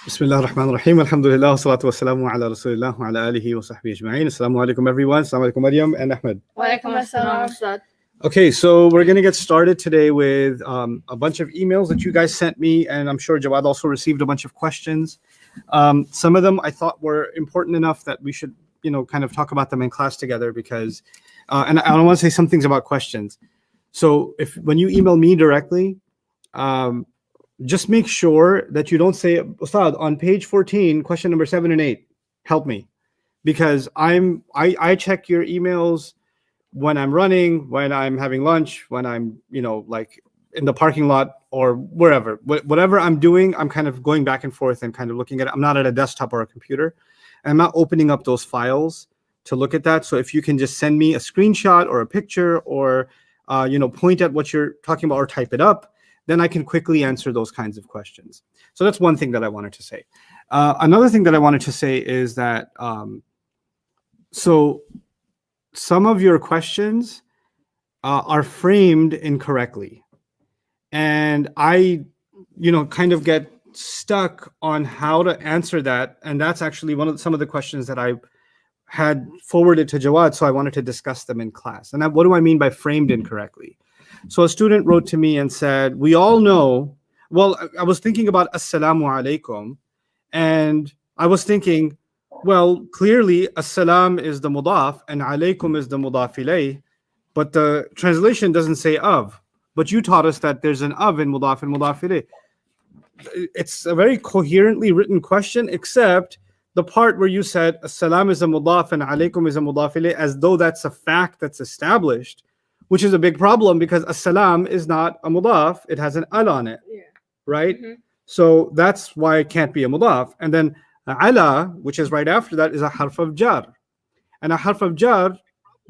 Bismillah ar-Rahman ar-Rahim. Alhamdulillah, salatu wassalamu ala Rasulillah wa ala alihi wa sahbihi ajma'in. Assalamu alaikum, everyone. Assalamu alaikum, Maryam and Ahmed. Wa alaikum assalam, Ustad. Okay, so we're going to get started today with a bunch of emails that you guys sent me, and I'm sure Jawad also received a bunch of questions. Some of them I thought were important enough that we should, kind of talk about them in class together because, and I want to say some things about questions. So when you email me directly, just make sure that you don't say, Ustad, on page 14, question number 7 and 8, help me. Because I check your emails when I'm running, when I'm having lunch, when I'm, like in the parking lot or wherever. Whatever I'm doing, I'm kind of going back and forth and kind of looking at it. I'm not at a desktop or a computer. And I'm not opening up those files to look at that. So if you can just send me a screenshot or a picture or, point at what you're talking about or type it up, then I can quickly answer those kinds of questions. So that's one thing that I wanted to say. Another thing that I wanted to say is that, so some of your questions are framed incorrectly. And I, kind of get stuck on how to answer that. And that's actually some of the questions that I had forwarded to Jawad. So I wanted to discuss them in class. And what do I mean by framed incorrectly? So a student wrote to me and said, we all know, well, I was thinking about Assalamu alaikum, and I was thinking, well, clearly Assalam is the mudaf and alaikum is the mudaf ilayh, but the translation doesn't say of. But you taught us that there's an of in mudaf and mudaf ilayh. It's a very coherently written question, except the part where you said Assalam is a mudaf and alaikum is a mudaf ilayh, as though that's a fact that's established, which is a big problem because as-salam is not a mudaf. It has an al on it, right? Mm-hmm. So that's why it can't be a mudaf. And then ala, which is right after that, is a harf of jar. And a harf of jar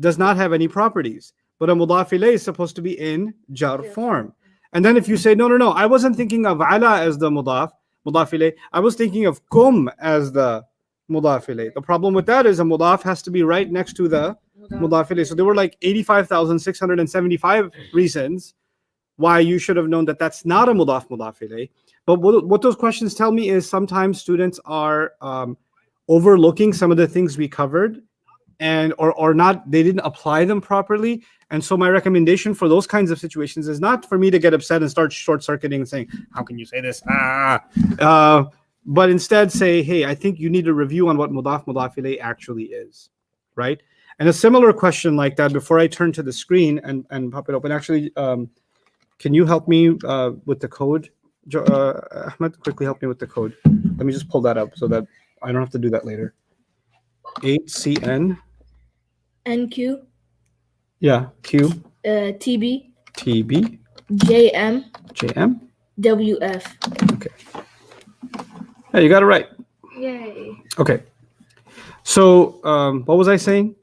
does not have any properties. But a mudaf ilayh is supposed to be in jar form. And then if you say, no, I wasn't thinking of ala as the mudaf ilayh. I was thinking of kum as the mudaf ilayh. The problem with that is a mudaf has to be right next to the mudaf ilayh. So there were like 85,675 reasons why you should have known that that's not a mudaf ilayh. But what those questions tell me is sometimes students are overlooking some of the things we covered and or not, they didn't apply them properly. And so my recommendation for those kinds of situations is not for me to get upset and start short-circuiting and saying, how can you say this? But instead say, hey, I think you need a review on what mudaf ilayh actually is, right? And a similar question like that, before I turn to the screen and pop it open, actually, can you help me with the code? Ahmed, quickly help me with the code. Let me just pull that up so that I don't have to do that later. 8CN. NQ. Yeah, Q. TB. TB. JM. JM. WF. Okay. Hey, you got it right. Yay. Okay. So, what was I saying?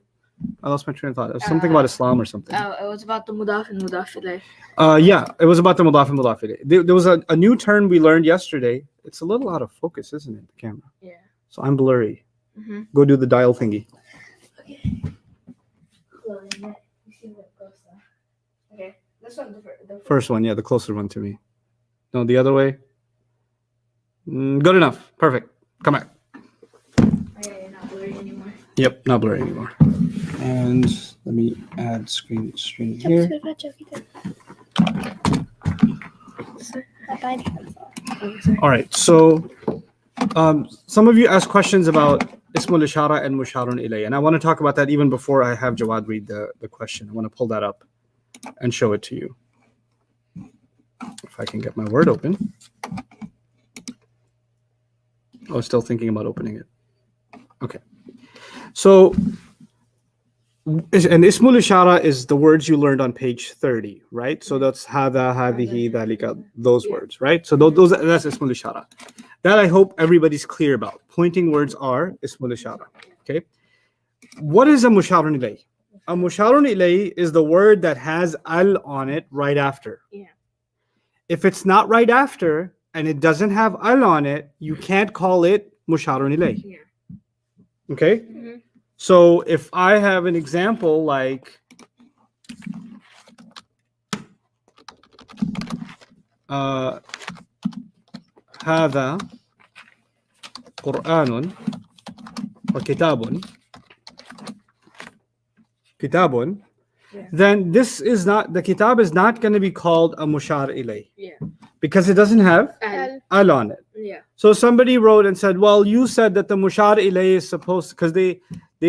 I lost my train of thought. It was something about Islam or something. Oh, it was about the mudaf and mudaf ilayh. Yeah, it was about the mudaf and mudaf ilayh. There was a new term we learned yesterday. It's a little out of focus, isn't it, the camera? Yeah. So I'm blurry. Mm-hmm. Go do the dial thingy. Okay. Okay. This one, the First one, yeah, the closer one to me. No, the other way. Good enough. Perfect. Come back. Okay, not blurry anymore. Yep, not blurry anymore. And let me add screen here. All right. So some of you asked questions about Ismul Ishara and Musharun Ilayh, and I want to talk about that even before I have Jawad read the question. I want to pull that up and show it to you. If I can get my Word open. I was still thinking about opening it. Okay. So, and Ismul Ishara is the words you learned on page 30, right? So that's hada, hadihi, dhalika, those words, right? So that's Ismul Ishara. That I hope everybody's clear about. Pointing words are Ismul Ishara, okay? What is a Musharun Ilayh? A Musharun Ilayh is the word that has al on it right after. Yeah. If it's not right after, and it doesn't have al on it, you can't call it Musharun Ilayh. Yeah. Okay? Mm-hmm. So if I have an example like هذا قرآن or kitabun, Yeah. then this is not, the kitab is not going to be called a mushar ilay Yeah. because it doesn't have Al. al on it. Yeah. So somebody wrote and said, well, you said that the mushar ilay is supposed, because they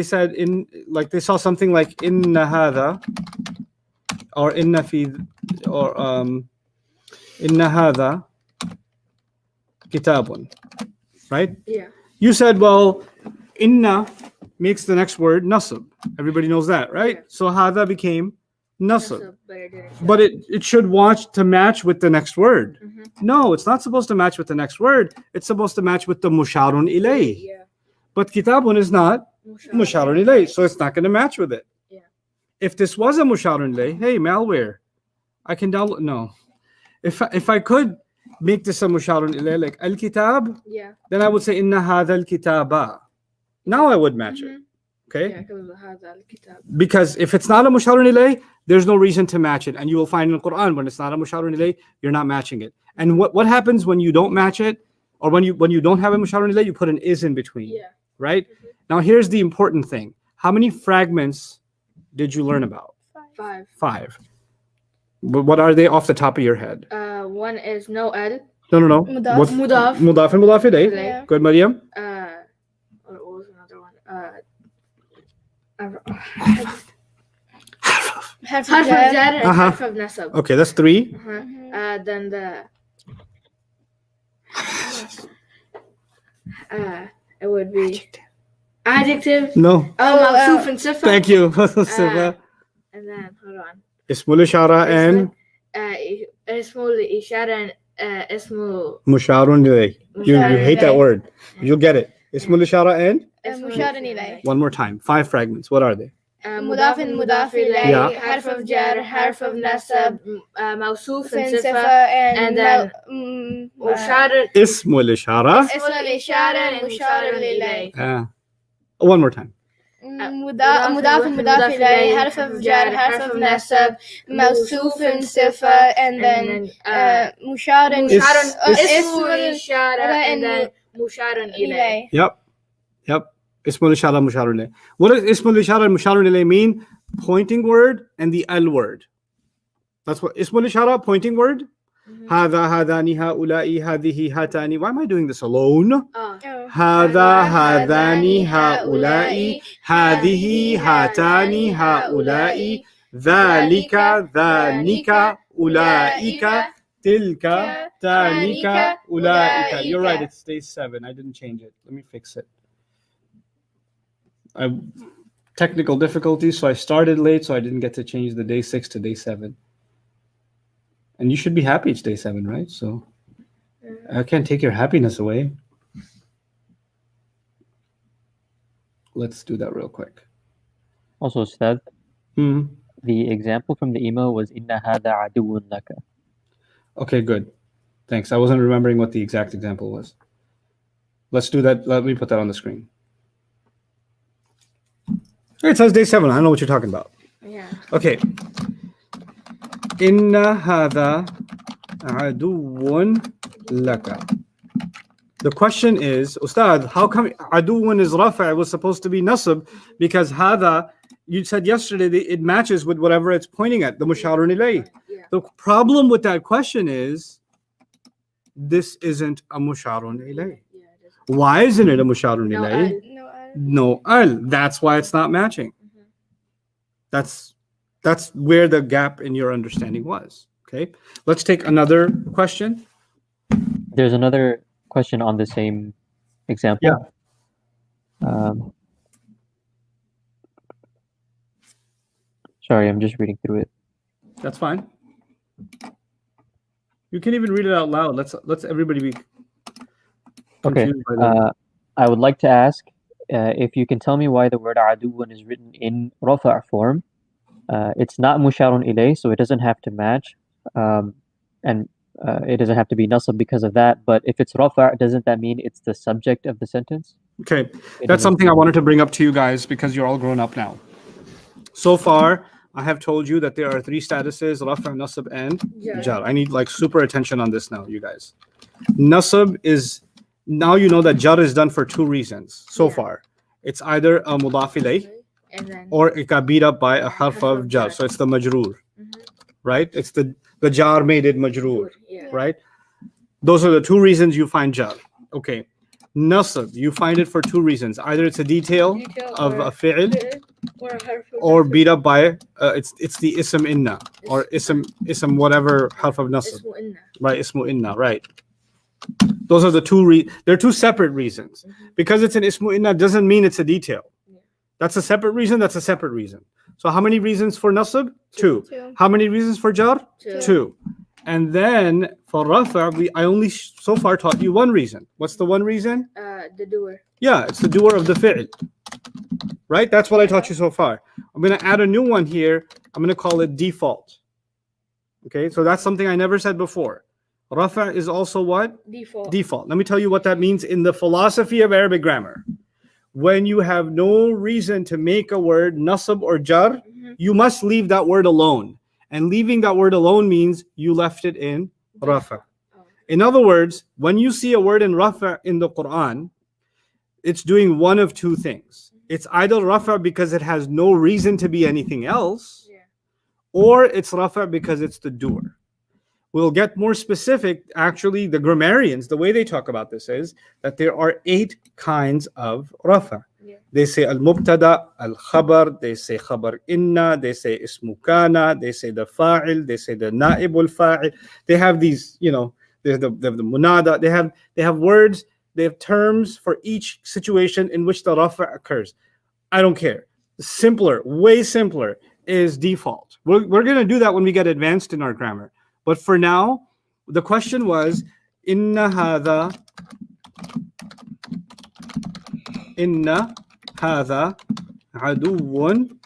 said in, like they saw something like inna hadha or inna fi or inna hadha kitabun, right? Yeah. You said, well, inna makes the next word nasab. Everybody knows that, right? Yeah. So hadha became nasab. So, but it didn't. But it should watch to match with the next word. No, it's not supposed to match with the next word. It's supposed to match with the musharun ilay. Yeah. But kitabun is not musharun ilay, so it's not going to match with it. Yeah. If this was a musharun ilay, hey, malware, I can download. No, if I could make this a musharun ilay, like al kitab, Yeah. then I would say inna hadha al kitaba. Now I would match it. Okay. Yeah. Because of هذا الكتاب. Because if it's not a musharun ilay, there's no reason to match it. And you will find in the Quran when it's not a musharun ilay, you're not matching it. And what happens when you don't match it, or when you don't have a musharun ilay, you put an is in between. Yeah. Right? Now here's the important thing. How many fragments did you learn about? 5. 5. What are they off the top of your head? One is no al. No. Mudaf. What- Mudaf. Mudaf and mudaf ilayh. Yeah. Good, Maryam. What was another one? حرف حرف الجر. الجر and Uh-huh. حرف النصب. Okay, that's 3. Then the it would be adjective. No. موصوف and صفة. Thank you. Sifa. And then hold on. Ismul ishara and اسمه الإشارة اسمه musharun ilayh. You hate that word. You'll get it. Ismul ishara and مشار إليه. one more time. 5 fragments. What are they? مضاف مضاف إليه. Yeah. حرف الجر. حرف النصب. موصوف صفة and صفة. and then مشار Ismul ishara. اسم الإشارة مشار إليه. One more time. مضاف مضاف إليه. حرف الجر. حرف النصب. موصوف صفة and then مشار اسم الإشارة and then مشار إليه. Yep. Ismul ishara musharun ilayh. What does ismul ishara and musharun ilayh mean? Pointing word and the al word. That's what ismul ishara, pointing word. Hadha, hadani, haula'i, hadihi, hatani. Why am I doing this alone? Hadha, hadani, haula'i, hadihi, hatani, haula'i, dhalika, dhanika, ulaika, tilka, tanika, ulaika. You're right, it stays 7. I didn't change it. Let me fix it. Technical difficulties, so I started late, so I didn't get to change the day 6 to day 7. And you should be happy it's day 7, right? So I can't take your happiness away. Let's do that real quick. Also, Ustad, the example from the email was inna hadha aduwwun laka. Okay, good. Thanks. I wasn't remembering what the exact example was. Let's do that. Let me put that on the screen. It says day 7. I don't know what you're talking about. Yeah. Okay. Inna hadha aduwwun laka. The question is, Ustad, how come aduwwun is rafa'? It was supposed to be nasab because hadha, you said yesterday that it matches with whatever it's pointing at, the musharun ilayh. Yeah. The problem with that question is this isn't a musharun ilayh. Yeah, it is. Why isn't it a musharun No, ilayh? al. No al. That's why it's not matching. That's where the gap in your understanding was. Okay. Let's take another question. There's another question on the same example. Sorry, I'm just reading through it. That's fine. You can even read it out loud. Let's everybody be Okay. confused by that. I would like to ask if you can tell me why the word aduwwun is written in rafa' form. It's not musharun ilay, so it doesn't have to match, and it doesn't have to be nasab because of that. But if it's rafa', doesn't that mean it's the subject of the sentence? Okay. It That's doesn't- something I wanted to bring up to you guys because you're all grown up now. So far, I have told you that there are 3 statuses, rafa', nasab, and Yeah. jar. I need like super attention on this now, you guys. Nasab is, now you know that jar is done for two reasons so far. It's either a mudaf ilayh or it got beat up by a harf of jar. So it's the majroor, right? It's the jar made it majroor, right? Those are the two reasons you find jar. Okay. Nasab, you find it for two reasons. Either it's a detail of a fi'l or beat up by it's the ism inna or ism whatever harf of nasab. Right, ismu inna, right. Those are the they're two separate reasons. Because it's an ismu inna doesn't mean it's a detail. That's a separate reason, that's a separate reason. So how many reasons for nasab? Two. How many reasons for jar? Two. And then for rafa, I only so far taught you one reason. What's the one reason? The doer. Yeah, it's the doer of the fi'l. Right? That's what I taught you so far. I'm going to add a new one here. I'm going to call it default. Okay, so that's something I never said before. Rafa is also what? Default. Default. Let me tell you what that means in the philosophy of Arabic grammar. When you have no reason to make a word nasab or jar, you must leave that word alone. And leaving that word alone means you left it in rafa. In other words, when you see a word in rafa in the Quran, it's doing one of two things. It's either rafa because it has no reason to be anything else, or it's rafa because it's the doer. We'll get more specific. Actually, the grammarians, the way they talk about this is that there are 8 kinds of rafa. They say al-mubtada, al-khabar, they say khabar inna, they say ismu kana, they say the fa'il, they say the na'ibul fa'il. They have these, you know, they have the munada. They have words, they have terms for each situation in which the rafa occurs. I don't care. Simpler, way simpler is default. We're going to do that when we get advanced in our grammar. But for now, the question was, inna hadha aduwwun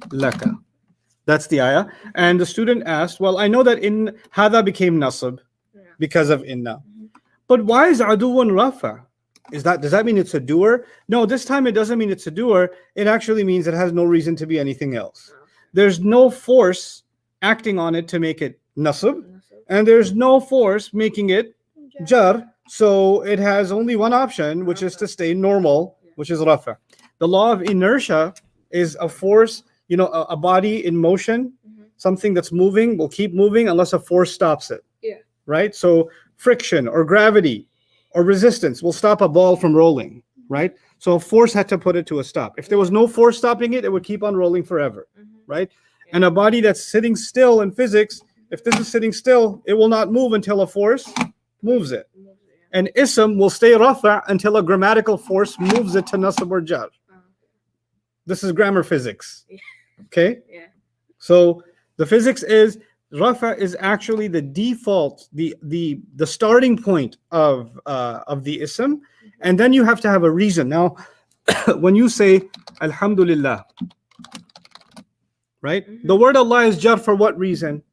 laka. That's the ayah. And the student asked, well, I know that in hadha became nasab because of inna. But why is aduwwun rafa? Does that mean it's a doer? No, this time it doesn't mean it's a doer. It actually means it has no reason to be anything else. There's no force acting on it to make it nasab, and there's no force making it jar. So it has only one option, which is to stay normal, which is rafa. The law of inertia is a force, you know, a body in motion, something that's moving will keep moving unless a force stops it. Right? So friction or gravity or resistance will stop a ball from rolling, right? So a force had to put it to a stop. If there was no force stopping it, it would keep on rolling forever, right? And a body that's sitting still in physics, if this is sitting still, it will not move until a force moves it. And ism will stay rafa until a grammatical force moves it to nasab or jar. This is grammar physics. Okay? So the physics is rafa is actually the default, the starting point of the ism, and then you have to have a reason. Now, when you say alhamdulillah, right? The word Allah is jar for what reason?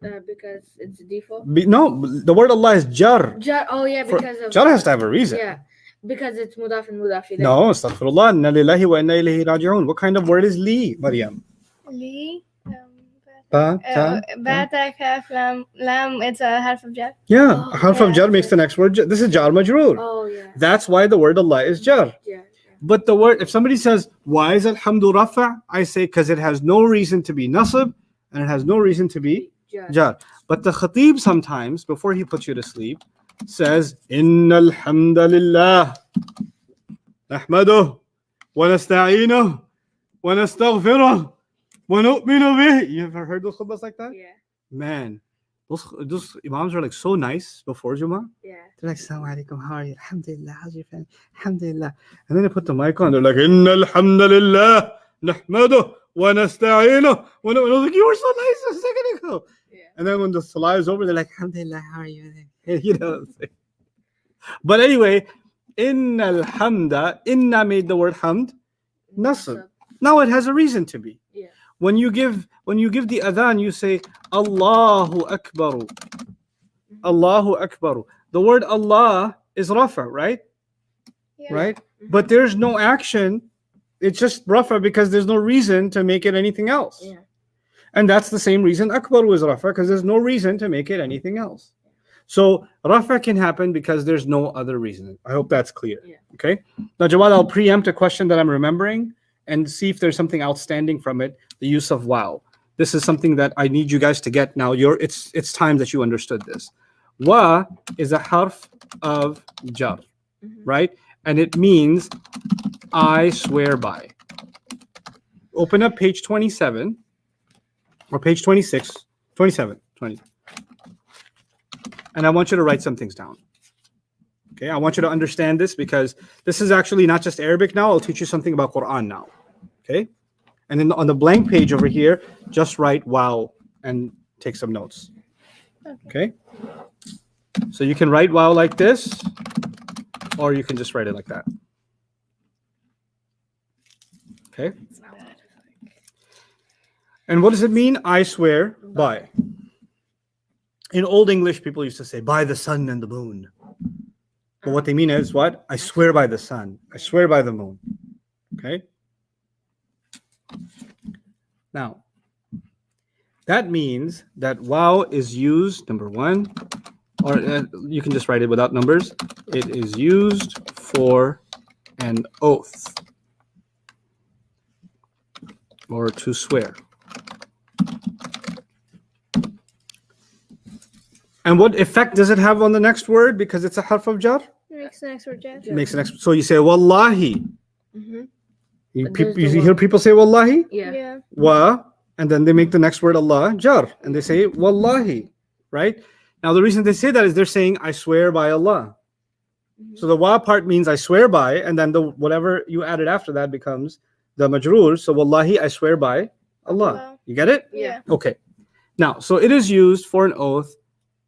Because it's default. No, the word Allah is jar. Jar. Oh yeah, because of jar has to have a reason. Yeah, because it's mudaf and mudaf ilayh. No, astaghfirullah. Inna lillahi wa inna ilayhi raji'un. What kind of word is li, Maryam? Li. Ba, ta, kaf, lam, it's a harf of jar. Yeah, a harf of jar makes the next word. This is jar majroor. Oh yeah. That's why the word Allah is jar. Yeah. But the word, if somebody says, why is alhamdu rafa? I say, because it has no reason to be nasab and it has no reason to be jar. But the khatib sometimes, before he puts you to sleep, says, Innal hamdalillah nahmaduh wa nasta'inuh wa nastaghfiruh. You ever heard those khutbahs like that? Yeah. Man, those imams are like so nice before Jummah. Yeah. They're like, Assalamu alaikum, how are you? Alhamdulillah, how's your family? Alhamdulillah. And then they put the mic on, they're like, Inna alhamdulillah, nahmaduh, wa nasta'inuh. And I was like, you were so nice a second ago. Yeah. And then when the salah is over, they're like, Alhamdulillah, how are you? You know what I'm saying? But anyway, Inna alhamda, inna made the word hamd nasab. Now it has a reason to be. Yeah. When you give the adhan, you say Allahu Akbaru. Allahu Akbaru. The word Allah is rafa, right? Yeah. Right? But there's no action. It's just rafa because there's no reason to make it anything else. Yeah. And that's the same reason Akbaru is rafa, because there's no reason to make it anything else. So rafa can happen because there's no other reason. I hope that's clear. Yeah. Okay. Now, Jawad, I'll preempt a question that I'm remembering and see if there's something outstanding from it. The use of wow. This is something that I need you guys to get now. It's time that you understood this. Wa is a harf of jar, right? And it means I swear by. Open up page 27 or page 26, 27, 20. And I want you to write some things down. Okay, I want you to understand this because this is actually not just Arabic now. I'll teach you something about Quran now. Okay? And then on the blank page over here, just write wow and take some notes. Okay? So you can write wow like this, or you can just write it like that. Okay? And what does it mean? I swear by. In Old English, people used to say, by the sun and the moon. But what they mean is what? I swear by the sun. I swear by the moon. Okay? Now, that means that wow is used, number one, or you can just write it without numbers. It is used for an oath or to swear. And what effect does it have on the next word? Because it's a harf of jar? Makes the next word jar. It makes the next. So you say wallahi. Mm-hmm. You hear people say wallahi? Yeah. Yeah. Wa, and then they make the next word Allah jar, and they say wallahi, right? Now the reason they say that is they're saying I swear by Allah. So the wa part means I swear by, and then the whatever you added after that becomes the majroor. So wallahi, I swear by Allah. Allah. You get it? Yeah. Okay. Now, so it is used for an oath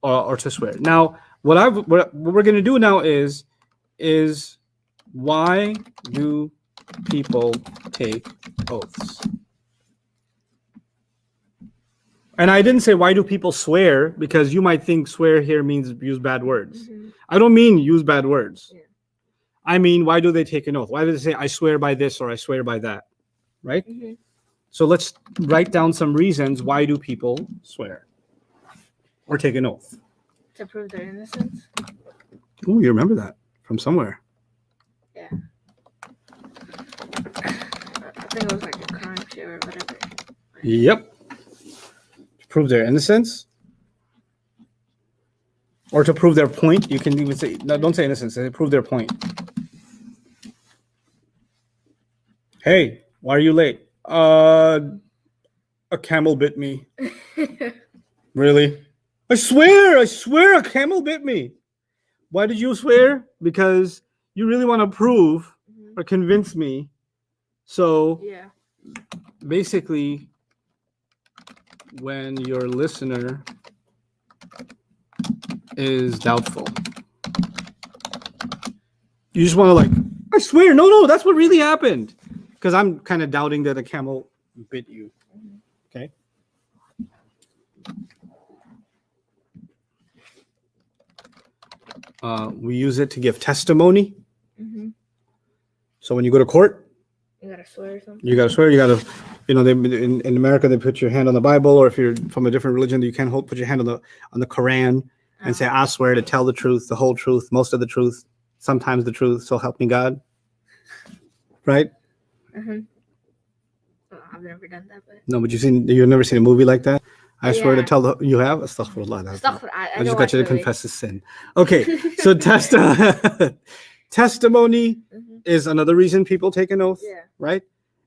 or to swear. Now, what we're going to do now is why do people take oaths? And I didn't say why do people swear, because you might think swear here means use bad words. I don't mean use bad words. Yeah. I mean, why do they take an oath? Why do they say I swear by this or I swear by that? Right? So let's write down some reasons why do people swear or take an oath. To prove their innocence. Oh, you remember that from somewhere. Yeah. I think it was like a crime show or whatever. Yep. To prove their innocence. Or to prove their point. You can even say, no, don't say innocence, say prove their point. Hey, why are you late? A camel bit me. Really? I swear a camel bit me. Why did you swear? Because you really want to prove or convince me. So Yeah. basically, when your listener is doubtful, you just want to like, I swear, no, that's what really happened. Because I'm kind of doubting that a camel bit you. Okay. We use it to give testimony. So when you go to court, You gotta swear or something. you got to swear. You got to, they, in America, they put your hand on the Bible, or if you're from a different religion, you can't put your hand on the Quran and say, I swear to tell the truth, the whole truth, most of the truth, sometimes the truth, so help me God. Right? Well, I've never done that, but No, but you've never seen a movie like that? I swear to Yeah. tell you have? Astaghfirullah. I I just don't got you to watch confess his sin. Okay, so testimony is another reason people take an oath, Yeah. right?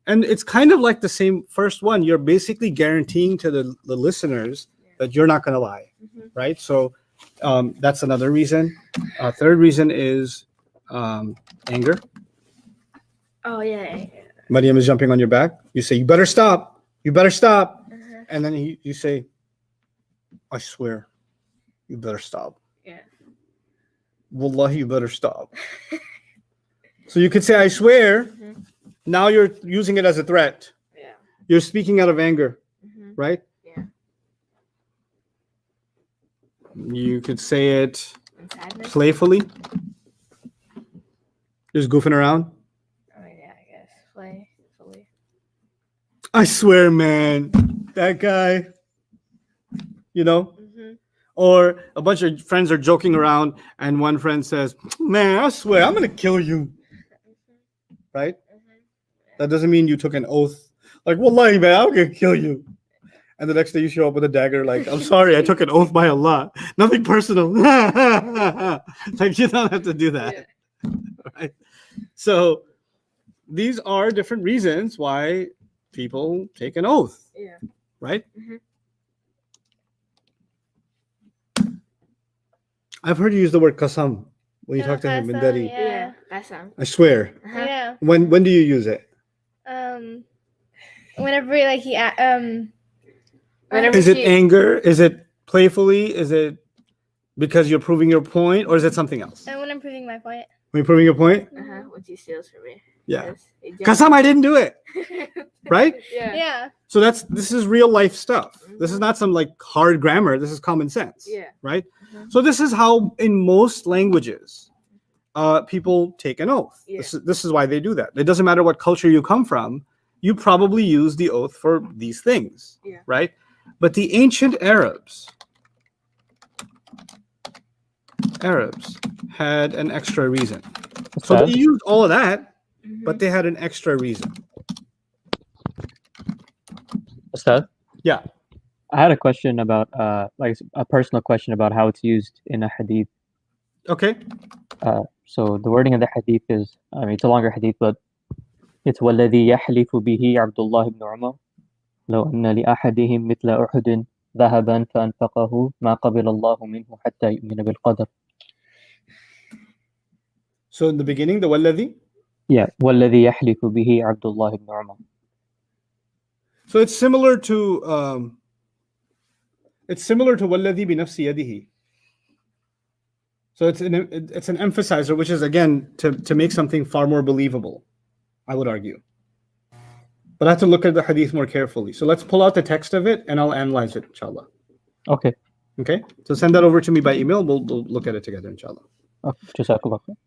And it's kind of like the same first one. You're basically guaranteeing to the listeners that you're not going to lie, right? So that's another reason. Third reason is anger. Oh yeah. Mariam is jumping on your back. You say, you better stop. You better stop. And then you say, I swear, you better stop. Yeah. Wallahi, you better stop. So you could say, I swear. Now you're using it as a threat. Yeah. You're speaking out of anger, right? Yeah. You could say it And sadness. playfully. Just goofing around. Oh yeah, I guess. Playfully. I swear, man, that guy, Or a bunch of friends are joking around, and one friend says, "Man, I swear I'm gonna kill you." Right? That doesn't mean you took an oath. Like, wallahi, man, I'm gonna kill you. And the next day you show up with a dagger, like, "I'm sorry, I took an oath by Allah. Nothing personal." Like, you don't have to do that. Yeah. Right? So these are different reasons why people take an oath, Yeah. right? Mhm. I've heard you use the word qasam when you talk to him in Dari. Yeah. Qasam. I swear. Uh-huh. Yeah. When do you use it? Whenever like he Whenever Is it she- anger? Is it playfully? Is it because you're proving your point, or is it something else? when I'm proving my point. When you're proving your point? When she steals from me. Yeah. Yes, it just- Qasam, I didn't do it. Right? Yeah. Yeah. So this is real life stuff. This is not some like hard grammar. This is common sense. Yeah. Right? Mhm. So this is how in most languages people take an oath. Yeah. This is why they do that. It doesn't matter what culture you come from, you probably use the oath for these things. Yeah. Right? But the ancient Arabs had an extra reason. So Ustad, they used all of that, Mhm. but they had an extra reason. Ustad, Yeah. I had a question about like a personal question about how it's used in a hadith. Okay. So the wording of the hadith is, I mean, it's a longer hadith, but it's وَالَّذِي يَحْلِفُ بِهِ عَبْدُ اللَّهِ بْنُ عُمَرَ لو أن لأحدهم مثل أحد ذهبا فأنفقه ما قبل الله منه حتى يؤمن بالقدر. So in the beginning, the walladhi. Yeah, والذي يحلف به عبد الله بن عمر. So it's similar to walladhi bi nafsi yadihi. So it's an emphasizer, which is again to make something far more believable, I would argue. But I have to look at the hadith more carefully. So let's pull out the text of it and I'll analyze it, inshallah. Okay. Okay? So send that over to me by email. We'll look at it together, inshallah. Okay. Jazakallah khair.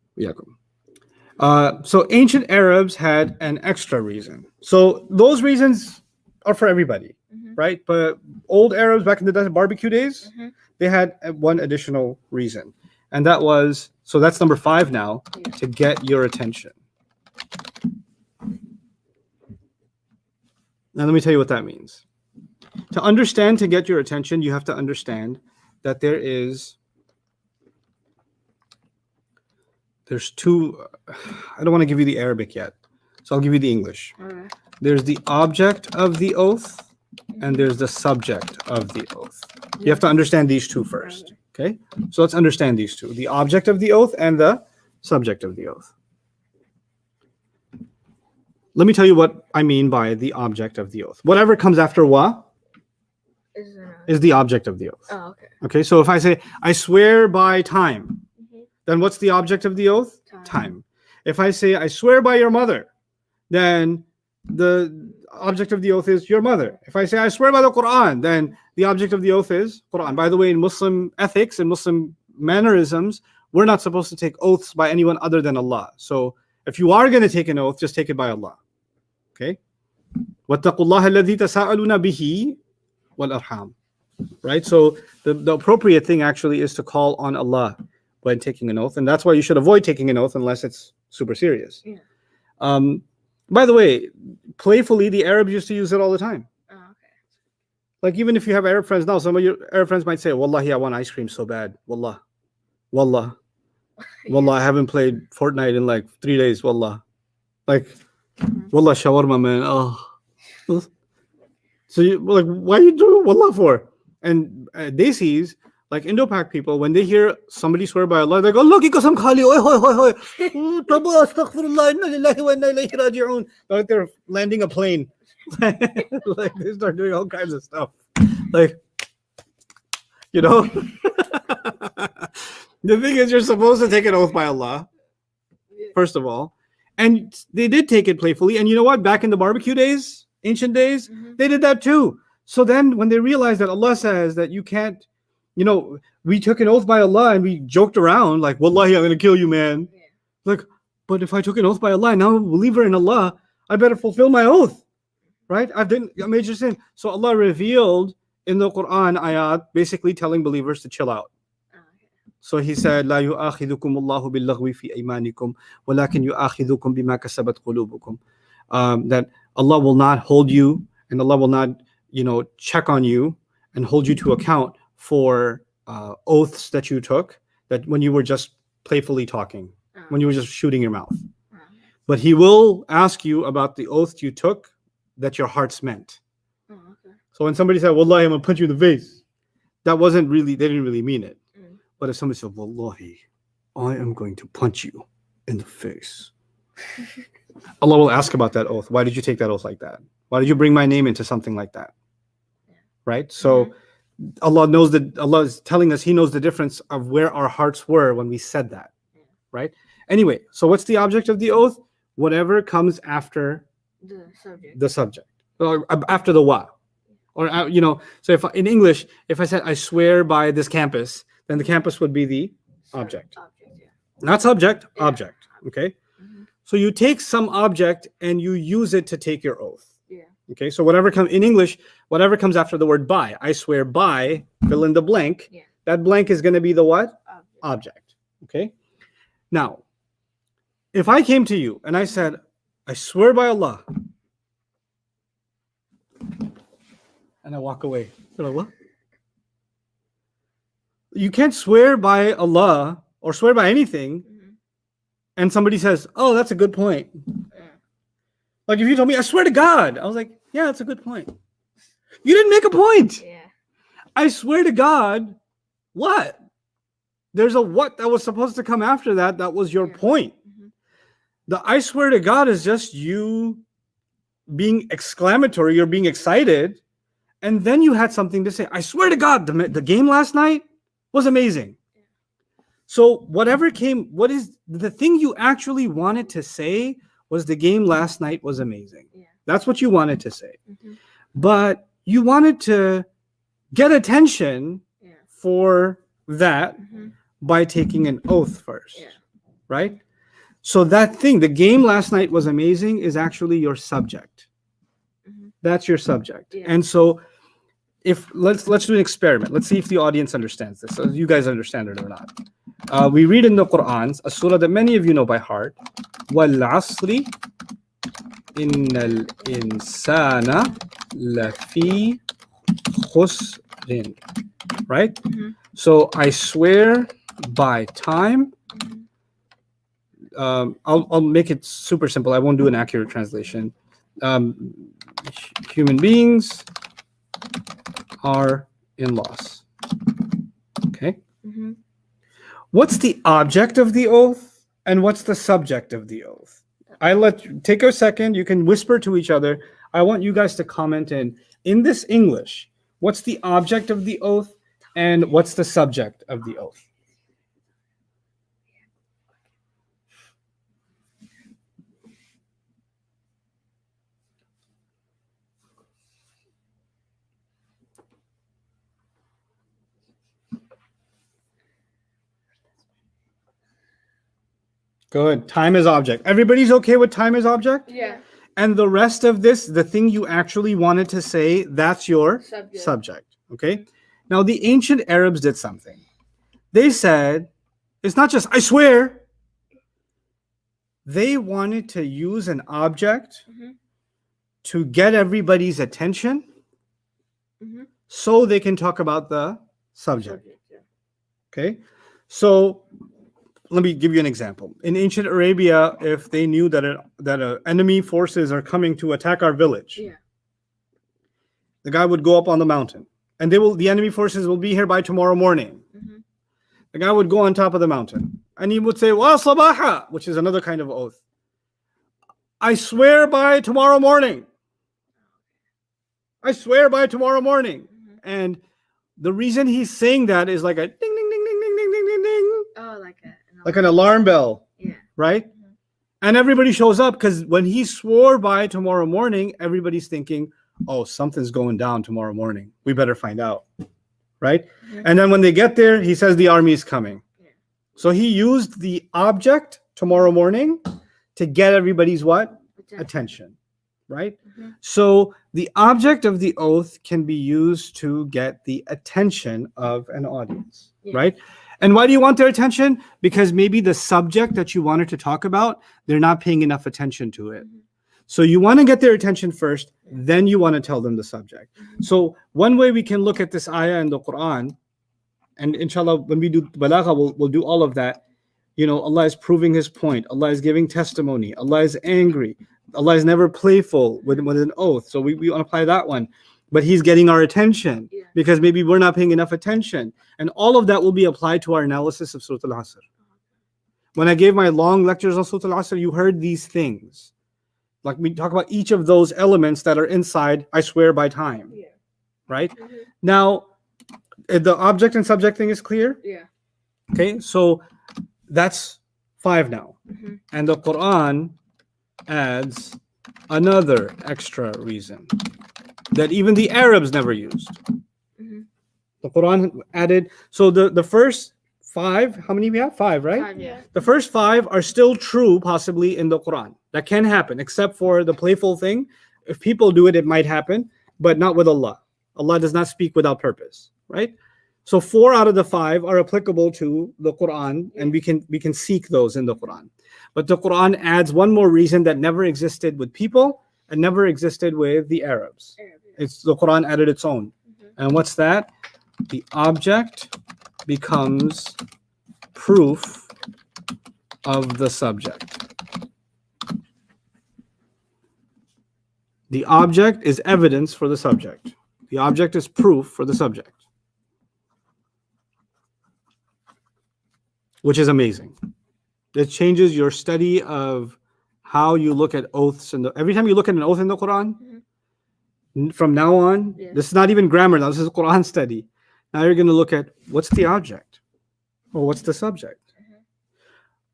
Yakum. So ancient Arabs had an extra reason. So those reasons are for everybody, Mhm. right? But old Arabs back in the barbecue days, Mhm. they had one additional reason. And that was, so that's number 5 now, Yeah. to get your attention. Now let me tell you what that means. To understand, to get your attention, you have to understand that there's two, I don't want to give you the Arabic yet, so I'll give you the English. Alright. There's the object of the oath and there's the subject of the oath. You have to understand these two first. Okay? So let's understand these two, the object of the oath and the subject of the oath. Let me tell you what I mean by the object of the oath. Whatever comes after wa is the object of the oath. Oh, okay. Okay, so if I say, I swear by time, Mhm. then what's the object of the oath? Time. If I say, I swear by your mother, then the object of the oath is your mother. If I say, I swear by the Quran, then the object of the oath is Quran. By the way, in Muslim ethics and Muslim mannerisms, we're not supposed to take oaths by anyone other than Allah. So if you are going to take an oath, just take it by Allah. Okay? وَاتَّقُوا اللَّهَ الَّذِي تَسَاءَلُونَ بِهِ وَالْأَرْحَامِ. Right? So the appropriate thing actually is to call on Allah when taking an oath. And that's why you should avoid taking an oath unless it's super serious. Yeah. By the way, playfully, the Arabs used to use it all the time. Oh, okay. Like even if you have Arab friends now, some of your Arab friends might say, Wallahi, I want ice cream so bad. Wallah. Wallah. Wallah, I haven't played Fortnite in like 3 days. Wallah. Like, Wallah, shawarma, man. Oh. So you like, why are you doing Wallah for? And Desis, like Indo-Pak people, when they hear somebody swear by Allah, they go, look, qasam khali, oi, hoi, hoi, hoi. Taba, astaghfirullah, inna lillahi wa inna ilayhi raji'un. Like they're landing a plane. Like they start doing all kinds of stuff. Like, you know? The thing is, you're supposed to take an oath by Allah, first of all. And they did take it playfully. And you know what? Back in the barbecue days, ancient days, Mhm. they did that too. So then when they realized that Allah says that you can't, you know, we took an oath by Allah and we joked around like, Wallahi, I'm going to kill you, man. Yeah. Like, but if I took an oath by Allah, now I'm a believer in Allah, I better fulfill my oath, right? I've done a major sin. So Allah revealed in the Quran ayat basically telling believers to chill out. Oh, okay. So he said, لا يؤاخذكم الله باللغو في أيمانكم ولكن يؤاخذكم بما كسبت قلوبكم. That Allah will not hold you and Allah will not, check on you and hold you to account for oaths that you took, that when you were just playfully talking, Oh, when you were just shooting your mouth. oh, But He will ask you about the oath you took that your hearts meant. oh, okay. So when somebody said, Wallahi, I'm going to punch you in the face, that wasn't really, they didn't really mean it. Mm. But if somebody said, Wallahi, I am going to punch you in the face, Allah will ask about that oath. Why did you take that oath like that? Why did you bring my name into something like that? Yeah. Right? So Allah knows that Allah is telling us He knows the difference of where our hearts were when we said that. Yeah. Right? Anyway, so what's the object of the oath? Whatever comes after The subject. the subject, or after the wa. Or, so if in English, if I said, I swear by this campus, then the campus would be the object. Object, yeah. Not subject, Yeah. object. Okay? Mhm. So you take some object and you use it to take your oath. Yeah. Okay, so whatever comes in English, whatever comes after the word by, I swear by, fill in the blank. Yeah. That blank is going to be the what? Object. Object. Okay. Now, if I came to you and I said, I swear by Allah, and I walk away, you're like, what? You can't swear by Allah or swear by anything, Mhm. and somebody says, oh, that's a good point. Yeah. Like if you told me, I swear to God, I was like, yeah, that's a good point. You didn't make a point. Yeah. I swear to God, what? There's a what that was supposed to come after that. That was your Yeah. point. Mhm. The I swear to God is just you being exclamatory, you're being excited. And then you had something to say. I swear to God, the game last night was amazing. Yeah. So whatever came, what is the thing you actually wanted to say was the game last night was amazing. Yeah. That's what you wanted to say. Mhm. But you wanted to get attention Yeah. for that Mhm. by taking an oath first, Yeah. right? So that thing, the game last night was amazing, is actually your subject. Mhm. That's your subject. Yeah. And so if let's do an experiment. Let's see if the audience understands this. So you guys understand it or not. We read in the Quran a surah that many of you know by heart. Wal asri innal insana lafi khusrin. Right? Mhm. So I swear by time. Mhm. I'll make it super simple. I won't do an accurate translation. Human beings are in loss. Okay. Mhm. What's the object of the oath and what's the subject of the oath? Take a second. You can whisper to each other. I want you guys to comment in this English. What's the object of the oath and what's the subject of the oath? Good. Time is object. Everybody's okay with time is object? Yeah. And the rest of this, the thing you actually wanted to say, that's your Subject. subject. Okay. Now, the ancient Arabs did something. They said, it's not just, I swear. They wanted to use an object Mhm. to get everybody's attention Mhm. so they can talk about the subject. Subject. Yeah. Okay. So let me give you an example. In ancient Arabia, if they knew that enemy forces are coming to attack our village, Yeah. the guy would go up on the mountain, and the enemy forces will be here by tomorrow morning. Mhm. The guy would go on top of the mountain, and he would say, "Wa sabaha," which is another kind of oath. I swear by tomorrow morning. I swear by tomorrow morning. Mhm. And the reason he's saying that is like a ding, ding, ding, ding, ding, ding, ding, ding, ding, Oh, like an alarm bell, Yeah. right? Mhm. And everybody shows up because when he swore by tomorrow morning, everybody's thinking, oh, something's going down tomorrow morning. We better find out, right? Mhm. And then when they get there, he says the army is coming. Yeah. So he used the object tomorrow morning to get everybody's what? Attention. Attention. right? Mhm. So the object of the oath can be used to get the attention of an audience, Yeah. right? And why do you want their attention? Because maybe the subject that you wanted to talk about, they're not paying enough attention to it. Mhm. So you want to get their attention first, then you want to tell them the subject. So one way we can look at this ayah in the Quran, and inshallah, when we do balagha, we'll do all of that. You know, Allah is proving His point. Allah is giving testimony. Allah is angry. Allah is never playful with an oath. So we want to apply that one. But He's getting our attention Yeah. because maybe we're not paying enough attention. And all of that will be applied to our analysis of Surah Al-Asr. When I gave my long lectures on Surah Al-Asr, you heard these things. Like we talk about each of those elements that are inside, I swear by time. Yeah. Right? Mhm. Now, the object and subject thing is clear. Yeah. Okay, so that's 5 now. Mhm. And the Quran adds another extra reason that even the Arabs never used. Mhm. The Quran added, so the first 5, how many we have? 5, right? 5, yeah. The first 5 are still true, possibly in the Quran. That can happen, except for the playful thing. If people do it, it might happen, but not with Allah. Allah does not speak without purpose, right? So 4 out of the 5 are applicable to the Quran, and we can seek those in the Quran. But the Quran adds one more reason that never existed with people and never existed with the Arabs. Arab, yeah. It's the Quran added its own. Mhm. And what's that? The object becomes proof of the subject. The object is evidence for the subject. The object is proof for the subject. Which is amazing. It changes your study of how you look at oaths. And every time you look at an oath in the Quran, from now on, Yeah. this is not even grammar now, this is a Quran study. Now you're going to look at what's the object? Or what's the subject?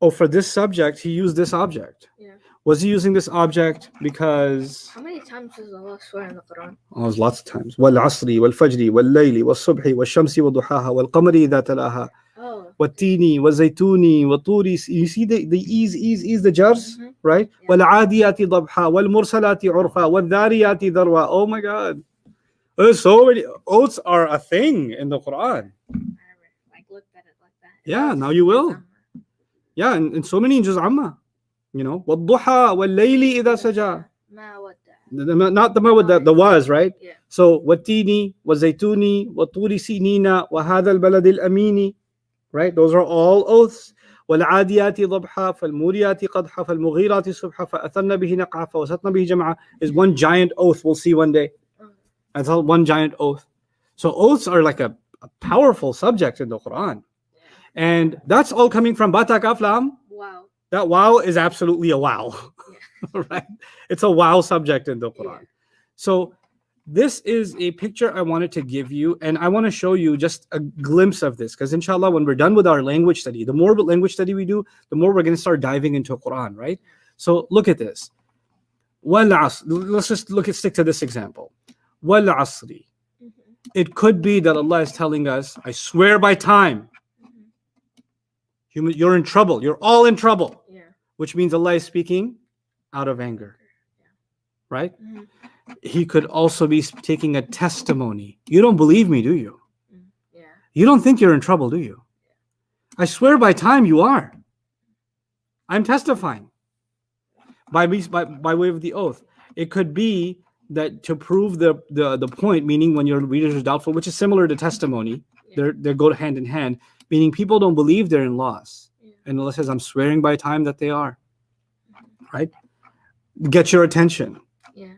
Oh, for this subject, he used this object. Yeah. Was he using this object because... How many times does Allah swear in the Quran? Oh, there's lots of times. وَالْعَصْرِ وَالْفَجْرِ وَاللَّيْلِ وَالصُّبْحِ وَالشَّمْسِ وَضُحَاهَا وَالْقَمَرِ إِذَا تَلَاهَا Oh. وَالتِّينِ وَالزَّيْتُونِ وَطُورِ. You see the ease, the jars, Mhm. right? Yeah. وَالْعَادِيَاتِ ضَبْحًا وَالْمُرْسَلَاتِ عُرْفًا وَالذَّارِيَاتِ ذَرْوًا. Oh my God. There's so many. Oaths are a thing in the Quran. I never like looked at it like that. Yeah, Oh, now you will. Amma. Yeah, and so many in Juz Amma. You know, وَالضُّحَى وَاللَّيْلِ إِذَا سَجَى. Ma wadda. Not the one with the was, right? Yeah. So والتين والزيتون وطور سينين وهذا البلد الأمين, right? Those are all oaths. والعاديات ضبحا فالموريات قدحا فالمغيرات صبحا فأثرن به نقعا فوسطن به جمعا is one giant oath we'll see one day. That's all one giant oath. So oaths are like a powerful subject in the Quran. And that's all coming from Bata Kaf Lam. Wow. That wow is absolutely a wow. Right? It's a wow subject in the Quran. Yeah. So this is a picture I wanted to give you, and I want to show you just a glimpse of this, because inshallah, when we're done with our language study, the more language study we do, the more we're going to start diving into Quran, right? So look at this. Let's just stick to this example. Wal asri. It could be that Allah is telling us, I swear by time. You're in trouble. You're all in trouble. Yeah. Which means Allah is speaking out of anger. Right? Mhm. He could also be taking a testimony. You don't believe me, do you? Yeah. You don't think you're in trouble, do you? I swear by time you are. I'm testifying by way of the oath. It could be that to prove the point, meaning when your readers are doubtful, which is similar to testimony, Yeah. they go hand in hand, meaning people don't believe they're in loss. Yeah. And Allah says, I'm swearing by time that they are. Right? Get your attention. Yeah.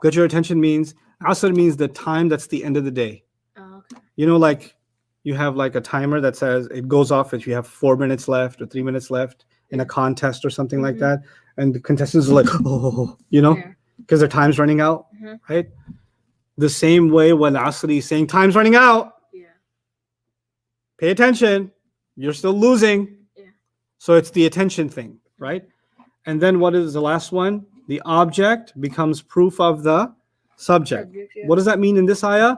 Get your attention means, Asr means the time that's the end of the day. Oh, okay. You know, like you have like a timer that says it goes off if you have 4 minutes left or 3 minutes left in a contest or something like Mhm. that. And the contestants are like, oh, you know, Yeah. because their time's running out, Mhm. right? The same way when Asri is saying time's running out, Yeah. pay attention, you're still losing. Yeah. So it's the attention thing, right? And then what is the last one? The object becomes proof of the subject. Subject, yeah. What does that mean in this ayah?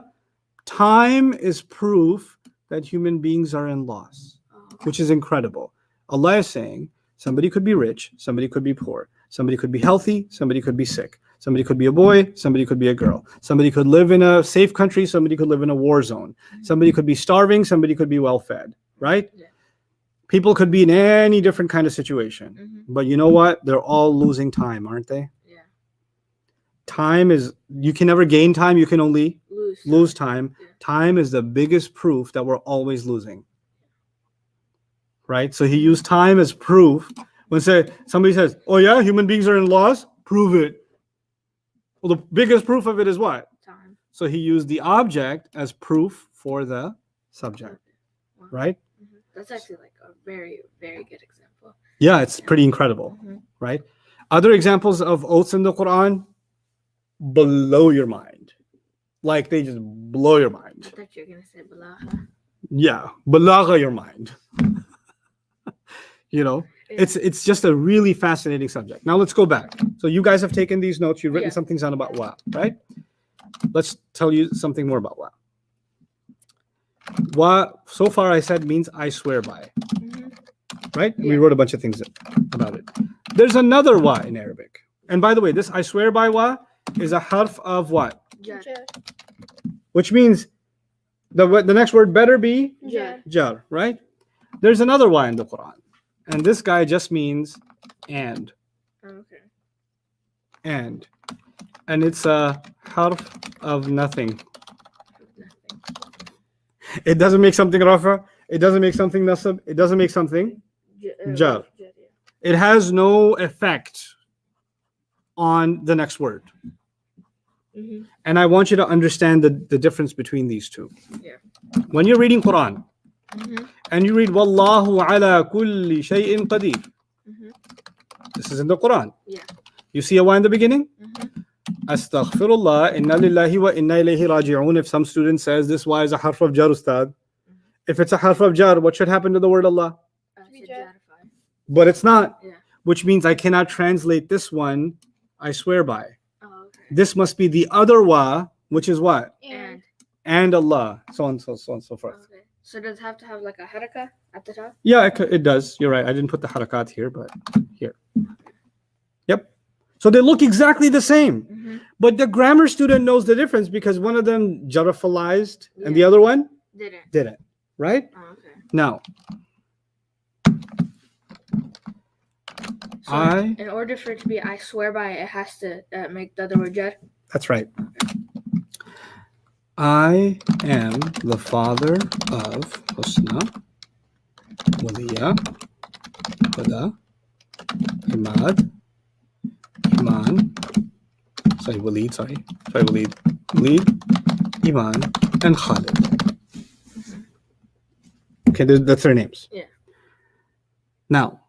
Time is proof that human beings are in loss, Oh, okay. which is incredible. Allah is saying somebody could be rich, somebody could be poor, somebody could be healthy, somebody could be sick, Somebody could be a boy, somebody could be a girl. Somebody could live in a safe country, somebody could live in a war zone. Somebody could be starving, somebody could be well fed, right? Yeah. People could be in any different kind of situation. Mm-hmm. But you know what? They're all losing time, aren't they? Yeah. Time is, you can never gain time, you can only lose time. Yeah. Time is the biggest proof that we're always losing. Right? So he used time as proof. When somebody says, oh yeah, human beings are in loss, prove it. Well, the biggest proof of it is what? Time. So he used the object as proof for the subject, Wow. right? Mm-hmm. That's actually like a very, very good example. Yeah, it's pretty incredible, Mhm. right? Other examples of oaths in the Quran blow your mind. Like they just blow your I mind. thought you were gonna say balagha. Yeah, balagha your mind. You know, Yeah. it's just a really fascinating subject. Now let's go back. So you guys have taken these notes. You've written Yeah. something down about wa, right? Let's tell you something more about wa. Wa, so far I said means I swear by, Mhm. right? We Yeah. wrote a bunch of things about it. There's another wa in Arabic. And by the way, this I swear by wa is a harf of what? Jar. Which means the next word better be Jar. jar, right? There's another wa in the Quran. And this guy just means and. Okay. And it's a harf of nothing. Nothing. It doesn't make something rafa, it doesn't make something nasab, it doesn't make something. Jar. Yeah. It has no effect on the next word. Mm-hmm. And I want you to understand the difference between these two. Yeah. When you're reading Quran Mm-hmm. and you read Wallahu ala kulli shay'in qadir, Mm-hmm. this is in the Quran. Yeah. You see a wa in the beginning? Mm-hmm. Astaghfirullah, inna lillahi wa inna ilayhi raji'un. If some student says this wa is a harf of jar, ustad. If it's a harf of jar, what should happen to the word Allah? Should jarify. But it's not. Yeah. Which means I cannot translate this one, I swear by. Oh, okay. This must be the other wa, which is what? And And Allah, so on, so on, so forth. okay. So does it have to have like a haraka at the top? Yeah, it does. You're right. I didn't put the harakat here, but here. Yep. So they look exactly the same. Mm-hmm. But the grammar student knows the difference because one of them jarafalized and the Yeah. other one Didn't. didn't. Right? Oh, okay. Now, So I- in order for it to be I swear by, it has to make the other word jar. that's right. I am the father of Husna, Waliya, Huda, Imad, Iman, Walid, Iman, and Khalid. Okay, that's their names. Yeah. Now,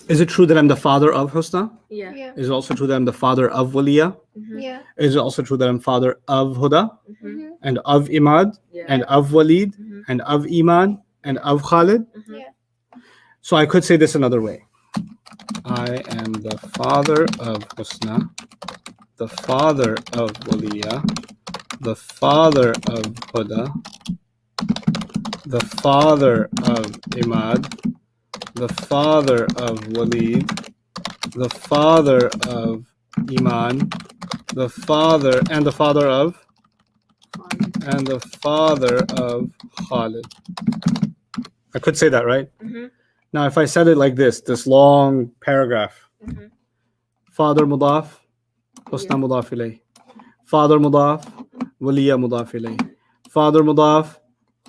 is it true that I'm the father of Husna? Yeah. Yeah. Is it also true that I'm the father of Waliya? Mm-hmm. Yeah. Is it also true that I'm father of Huda Mm-hmm. Mm-hmm. and of Imad Yeah. and of Walid Mm-hmm. and of Iman and of Khalid? Mm-hmm. Yeah. So I could say this another way. I am the father of Husna, the father of Waliya, the father of Huda, the father of Imad, the father of Walid, the father of Iman, the father of and the father of Khalid. I could say that, right? Mm-hmm. Now, if I said it like this long paragraph, Mm-hmm. father mudaf, Husna mudaf ilayh. Father mudaf, Waliya mudaf ilayh. Father mudaf,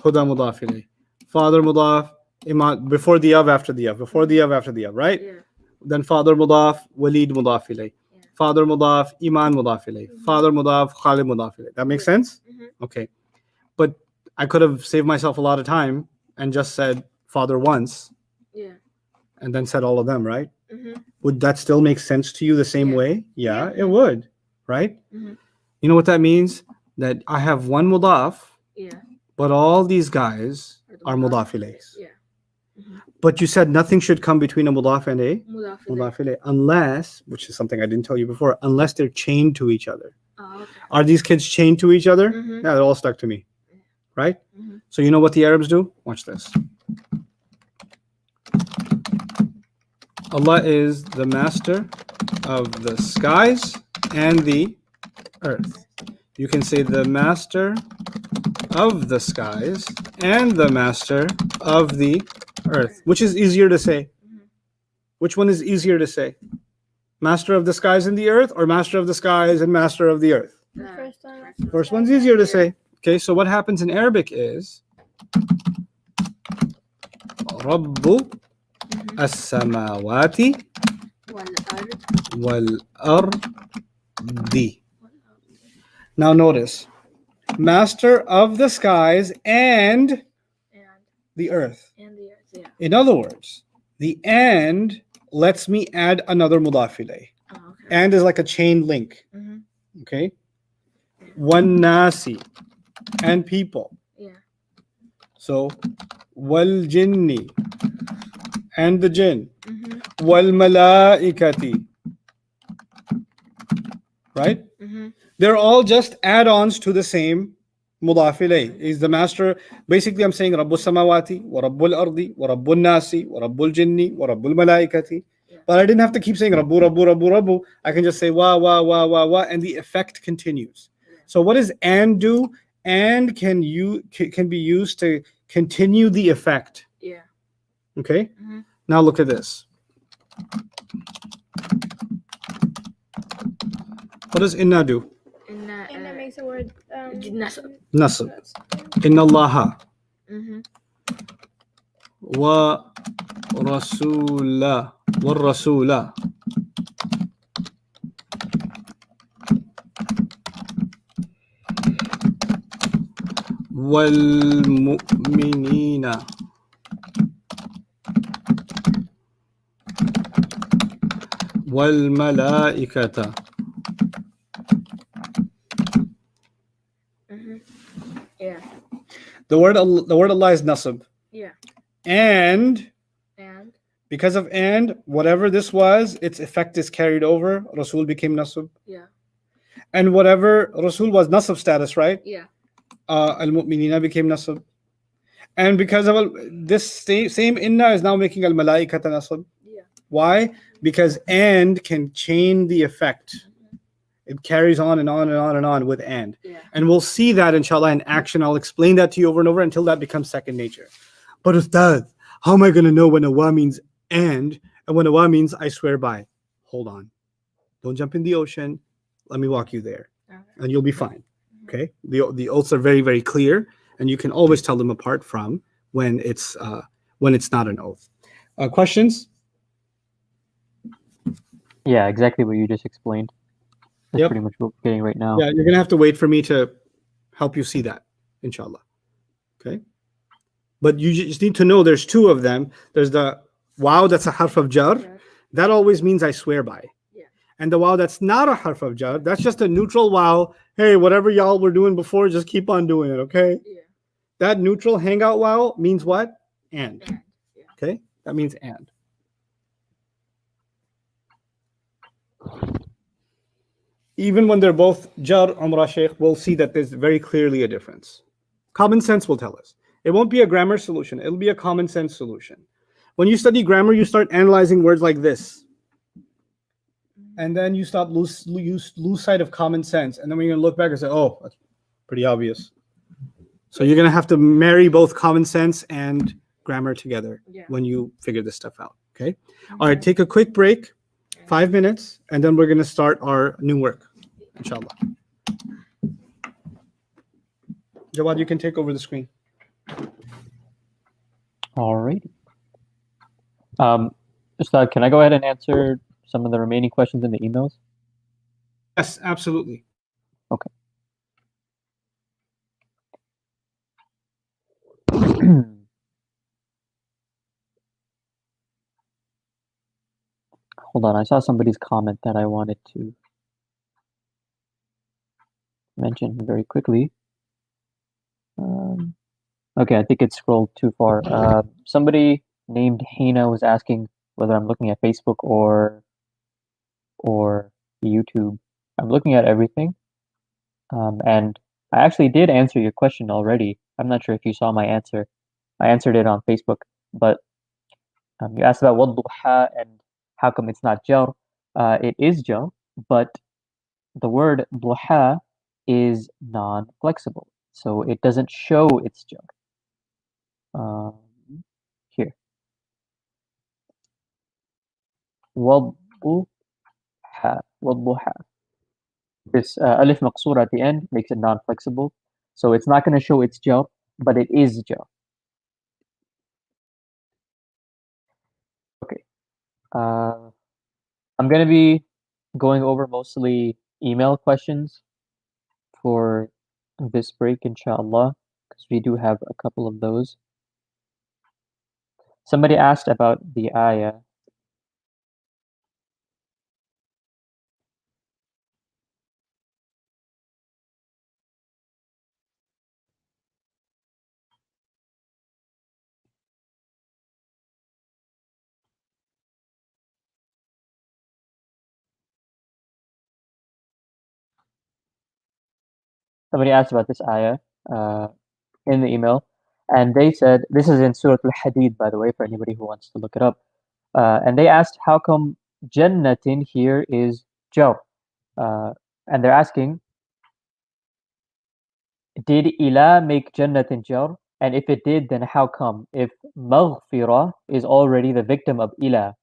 Huda mudaf ilayh. Father mudaf, Iman, before the of, after the of, before the of, after the of, right? Yeah. Then father mudaf, Walid mudaf ilayh. Yeah. Father mudaf, Iman mudaf ilayh. Father mudaf, Khalid mudaf ilayh. That makes sense? Mm-hmm. Okay. But I could have saved myself a lot of time and just said father once Yeah. and then said all of them, right? Mm-hmm. Would that still make sense to you the same Yeah. way? Yeah, Yeah. it would, right? Mhm. You know what that means? That I have one mudaf, Yeah. but all these guys Or the are mudaf ilayhs. Yeah. But you said nothing should come between a mudaf and a Mudaf ilayh. mudaf ilayh unless, which is something I didn't tell you before, unless they're chained to each other. Oh, okay. Are these kids chained to each other? Mhm. Yeah, they're all stuck to me, right? Mhm. So you know what the Arabs do? Watch this. Allah is the master of the skies and the earth. You can say the master of the skies and the master of the earth. Which is easier to say? Which one is easier to say? Master of the skies and the earth, or master of the skies and master of the earth? The first one. First one's easier to say. Okay, so what happens in Arabic is Rabbu as-samawati wal-ardi. Now notice, master of the skies and the earth. Yeah. In other words, the and lets me add another mudaf ilayh. Oh, okay. And is like a chain link. Mhm. Okay? One nasi and people. Yeah. So wal jinni and the jinn. Mhm. Wal malaikati. Right? Mhm. They're all just add-ons to the same mudaf ilayh. Is the master. Basically, I'm saying Rabbus samawati, wa Rabbul ardi, wa Rabbul nasi, wa Rabbul jinni, wa Rabbul malaikati. But I didn't have to keep saying Rabbu, Rabbu, Rabbu, Rabbu. I can just say wa, wa, wa, wa, wa, and the effect continues. So what does and do? And can be used to continue the effect. Yeah. Okay? Mhm. Now look at this. What does inna do? And that. And that makes the word Nasab. Nasab. Inna Allaha Mhm. wa rasula wa rasula wal mu'minina wal malaikata. Mhm. Yeah. The word Allah is nasab. Yeah. And And. because of and, whatever this was, its effect is carried over. Rasul became nasab. Yeah. And whatever Rasul was nasab status, right? Yeah. Al-Mu'minina became nasab. And because of this same inna is now making al-Malaikata nasab. Yeah. Why? Because and can chain the effect. It carries on and on and on and on with and. Yeah. And we'll see that inshallah in action. I'll explain that to you over and over until that becomes second nature. But Ustad, how am I going to know when a wa means and when a wa means I swear by? Hold on. Don't jump in the ocean. Let me walk you there. Okay. And you'll be fine. Okay? The oaths are very, very clear, and you can always tell them apart from when it's not an oath. Questions? Yeah, exactly what you just explained. That's Yep. pretty much what we're getting right now. Yeah, you're gonna have to wait for me to help you see that, inshallah. Okay? But you just need to know there's two of them. There's the wow, that's a harf of jar. Yeah. That always means I swear by. Yeah. And the wow that's not a harf of jar, that's just a neutral wow. Hey, whatever y'all were doing before, just keep on doing it, okay? Yeah. That neutral hangout wow means what? And. And. Yeah. Okay? That means and. Even when they're both jar, umrah, sheikh, we'll see that there's very clearly a difference. Common sense will tell us. It won't be a grammar solution. It'll be a common sense solution. When you study grammar, you start analyzing words like this. And then you stop lose sight of common sense. And then when you're going to look back and say, oh, that's pretty obvious. So you're going to have to marry both common sense and grammar together when you figure this stuff out. Okay? All right, take a quick break, 5 minutes, and then we're going to start our new work, inshallah. Jawad, you can take over the screen. All right. Ustad, can I go ahead and answer some of the remaining questions in the emails? Yes, absolutely. Okay. Hold on, I saw somebody's comment that I wanted to mention very quickly. Okay, I think it scrolled too far. Somebody named Hina was asking whether I'm looking at Facebook or YouTube. I'm looking at everything. And I actually did answer your question already. I'm not sure if you saw my answer. I answered it on Facebook, but you asked about wadduha and how come it's not jar. It is jar, but the word duha is non-flexible, so it doesn't show its jar. Here. وَالضُّحَى. وَالضُّحَى. This alif maqsoor at the end makes it non-flexible, so it's not going to show its jar, but it is jar. Okay. I'm going to be going over mostly email questions for this break, inshallah, because we do have a couple of those. Somebody asked about the ayah. Somebody asked about this ayah in the email, and they said, this is in Surah Al-Hadid, by the way, for anybody who wants to look it up. And they asked, how come Jannatin here is jar? And they're asking, did ila make Jannatin jar? And if it did, then how come? If maghfirah is already the victim of ila.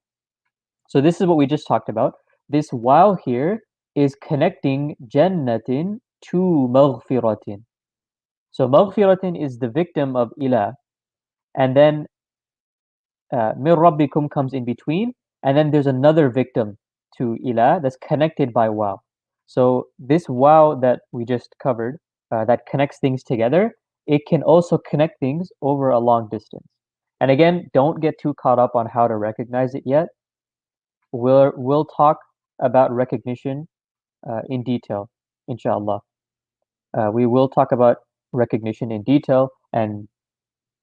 So this is what we just talked about. This wow here is connecting Jannatin to maghfiratin. So maghfiratin is the victim of ila. And then min rabbikum comes in between. And then there's another victim to ila that's connected by wow. So this wow that we just covered, that connects things together, it can also connect things over a long distance. And again, don't get too caught up on how to recognize it yet. We'll talk about recognition in detail, inshallah. We will talk about recognition in detail, and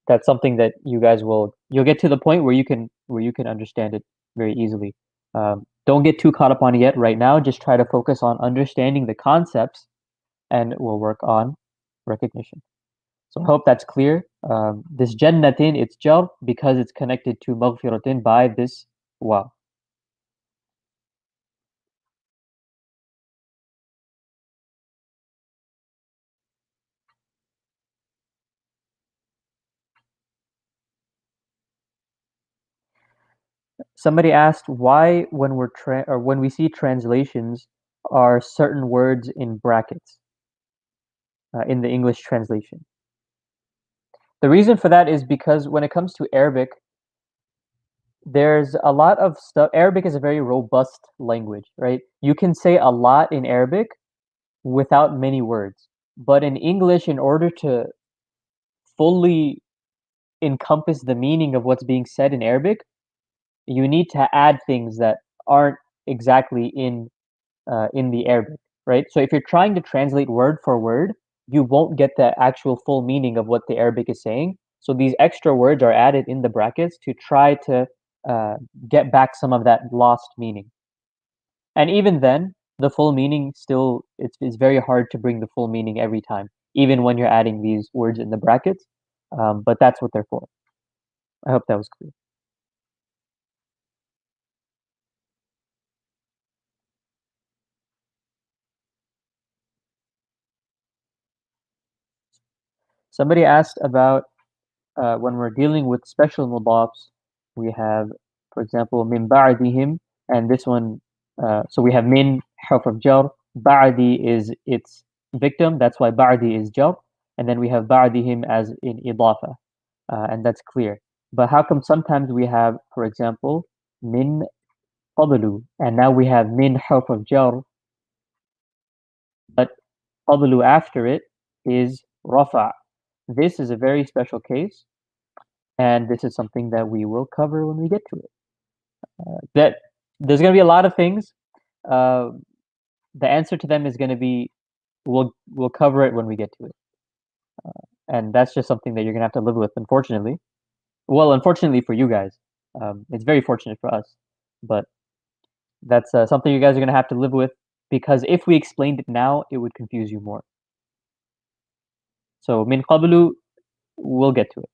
that's something that you'll get to the point where you can understand it very easily. Don't get too caught up on it yet right now. Just try to focus on understanding the concepts, and we'll work on recognition. So I hope that's clear. This jannatin, it's jar because it's connected to maghfiratin by this wow. Somebody asked why when we see translations are certain words in brackets in the English translation. The reason for that is because when it comes to Arabic, there's a lot of stuff. Arabic is a very robust language, right? You can say a lot in Arabic without many words. But in English, in order to fully encompass the meaning of what's being said in Arabic, you need to add things that aren't exactly in the Arabic, right? So if you're trying to translate word for word, you won't get the actual full meaning of what the Arabic is saying. So these extra words are added in the brackets to try to get back some of that lost meaning. And even then, the full meaning still, it's very hard to bring the full meaning every time, even when you're adding these words in the brackets. But that's what they're for. I hope that was clear. Somebody asked about when we're dealing with special mudafs, we have, for example, min ba'dihim, and this one, so we have min, harf of jar, ba'di is its victim, that's why ba'di is jar, and then we have ba'dihim as in idafa, and that's clear. But how come sometimes we have, for example, min qablu, and now we have min harf of jar, but qablu after it is rafa'. This is a very special case, and this is something that we will cover when we get to it. That there's going to be a lot of things. The answer to them is going to be we'll cover it when we get to it, and that's just something that you're going to have to live with, unfortunately. Well, unfortunately for you guys, it's very fortunate for us, but that's something you guys are going to have to live with, because if we explained it now, it would confuse you more. So min qablu, we'll get to it.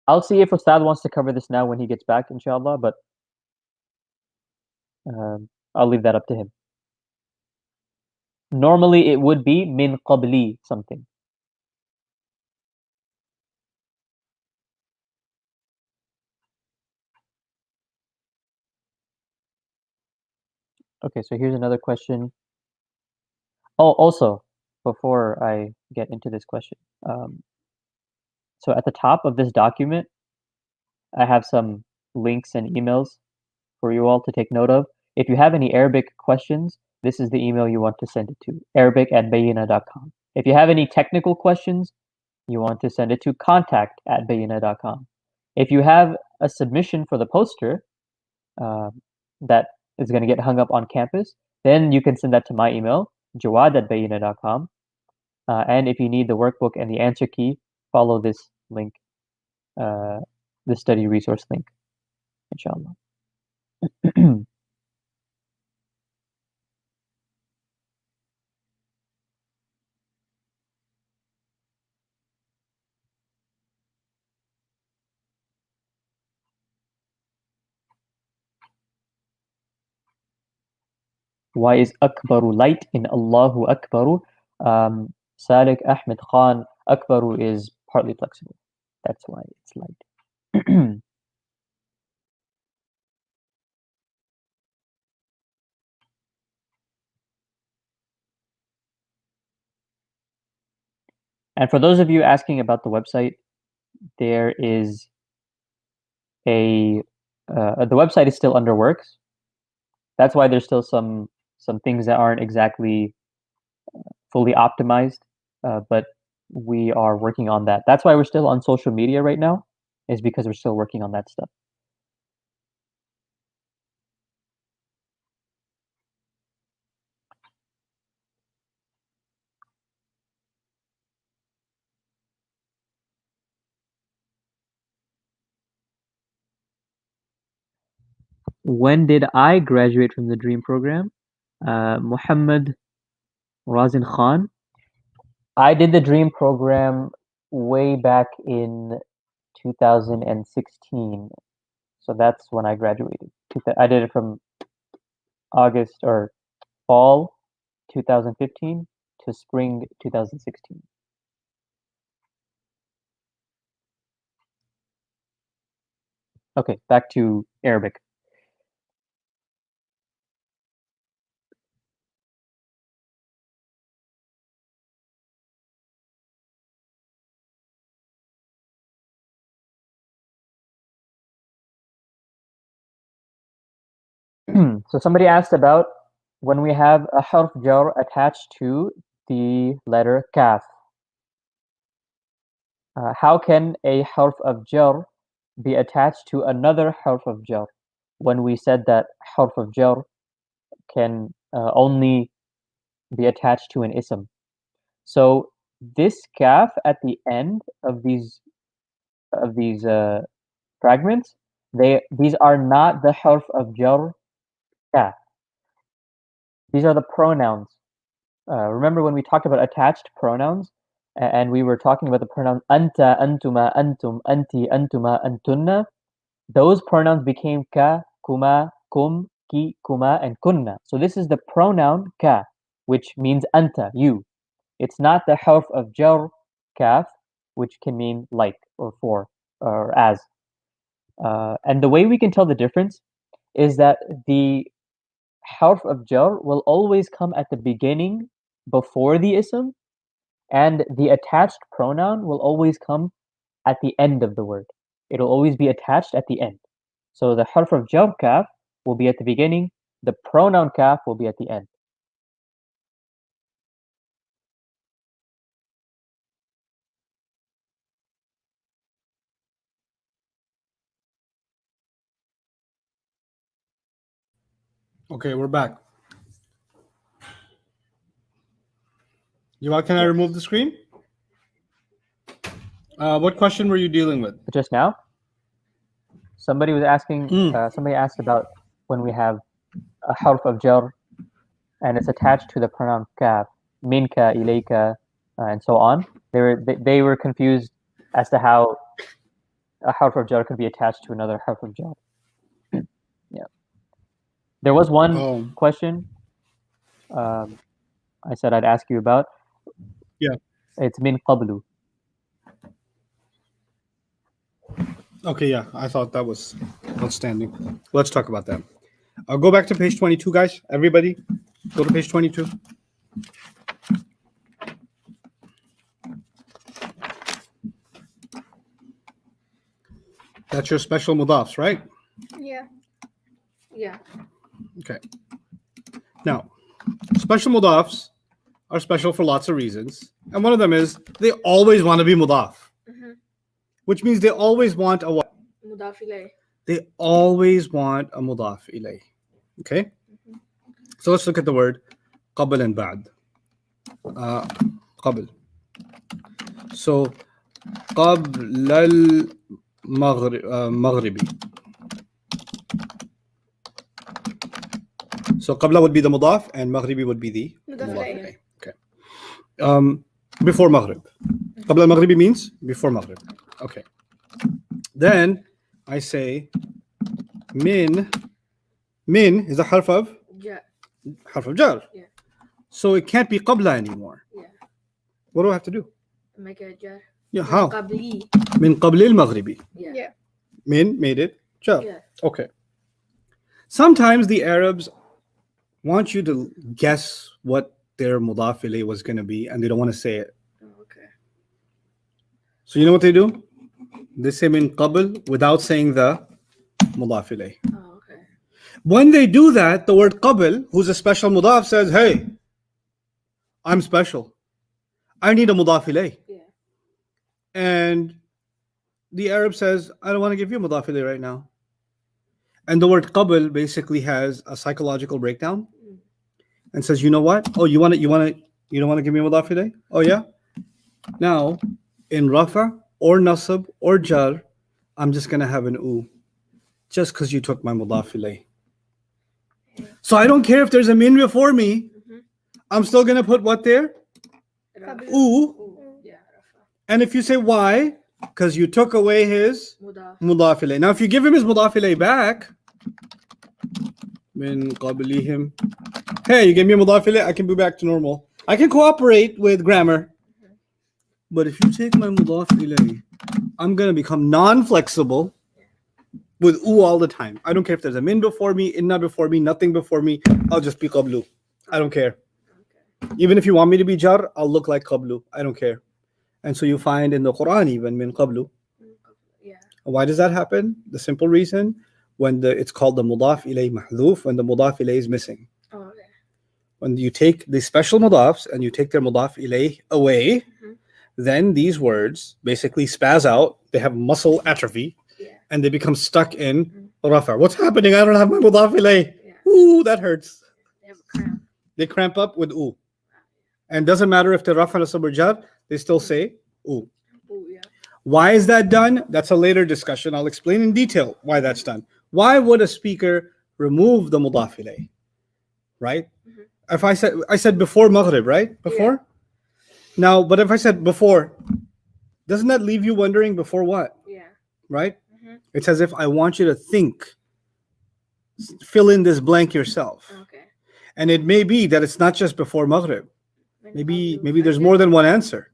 I'll see if Ustad wants to cover this now when he gets back, inshallah, but I'll leave that up to him. Normally, it would be min qabli something. Okay, so here's another question. Oh, also, before I get into this question, so at the top of this document, I have some links and emails for you all to take note of. If you have any Arabic questions, this is the email you want to send it to, arabic@bayina.com. If you have any technical questions, you want to send it to contact@bayina.com. If you have a submission for the poster that is going to get hung up on campus, then you can send that to my email, jawad@bayina.com. And if you need the workbook and the answer key, follow this link, the study resource link, inshallah. Why is Akbaru light in Allahu Akbaru? Salik Ahmed Khan, Akbaru is partly flexible. That's why it's light. And for those of you asking about the website, there is the website is still under works. That's why there's still some things that aren't exactly fully optimized, but we are working on that. That's why we're still on social media right now, is because we're still working on that stuff. When did I graduate from the DREAM program? Muhammad Razin Khan. I did the DREAM program way back in 2016. So that's when I graduated. I did it from August or fall 2015 to spring 2016. Okay, back to Arabic. So somebody asked about when we have a harf jar attached to the letter kaf. How can a harf of jar be attached to another harf of jar when we said that harf of jar can only be attached to an ism? So this kaf at the end of these fragments, these are not the harf of jar kaf. These are the pronouns. Remember when we talked about attached pronouns, and we were talking about the pronoun anta, antuma, antum, anti, antuma, antunna? Those pronouns became ka, kuma, kum, ki, kuma, and kunna. So this is the pronoun ka, which means anta, you. It's not the harf of jar kaf, which can mean like or for or as. And the way we can tell the difference is that the harf of jar will always come at the beginning before the ism, and the attached pronoun will always come at the end of the word. It'll always be attached at the end. So the harf of jar kaf will be at the beginning, the pronoun kaf will be at the end. Okay, we're back. Can I remove the screen? What question were you dealing with? Just now, somebody was asking, somebody asked about when we have a harf of jar and it's attached to the pronoun kaf, minka, ilayka, and so on. They were confused as to how a harf of jar could be attached to another harf of jar. Yeah. There was one Oh. question I said I'd ask you about. Yeah. It's min qablu. Okay, yeah, I thought that was outstanding. Let's talk about that. I'll go back to page 22, guys. Everybody, go to page 22. That's your special mudafs, right? Yeah. Yeah. Okay. Now, special mudafs are special for lots of reasons. And one of them is they always want to be mudaf, which means they always want a what? Mudaf ilayh. They always want a mudaf ilay. Okay? So let's look at the word qabl and ba'd. Qabl. So qabl al-maghribi. So qabla would be the mudaf and maghribi would be the Mudaf mudaf ilayh. ilayh. Okay. Before maghrib. Qabla al-maghribi means before maghrib. Okay. Then I say min. Min is a harf of Ja. jar. Yeah. So it can't be qabla anymore. Yeah. What do I have to do? Make a jar. Yeah, how? Qabli. Min qabli al-maghribi. Yeah. Yeah. Min made it jar. Yeah. Okay. Sometimes the Arabs want you to guess what their mudaf ilayh was going to be, and they don't want to say it. Oh, okay. So you know what they do? They say min qabl without saying the mudaf ilayh. Oh, okay. When they do that, the word qabl, who's a special mudaf, says, hey, I'm special. I need a mudaf ilayh. Yeah. And the Arab says, I don't want to give you a mudaf ilayh right now. And the word qabl basically has a psychological breakdown and says, you know what? Oh, you don't want to give me a mudaf ilayh? Oh yeah? Now, in rafa or nasab or jar, I'm just going to have an u. Just because you took my mudaf ilayh. So I don't care if there's a min before me. I'm still going to put what there? Qabl. U. Ooh. Yeah. Rafa. And if you say why? Because you took away his Mudaf. mudaf ilayh. Now, if you give him his mudaf ilayh back, min qablihim. Hey, you gave me a mudaf ilayh, I can be back to normal. I can cooperate with grammar. But if you take my mudaf ilayh, I'm going to become non-flexible with u all the time. I don't care if there's a min before me, inna before me, nothing before me. I'll just be qablu. I don't care. Even if you want me to be jar, I'll look like qablu. I don't care. And so you find in the Quran even min qablu. Yeah. Why does that happen? The simple reason, when it's called the mudaf ilayh mahdhuf, when the mudaf ilayh is missing. Oh, okay. When you take the special mudafs and you take their mudaf ilayh away, then these words basically spaz out. They have muscle atrophy, and they become stuck in rafa. What's happening? I don't have my mudaf ilayh. Yeah. Ooh, that hurts. They have a cramp. They cramp up with ooh. And doesn't matter if they're rafa nasab or jar, they still say ooh. Ooh, yeah. Why is that done? That's a later discussion. I'll explain in detail why that's done. Why would a speaker remove the mudaf ilayh? Right? If I said before maghrib, right? Before? Now, but if I said before, doesn't that leave you wondering before what? Yeah. Right? It's as if I want you to think, fill in this blank yourself. Okay. And it may be that it's not just before maghrib. Min Maybe qablu there's fajr. more than one answer.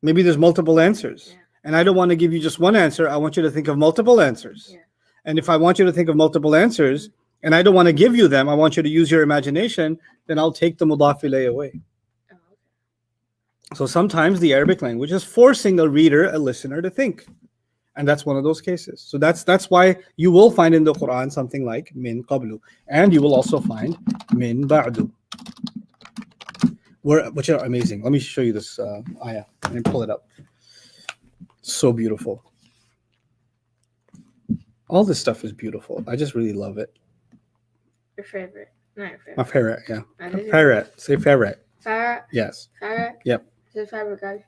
Maybe there's multiple answers. Yeah. And I don't want to give you just one answer. I want you to think of multiple answers. Yeah. And if I want you to think of multiple answers, and I don't want to give you them, I want you to use your imagination, then I'll take the mudaf ilayh away. Oh, okay. So sometimes the Arabic language is forcing a reader, a listener to think. And that's one of those cases. So that's why you will find in the Quran something like min qablu. And you will also find min ba'du. Which are amazing. Let me show you this ayah and pull it up. So beautiful. All this stuff is beautiful. I just really love it. Your favorite. Not your favorite. My ferret, yeah. What is it? Ferret. Say ferret. Farah. Yes. Farah. Yep. Is it favorite guy?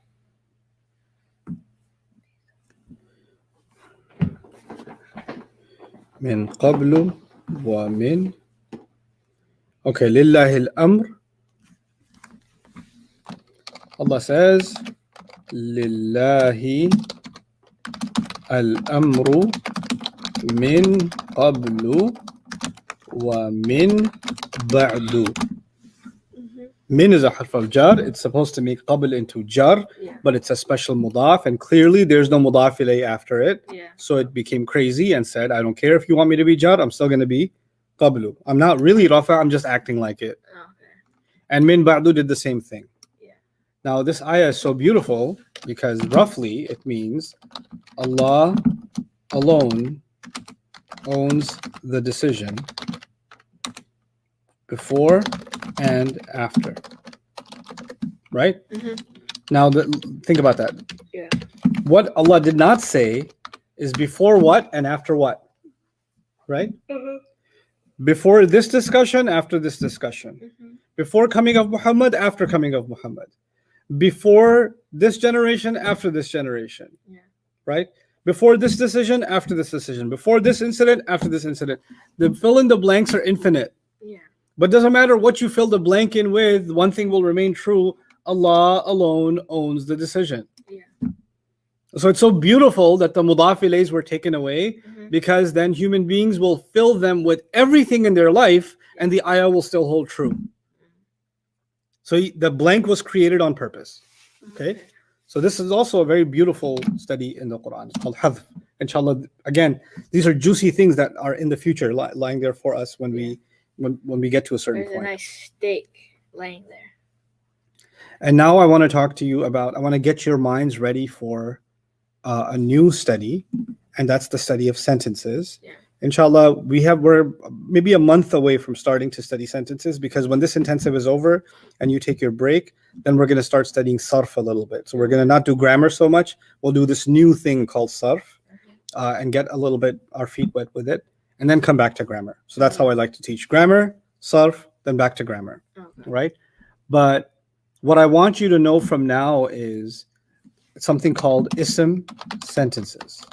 من قبل ومن. Okay. لله الأمر. Allah says لله الأمر من قبل ومن بعد. Mhm. Min is a harf of jar. It's supposed to make qabl into jar, Yeah. but it's a special mudaf, and clearly there's no mudaf ilay after it. Yeah. So it became crazy and said, I don't care if you want me to be jar, I'm still going to be qablu. I'm not really rafa, I'm just acting like it. Okay. And min ba'du did the same thing. Yeah. Now this ayah is so beautiful because roughly it means Allah alone owns the decision before and after. Right? Mhm. Now think about that. Yeah. What Allah did not say is before what and after what. Right? Mhm. Before this discussion, after this discussion. Mhm. Before coming of Muhammad, after coming of Muhammad. Before this generation, after this generation. Yeah. Right? Before this decision, after this decision. Before this incident, after this incident. The fill in the blanks are infinite. Yeah. But doesn't matter what you fill the blank in with, one thing will remain true. Allah alone owns the decision. Yeah. So it's so beautiful that the mudaf ilays were taken away, Mhm. because then human beings will fill them with everything in their life and the ayah will still hold true. So the blank was created on purpose. Okay? So this is also a very beautiful study in the Quran. It's called hadf. Inshallah, again, these are juicy things that are in the future lying there for us when we get to a certain There's a point. nice steak laying there. And now I want to talk to you about, I want to get your minds ready for a new study, and that's the study of sentences. Yeah. Inshallah, we're maybe a month away from starting to study sentences, because when this intensive is over and you take your break, then we're going to start studying sarf a little bit. So we're going to not do grammar so much. We'll do this new thing called sarf and get a little bit our feet wet with it, and then come back to grammar. So that's how I like to teach: grammar, sarf, then back to grammar, Okay. right? But what I want you to know from now is something called ism sentences.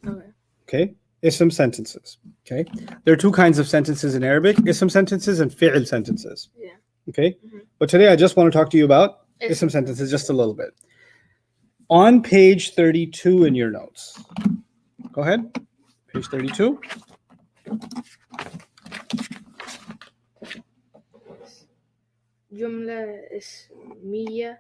Okay. Okay, ism sentences. Okay, there are two kinds of sentences in Arabic: ism sentences and fi'l sentences. Yeah. Okay, Mhm. but today I just want to talk to you about ism Ism. sentences just a little bit. On page 32 in your notes. Go ahead. Page 32. Jumla ismiya.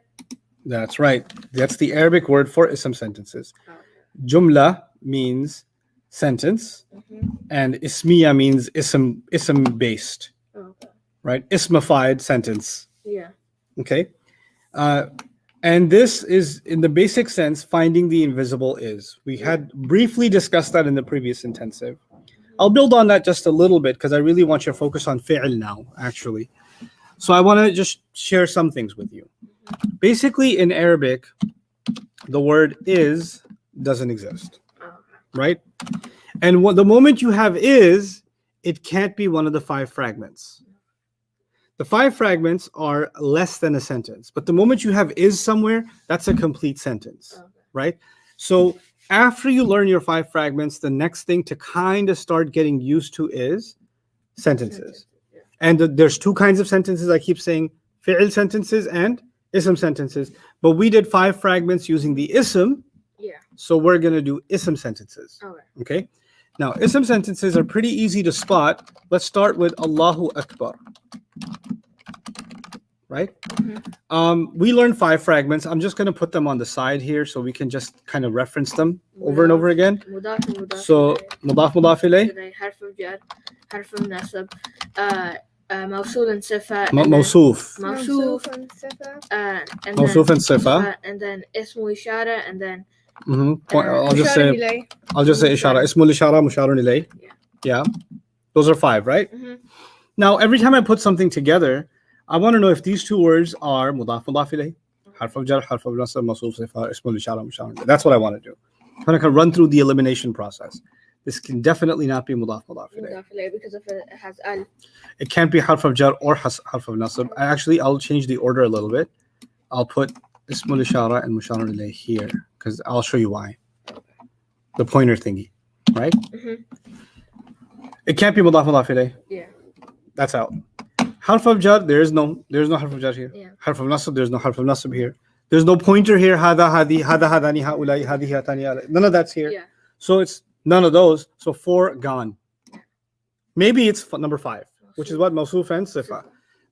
That's right. That's the Arabic word for ism sentences. Okay. Jumla means sentence, Mhm. and ismiya means ism based, Okay. right? Ismified sentence. Yeah. Okay. And this is, in the basic sense, finding the invisible is. We had briefly discussed that in the previous intensive. I'll build on that just a little bit because I really want you to focus on fi'l now, actually. So I want to just share some things with you. Basically, in Arabic, the word is doesn't exist, Okay. right? And the moment you have is, it can't be one of the 5 fragments. The 5 fragments are less than a sentence, but the moment you have is somewhere, that's a complete sentence, Okay. right? So after you learn your 5 fragments, the next thing to kind of start getting used to is sentences. Yeah. And there's 2 kinds of sentences. I keep saying fi'l sentences and ism sentences, but we did 5 fragments using the ism, Yeah. so we're going to do ism sentences. Okay. Okay. Now, ism sentences are pretty easy to spot. Let's start with Allahu Akbar. Right? We learned 5 fragments. I'm just going to put them on the side here so we can just kind of reference them over and over again. مضاف مضاف So, mudaf mudaf ilayh, إليه. حرف الجر حرف النصب موصول صفة mawsoof, موصوف and sifa. and mawsoof and sifa. and then اسم إشارة and then I'll just Mushar say ilay. ishara. Ismul ishara, musharun ilayh. Yeah. Those are 5, right? Mhm. Now, every time I put something together, I want to know if these 2 words are mudaf mudaf ilayh, harf of jar, harf of nasab, mawsoof, sifa, ismul ishara, musharun ilayh. That's what I want to do. I'm going to run through the elimination process. This can definitely not be mudaf mudaf ilayh. مضاف إليه because of it has al. It can't be harf of jar or harf of nasab. I'll change the order a little bit. I'll put ismul ishara and musharun ilayh here because I'll show you why. The pointer thingy, right? Mhm. It can't be mudaf mudaf ilayh. Yeah. That's out. Harf of jar, there's no harf of jar here. Yeah. Harf of nasab, there's no harf of nasab here. There's no pointer here. Hada hadi, hada hadani, haulai, hadi hatani. None of that's here. Yeah. So it's none of those. So 4 gone. Maybe it's number 5, which is what? Mawsuf and Sifa.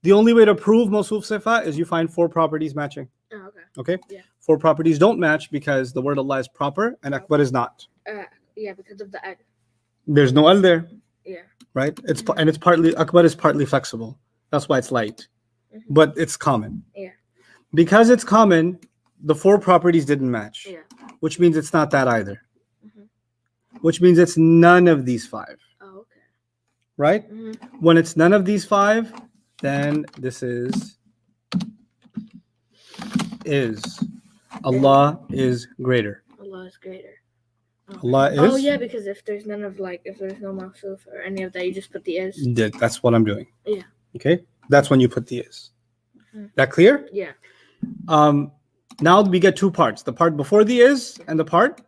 The only way to prove Mawsuf Sifa is you find 4 properties matching. Oh, okay. Okay? Yeah. 4 properties don't match because the word Allah is proper and Akbar is not. Yeah, because of the al. There's no al there, Yeah. right? And it's partly, Akbar is partly flexible. That's why it's light. But it's common. Yeah. Because it's common, the 4 properties didn't match. Yeah. Which means it's not that either. Which means it's none of these 5. Oh, okay. Right? When it's none of these 5, then this is Allah is greater. Allah is greater. Okay. Allah is. Oh yeah, because if there's no mawsuf or any of that, you just put the is. That's what I'm doing. Yeah. Okay. That's when you put the is. That clear? Yeah. Now we get 2 parts: the part before the is and the part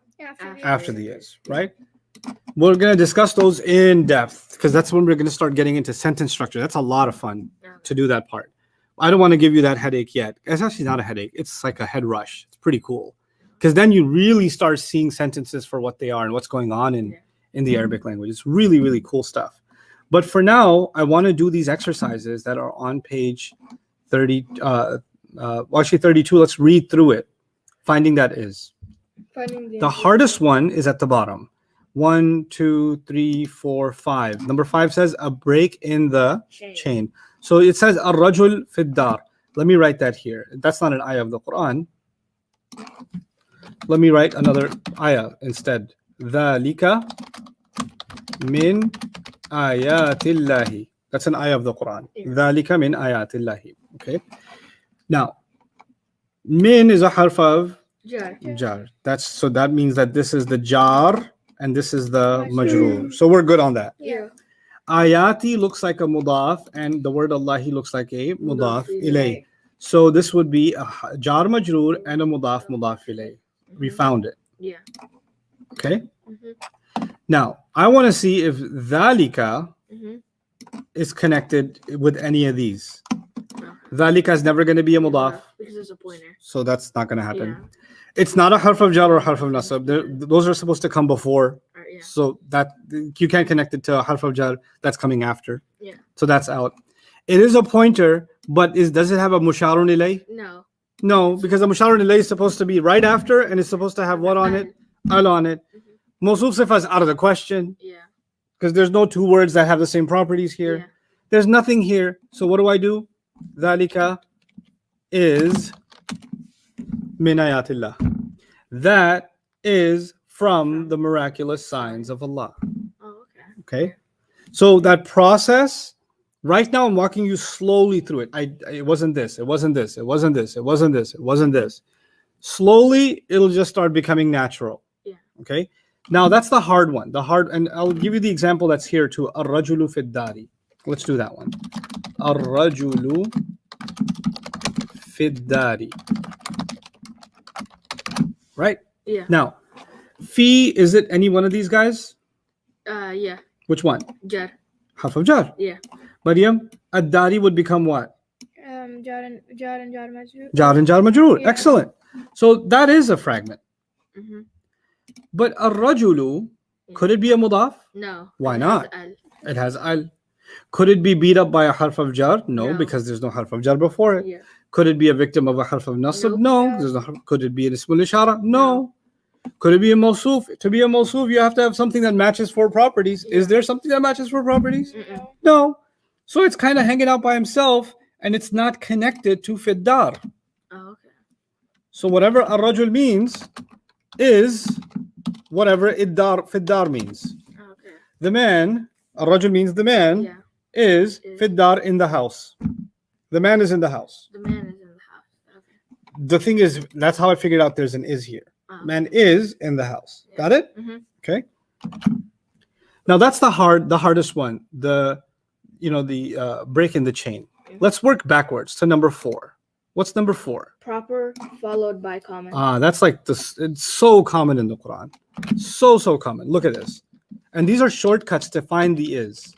after the is. Right? We're gonna discuss those in depth because that's when we're gonna start getting into sentence structure. That's a lot of fun to do that part. I don't want to give you that headache yet. It's actually not a headache. It's like a head rush. It's pretty cool. Because then you really start seeing sentences for what they are and what's going on in the Arabic language. It's really, really cool stuff. But for now, I want to do these exercises that are on page 30, actually 32. Let's read through it. Finding that is. The hardest one is at the bottom. 1, 2, 3, 4, 5. Number 5 says a break in the chain. So it says ar-rajul fid dar. Let me write that here. That's not an ayah of the Quran. Let me write another ayah instead. Dhalika min ayatillahi. That's an ayah of the Quran. Dhalika min ayatillahi. Okay. Now, min is a harf of jar. That means that this is the jar and this is the majroor. So we're good on that. Yeah. Ayati looks like a mudaf and the word Allahi looks like a mudaf ilay. So this would be a jar majroor and a mudaf ilay. We found it. Yeah. Okay. Now I want to see if dhalika is connected with any of these. Dhalika is never going to be a mudaf. Because there's a pointer. So that's not going to happen. Yeah. It's not a harf of jar or harf of nasab. Those are supposed to come before. Yeah. So that you can't connect it to a harf of jar that's coming after. Yeah. So that's out. It is a pointer, but does it have a musharun ilay? No. No, because the musharun ilay is supposed to be right after and it's supposed to have what on it? Al on it. Mawsuf sifa is out of the question. Yeah. Because there's no 2 words that have the same properties here. Yeah. There's nothing here. So what do? Dhalika is min ayatillah. That is from the miraculous signs of Allah. Oh, okay. Okay. So that process, right now I'm walking you slowly through it. It wasn't this, it wasn't this, it wasn't this, it wasn't this, it wasn't this. Slowly, it'll just start becoming natural. Yeah. Okay. Now that's the hard one. And I'll give you the example that's here too. Ar-rajulu fid dari. Let's do that one. Ar-rajulu fid dari. Right? Yeah. Now, fi, is it any one of these guys? Yeah. Which one? Jar. Harf of jar. Yeah. Maryam, ad-dari would become what? Jar and jar majroor. Jar and jar majroor. Yeah. Excellent. So that is a fragment. Mm-hmm. But ar-rajulu, could it be a mudaf? No. Why It not? has al. It has al. Could it be beat up by a harf of jar? No, No. because there's no harf of jar before it. Yeah. Could it be a victim of a harf of nasab? Nope. No. There's no, could it be an ismul ishara? No. Could it be a mawsuf? To be a mawsuf, you have to have something that matches 4 properties. Is there something that matches 4 properties? Mm-mm. No. So it's kind of hanging out by himself and it's not connected to fiddar. Oh, okay. So whatever ar-rajul means is whatever fiddar means. Oh, okay. The man, ar-rajul means the man, Yeah. is fiddar in the house. The man is in the house. The man is in the house. Okay. The thing is, that's how I figured out there's an is here. Oh. Man is in the house. Yeah. Got it? Mm-hmm. Okay. Now that's the hardest one. The break in the chain. Let's work backwards to number 4. What's number 4? Proper followed by common. That's like this. It's so common in the Quran. So common. Look at this. And these are shortcuts to find the is.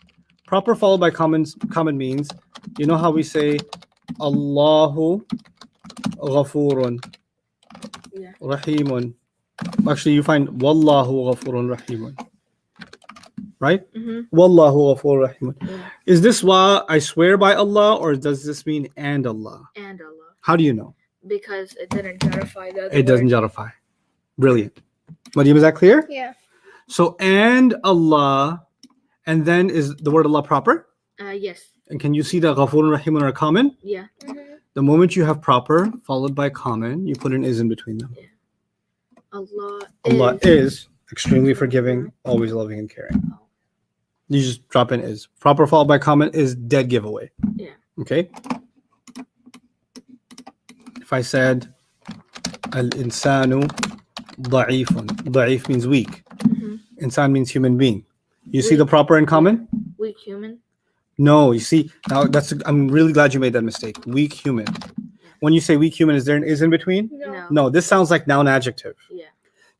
Proper followed by common means, you know how we say Allahu ghafurun Yeah. rahimun. Actually, you find Wallahu ghafurun rahimun. right? Mm-hmm. Wallahu ghafur rahim. Yeah. Is this wa I swear by Allah, or does this mean and Allah? And Allah. How do you know? Because it didn't clarify the other It doesn't word. justify. Brilliant. Maryam, is that clear? Yeah. So and Allah, and then is the word Allah proper? Yes. And can you see that Ghafur and Rahim are common? Yeah. The moment you have proper followed by common, you put an is in between them. Allah Allah is extremely forgiving, always loving and caring. You just drop in is. Proper followed by common is dead giveaway. Yeah. Okay? If I said al-insanu da'ifun. Da'if means weak. Mhm. Insan means human being. You see Weak. the proper and common? Weak human. No, you see, now I'm really glad you made that mistake. Weak human. When you say weak human, is there an is in between? No. No, this sounds like noun adjective. Yeah.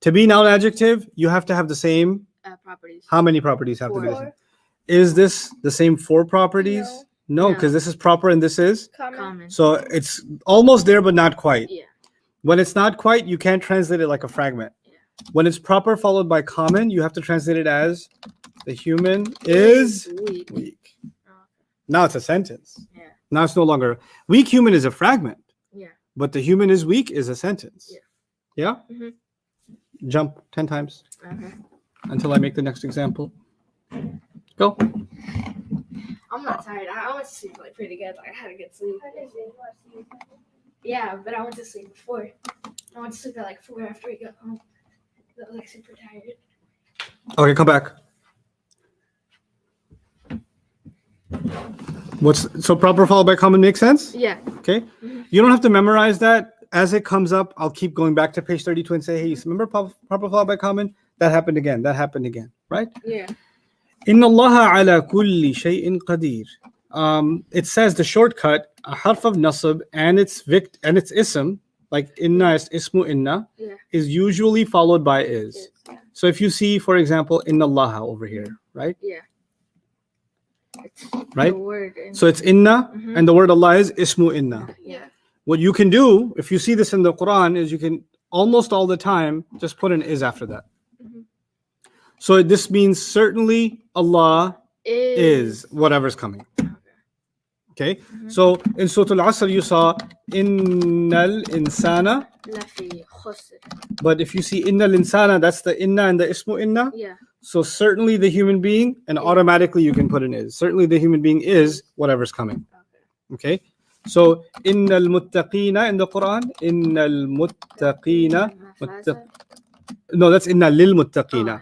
To be noun adjective, you have to have the same. Properties. How many properties have to be the Four. same? Is this the same four properties? No, No. because this is proper and this is. Common. So it's almost there, but not quite. Yeah. When it's not quite, you can't translate it like a fragment. Yeah. When it's proper followed by common, you have to translate it as the human is weak. weak. Oh, Now it's a sentence. Yeah. Now it's no longer weak human is a fragment, Yeah. but the human is weak is a sentence. Yeah. Yeah? Mhm. Jump 10 times Okay. until I make the next example. Go. I'm not tired. I went to sleep like pretty good. Like I had a good sleep. Yeah, but I went to sleep before. I went to sleep at like 4 after we got home. I was like super tired. Okay, come back. So proper followed by common makes sense? Yeah. Okay. You don't have to memorize that. As it comes up, I'll keep going back to page 32 and say, hey, remember proper followed by common? That happened again. That happened again. Right? Yeah. Inna Allah ala kulli shay'in qadir. It says the shortcut, a harf of nasab and its ism, like inna is ismu inna, Yeah. is usually followed by is. Yeah. So if you see, for example, inna Allah over here, right? Yeah. It's Right? The word. So it's inna, Mhm. and the word Allah is ismu inna. Yeah. What you can do, if you see this in the Quran, is you can almost all the time just put an is after that. Mhm. So this means certainly Allah is whatever's coming. Okay? So in Surah Al-Asr you saw innal insana, Lafi khusr. but if you see innal insana, that's the inna and the ismu inna. Yeah. So certainly the human being, and automatically you can put an is. Certainly the human being is whatever's coming. Okay. Okay? So innal muttaqina in the Quran, innal muttaqina, Mafaza. no, that's inna lil Oh, muttaqina. yeah.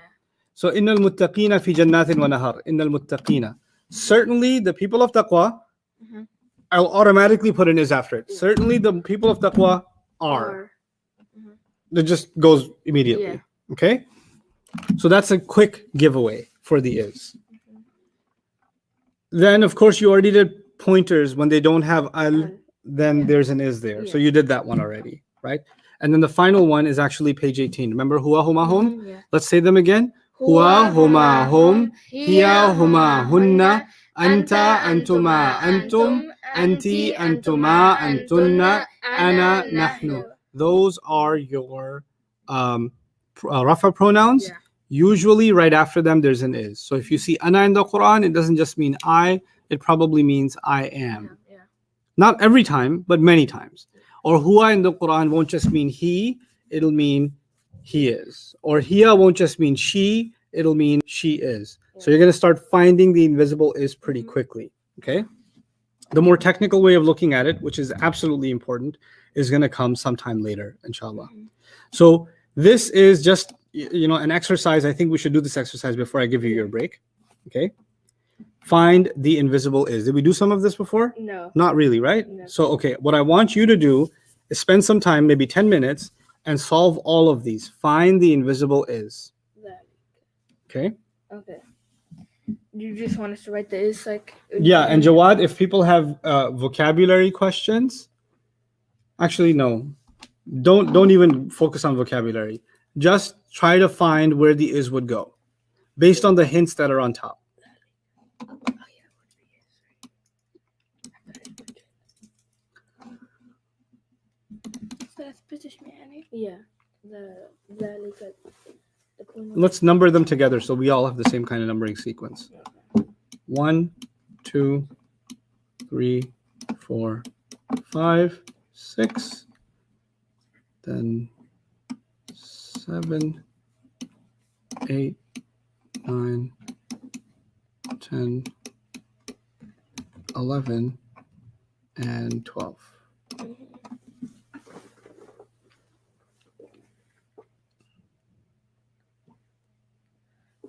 So innal muttaqina fi jannatin wa nahar. Innal muttaqina. Certainly the people of taqwa, Mhm. I'll automatically put an is after it. Yeah. Certainly the people of taqwa are. Or- It just goes immediately. Yeah. Okay? So that's a quick giveaway for the is. Then of course you already did pointers when they don't have al, then there's an is there. So Yeah. you did that one already, right? And then the final one is actually page 18. Remember huwa huma hum? Yeah. Let's say them again. Huwa huma hum, hiya huma hunna, anta antuma antum, anti antuma antunna, ana nahnu. Those are your rafa pronouns. Yeah. Usually right after them there's an is. So if you see ana in the Quran, it doesn't just mean I, it probably means I am. Yeah. Not every time, but many times. Or huwa in the Quran won't just mean he, it'll mean he is. Or hiya won't just mean she, it'll mean she is. So you're going to start finding the invisible is pretty quickly. Okay? The more technical way of looking at it, which is absolutely important, is going to come sometime later, inshallah. So this is just an exercise. I think we should do this exercise before I give you your break. Okay? Find the invisible is. Did we do some of this before? No. Not really, right? No. So, okay, what I want you to do is spend some time, maybe 10 minutes, and solve all of these. Find the invisible is. That. Okay? Okay. You just want us to write the is like. Yeah, and Jawad, if people have vocabulary questions, actually, no. Don't even focus on vocabulary. Just try to find where the is would go based on the hints that are on top. Yeah. The let's number them together so we all have the same kind of numbering sequence. 1, 2, 3, 4, 5, 6, then 7, 8, 9, 10, 11, and 12.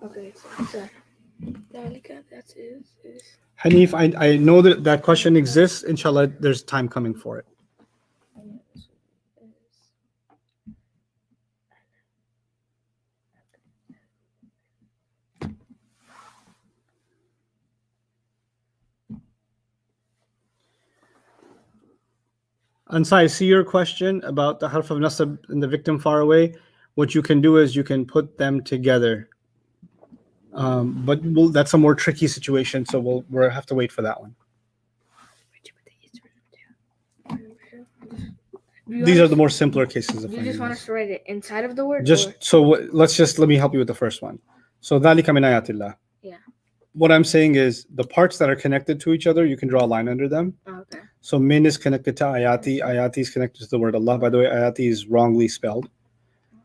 Okay, so Dalika, that's is. Hanif, I know that that question exists. Inshallah, there's time coming for it. Ansa, I see your question about the harf of nasab and the victim far away. What you can do is you can put them together. But that's a more tricky situation, so we'll have to wait for that one. These are the more simpler cases of You just want us to write it inside of the word? Let me help you with the first one. So dhalika min ayatillah. Yeah. What I'm saying is the parts that are connected to each other, you can draw a line under them. Okay. So min is connected to ayati. Ayati is connected to the word Allah. By the way, ayati is wrongly spelled.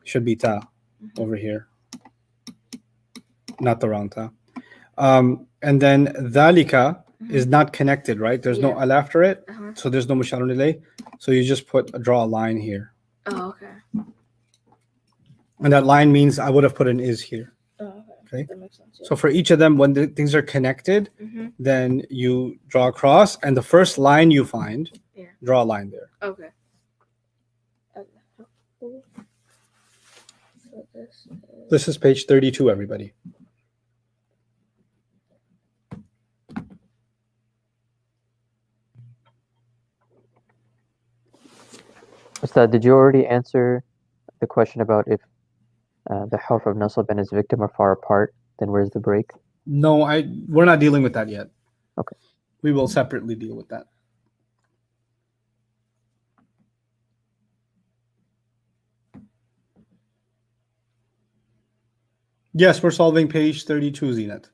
Should be ta over here. Not the wrong ta. And then dhalika is not connected, right? There's no al after it. So there's no musharun ilayh. So you just draw a line here. Oh, okay. And that line means I would have put an is here. Oh, Okay. That makes sense. Yeah. So for each of them, when the things are connected, then you draw a cross, and the first line you find, draw a line there. Okay. So This is page 32, everybody. Ustad, did you already answer the question about if the harf of nasab and its victim are far apart? Then where's the break? No, we're not dealing with that yet. Okay. We will separately deal with that. Yes, we're solving page 32, Zinat.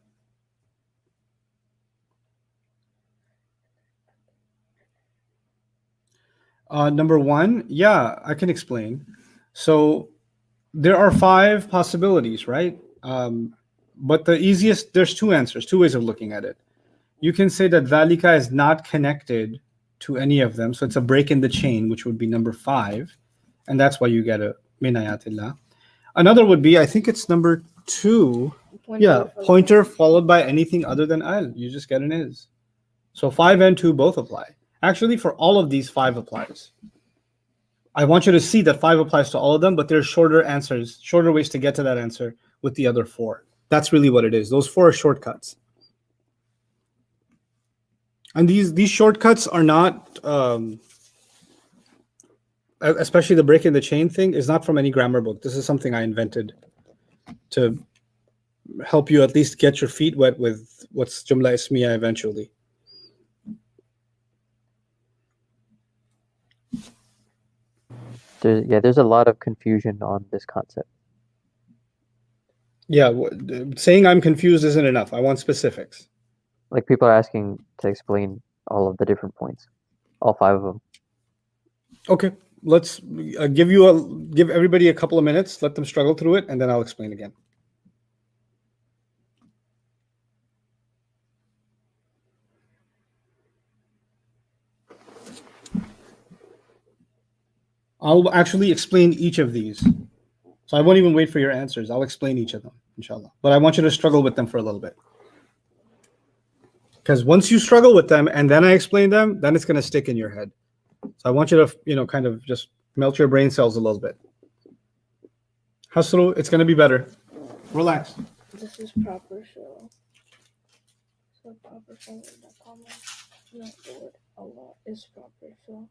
Number one, yeah, I can explain. So there are 5 possibilities, right? But the easiest, there's 2 answers, 2 ways of looking at it. You can say that dhalika is not connected to any of them. So it's a break in the chain, which would be number 5. And that's why you get a min ayatillah. Another would be, I think it's number 2. Pointer followed by anything other than al. You just get an is. So 5 and 2 both apply. Actually, for all of these, 5 applies. I want you to see that 5 applies to all of them, but there's shorter answers, shorter ways to get to that answer with the other 4. That's really what it is. Those 4 are shortcuts. And these shortcuts are not, especially the break in the chain thing, is not from any grammar book. This is something I invented to help you at least get your feet wet with what's Jumla Ismiya eventually. There's a lot of confusion on this concept. Yeah, saying I'm confused isn't enough. I want specifics. Like people are asking to explain all of the different points, all 5 of them. Okay, let's give everybody a couple of minutes. Let them struggle through it, and then I'll explain again. I'll actually explain each of these. So I won't even wait for your answers. I'll explain each of them, inshallah. But I want you to struggle with them for a little bit. Because once you struggle with them and then I explain them, then it's going to stick in your head. So I want you to, kind of just melt your brain cells a little bit. Hasru, it's going to be better. Relax. This is proper, so proper for the comma, not the word Allah is proper, so.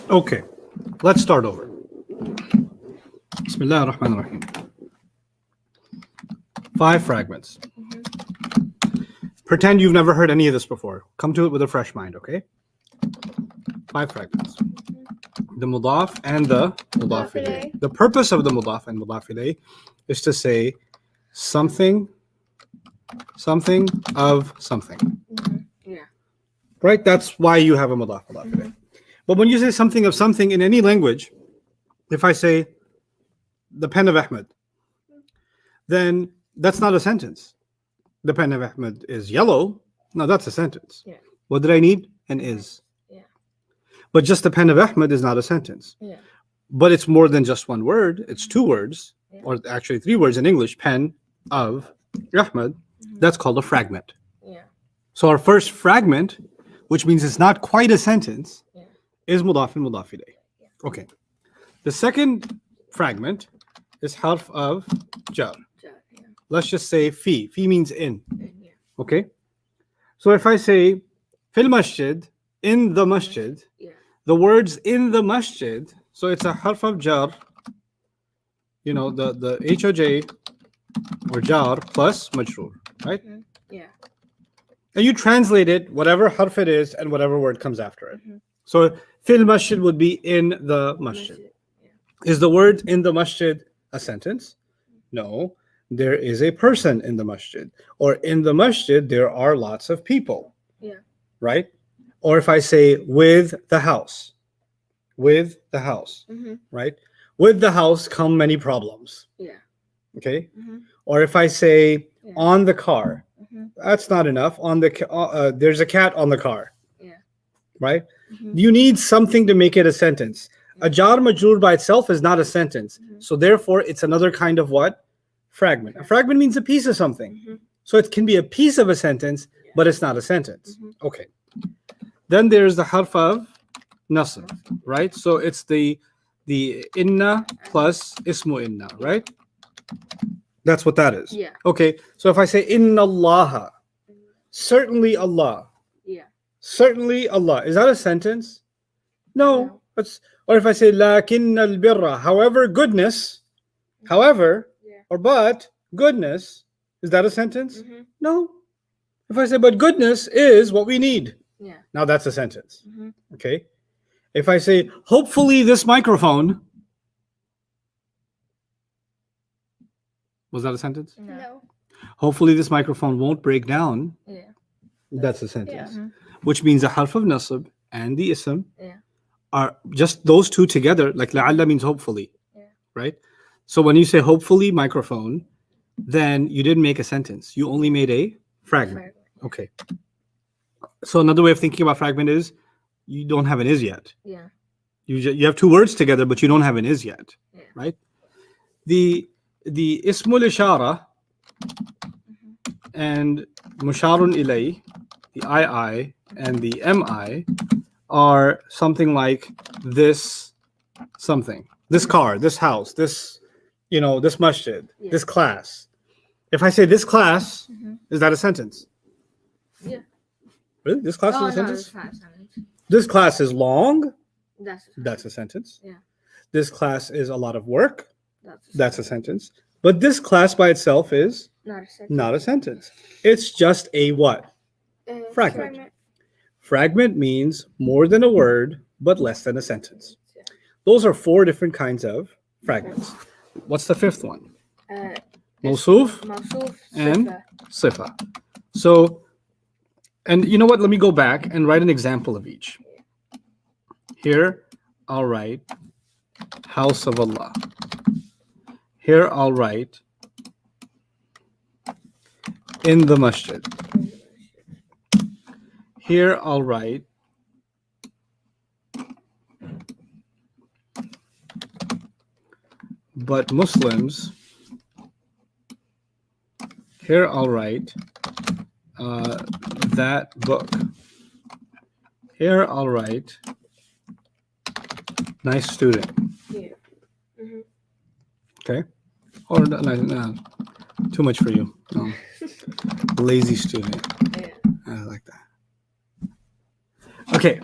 Okay, let's start over. Bismillah ar-Rahman ar-Rahim. 5 fragments. Pretend you've never heard any of this before. Come to it with a fresh mind, okay? 5 fragments. The mudaf and the mudaf ilayh. The purpose of the mudaf and mudaf ilayh is to say something of something. Yeah. Right? That's why you have a mudaf ilayh. But when you say something of something in any language, if I say the pen of Ahmed, then that's not a sentence. The pen of Ahmed is yellow. No, that's a sentence. Yeah. What did I need? An is. Yeah. But just the pen of Ahmed is not a sentence. Yeah. But it's more than just one word. It's 2 words, Yeah. or actually 3 words in English. Pen of Ahmed. That's called a fragment. Yeah. So our first fragment, which means it's not quite a sentence, Yeah. is mudaf and mudaf ilayh. Okay. The second fragment is harf of jar. Yeah. Let's just say fi. Fi means in. Yeah. Okay. So if I say fil masjid, in the masjid, Yeah. the words in the masjid, so it's a harf of jar, you know, the HOJ or jar plus majroor, right? Yeah. And you translate it, whatever harf it is, and whatever word comes after it. Mhm. So fil masjid would be in the masjid. Is the word in the masjid a sentence? No. There is a person in the masjid. Or in the masjid, there are lots of people. Yeah. Right? Or if I say with the house. With the house. Mhm. Right? With the house come many problems. Yeah. Okay? Mhm. Or if I say Yeah. on the car. Mhm. That's not enough. On the there's a cat on the car. Yeah. Right? Mhm. You need something to make it a sentence. A jar majroor by itself is not a sentence. So therefore, it's another kind of what? Fragment. A fragment means a piece of something. Mhm. So it can be a piece of a sentence, but it's not a sentence. Okay. Then there's the harf of nasr, right? So it's the inna plus ismu inna, right? That's what that is. Yeah. Okay. So if I say inna Allah, certainly Allah, Yeah. certainly Allah, is that a sentence? No. No. That's, or if I say lakin al birra, however goodness, however, Yeah. or but goodness, is that a sentence? Mhm. No. If I say but goodness is what we need, Yeah. now that's a sentence. Mhm. Okay. If I say hopefully this microphone, was that a sentence? No. Hopefully this microphone won't break down, Yeah. that's a sentence. Mhm. Which means the harf of nasb and the ism Yeah. are just those two together. Like la'alla means hopefully, Yeah. right? So when you say hopefully microphone, then you didn't make a sentence. You only made a fragment. Okay. So another way of thinking about fragment is you don't have an is yet. Yeah. You have 2 words together, but you don't have an is yet, Yeah. right? The ismul ishara and musharun ilay, the I and the mi are something like this something, this car, this house, this, you know, this masjid, Yeah. this class. If I say this class, Mhm. is that a sentence? Yeah. Really? This class Oh, is a no, sentence? that's not a sentence. This class is long. That's That's a sentence. Yeah. This class is a lot of work. that's That's a sentence. But this class by itself is not a sentence. not a sentence. It's just a what? Fragment. Fragment means more than a word, but less than a sentence. Yeah. Those are 4 different kinds of fragments. What's the 5th one? Uh, Mawsuf Mawsuf, and sifa. sifa. So, and you know what? Let me go back and write an example of each. Here, I'll write house of Allah. Here, I'll write in the masjid. Here, I'll write but Muslims. Here, I'll write that book. Here, I'll write nice student. Yeah. Mhm. Okay. Or no, too much for you. No. Lazy student. Yeah. I like that. Okay.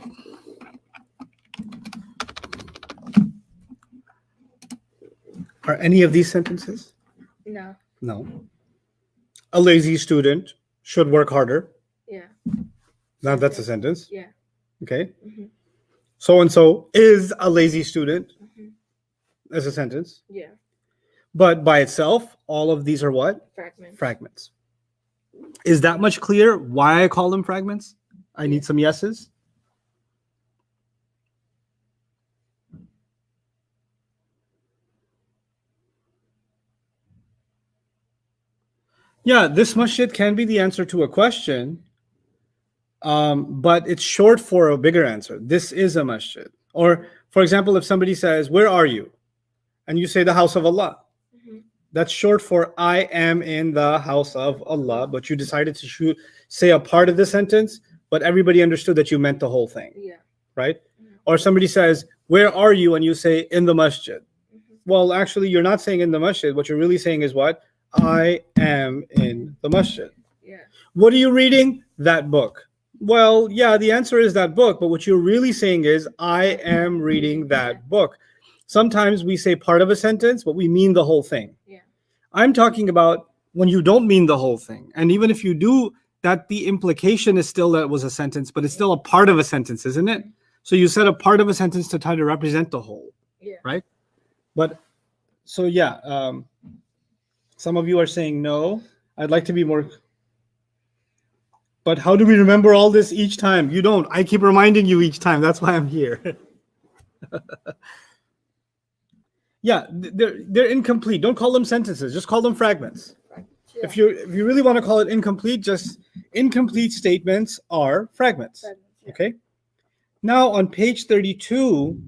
Are any of these sentences? No. No. A lazy student should work harder. Yeah. Now that's a sentence. Yeah. Okay. Mhm. So and so is a lazy student. Mhm. As a sentence. Yeah. But by itself, all of these are what? Fragment. Fragments. Is that much clear why I call them fragments? I need some yeses. Yeah, this masjid can be the answer to a question, but it's short for a bigger answer. This is a masjid. Or, for example, if somebody says, "Where are you?" and you say, "The house of Allah." Mhm. That's short for "I am in the house of Allah," but you decided to say a part of the sentence, but everybody understood that you meant the whole thing, Yeah. right? Mhm. Or somebody says, "Where are you?" and you say, "In the masjid." Mhm. Well, actually, you're not saying in the masjid. What you're really saying is what? I am in the masjid. Yeah. What are you reading? That book. Well, yeah, the answer is that book, but what you're really saying is, I am reading that book. Sometimes we say part of a sentence, but we mean the whole thing. Yeah. I'm talking about when you don't mean the whole thing. And even if you do, that the implication is still that it was a sentence, but it's still a part of a sentence, isn't it? So you said a part of a sentence to try to represent the whole, Yeah. right? But so yeah, some of you are saying no. I'd like to be more. But how do we remember all this each time? You don't. I keep reminding you each time. That's why I'm here. Yeah, they're incomplete. Don't call them sentences. Just call them fragments. Yeah. If you really want to call it incomplete, just incomplete statements are fragments. Fragments, yeah. Okay. Now on page 32,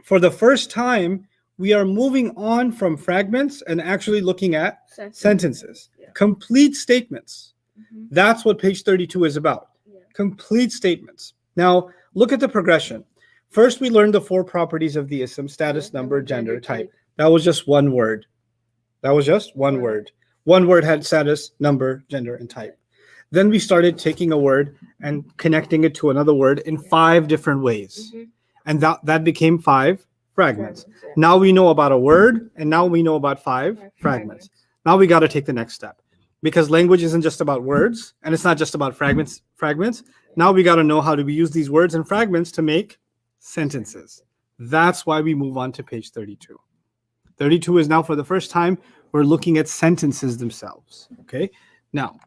for the first time, we are moving on from fragments and actually looking at sentences. Yeah. Complete statements. Mhm. That's what page 32 is about. Yeah. Complete statements. Now, look at the progression. First, we learned the four properties of the ism: status, number, gender, type. That was just one word. That was just one word. One word had status, number, gender, and type. Then we started taking a word and connecting it to another word in 5 different ways. Mhm. And that became 5 fragments. Yeah. Now we know about a word, and now we know about 5 Yeah, fragments. Now we got to take the next step. Because language isn't just about words, and it's not just about fragments. Now we got to know how to use these words and fragments to make sentences. That's why we move on to page 32. 32 is now, for the first time, we're looking at sentences themselves. Okay, now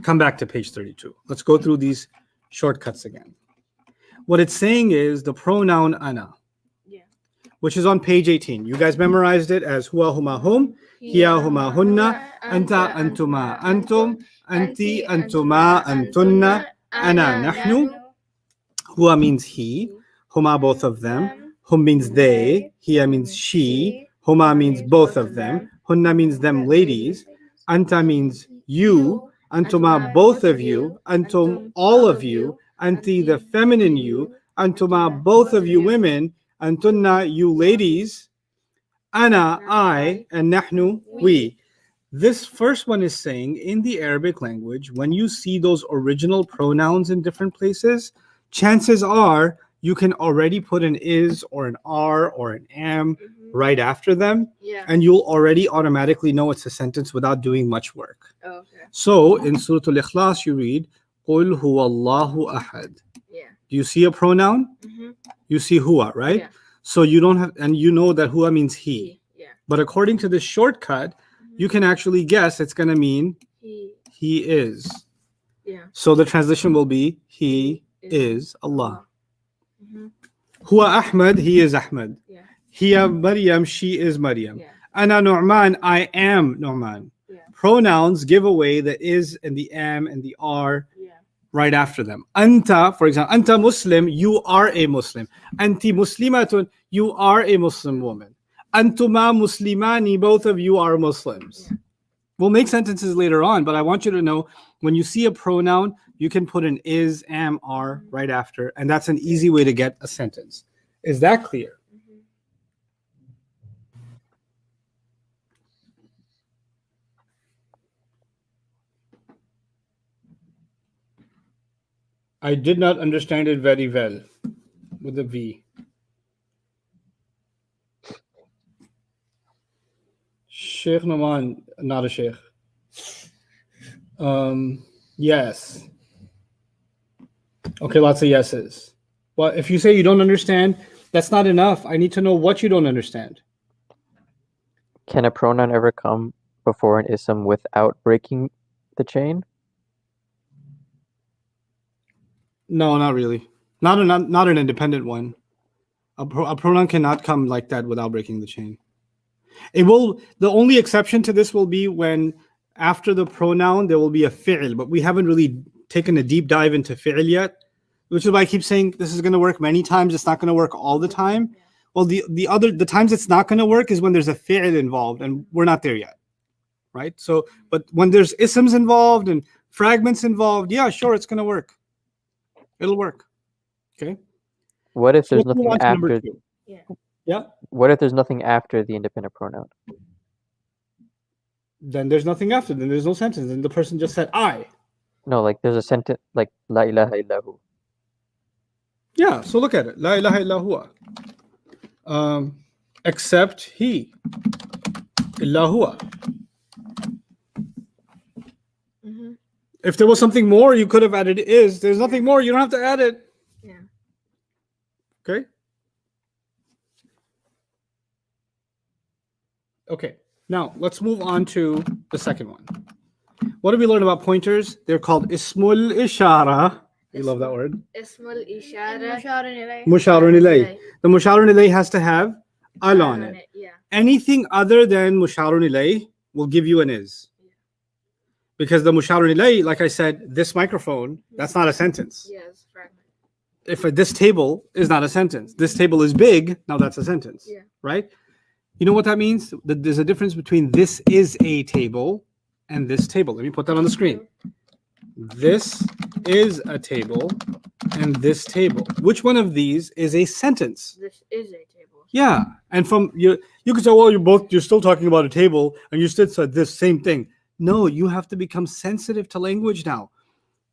come back to page 32. Let's go through these shortcuts again. What it's saying is the pronoun ana, Yeah. which is on page 18. You guys memorized it as huwa, huma, hum, hiya, huma, hunna, anta, antuma, antum, anti, antuma, antunna, ana, nahnu. Huwa means he, huma both of them, hum means they, hiya means she, huma means both of them, hunna means them ladies, anta means you, antuma both of you, antum all of you, anti the feminine you, antuma both of you women, antunna you ladies, ana I, and nahnu we. This first one is saying in the Arabic language, when you see those original pronouns in different places, chances are you can already put an is or an are or an am right after them, Yeah. and you'll already automatically know it's a sentence without doing much work. Oh, okay. So in Surah Al-Ikhlas, you read, قُلْ هُوَ اللَّهُ أَحَدٌ. Yeah. Do you see a pronoun? Mhm. You see huwa, right? Yeah. So you don't have, and you know that huwa means he. Yeah. But according to this shortcut, you can actually guess it's going to mean he is. Yeah. So the translation will be he is Allah. Mhm. Huwa Ahmad, he is Ahmad. Yeah. Hiya Maryam, she is Maryam. Yeah. Ana Nu'man, I am Nu'man. Yeah. Pronouns give away the is and the am and the are Yeah. right after them. Anta, for example, Anta Muslim, you are a Muslim. Anti Muslimatun, you are a Muslim woman. Antuma Muslimani, both of you are Muslims. Yeah. We'll make sentences later on, but I want you to know when you see a pronoun, you can put an is, am, are right after, and that's an easy way to get a sentence. Is that clear? Mhm. I did not understand it very well with the V. Sheikh Noman, not a sheikh. Yes. Okay, lots of yeses. Well, if you say you don't understand, that's not enough. I need to know what you don't understand. Can a pronoun ever come before an ism without breaking the chain? No, not really. Not an independent one. A pronoun cannot come like that without breaking the chain. It will. The only exception to this will be when after the pronoun there will be a fi'l, but we haven't really taken a deep dive into fi'l yet, which is why I keep saying this is going to work many times. It's not going to work all the time. Well, the times it's not going to work is when there's a fi'l involved, and we're not there yet, right? So, but when there's isms involved and fragments involved, yeah, sure, it's going to work. It'll work. Okay. What if So there's let's move nothing on to number after? 2. Yeah. Yeah. What if there's nothing after the independent pronoun? Then there's nothing after. Then there's no sentence. Then the person just said I. No, like there's a sentence like La ilaha illahu. Yeah. So look at it. La ilaha illa huwa. Except he. Illa huwa. Mm-hmm. If there was something more, you could have added is. There's nothing more. You don't have to add it. Yeah. Okay. Okay. Now let's move on to the second one. What did we learn about pointers? They're called ismul ishara. You love that word. Ismul ishara. Musharun ilayh. Musharun ilayh. The musharun ilayh has to have al on it. Yeah. Anything other than musharun ilayh will give you an is. Because the musharun ilayh, like I said, this microphone, that's not a sentence. Yes, fragment. If this table is not a sentence, this table is big, now that's a sentence. Yeah. Right? You know what that means? There's a difference between this is a table and this table. Let me put that on the screen. This is a table and this table. Which one of these is a sentence? This is a table. Yeah. And from you could say, well, you're still talking about a table and you still said this same thing. No, you have to become sensitive to language now.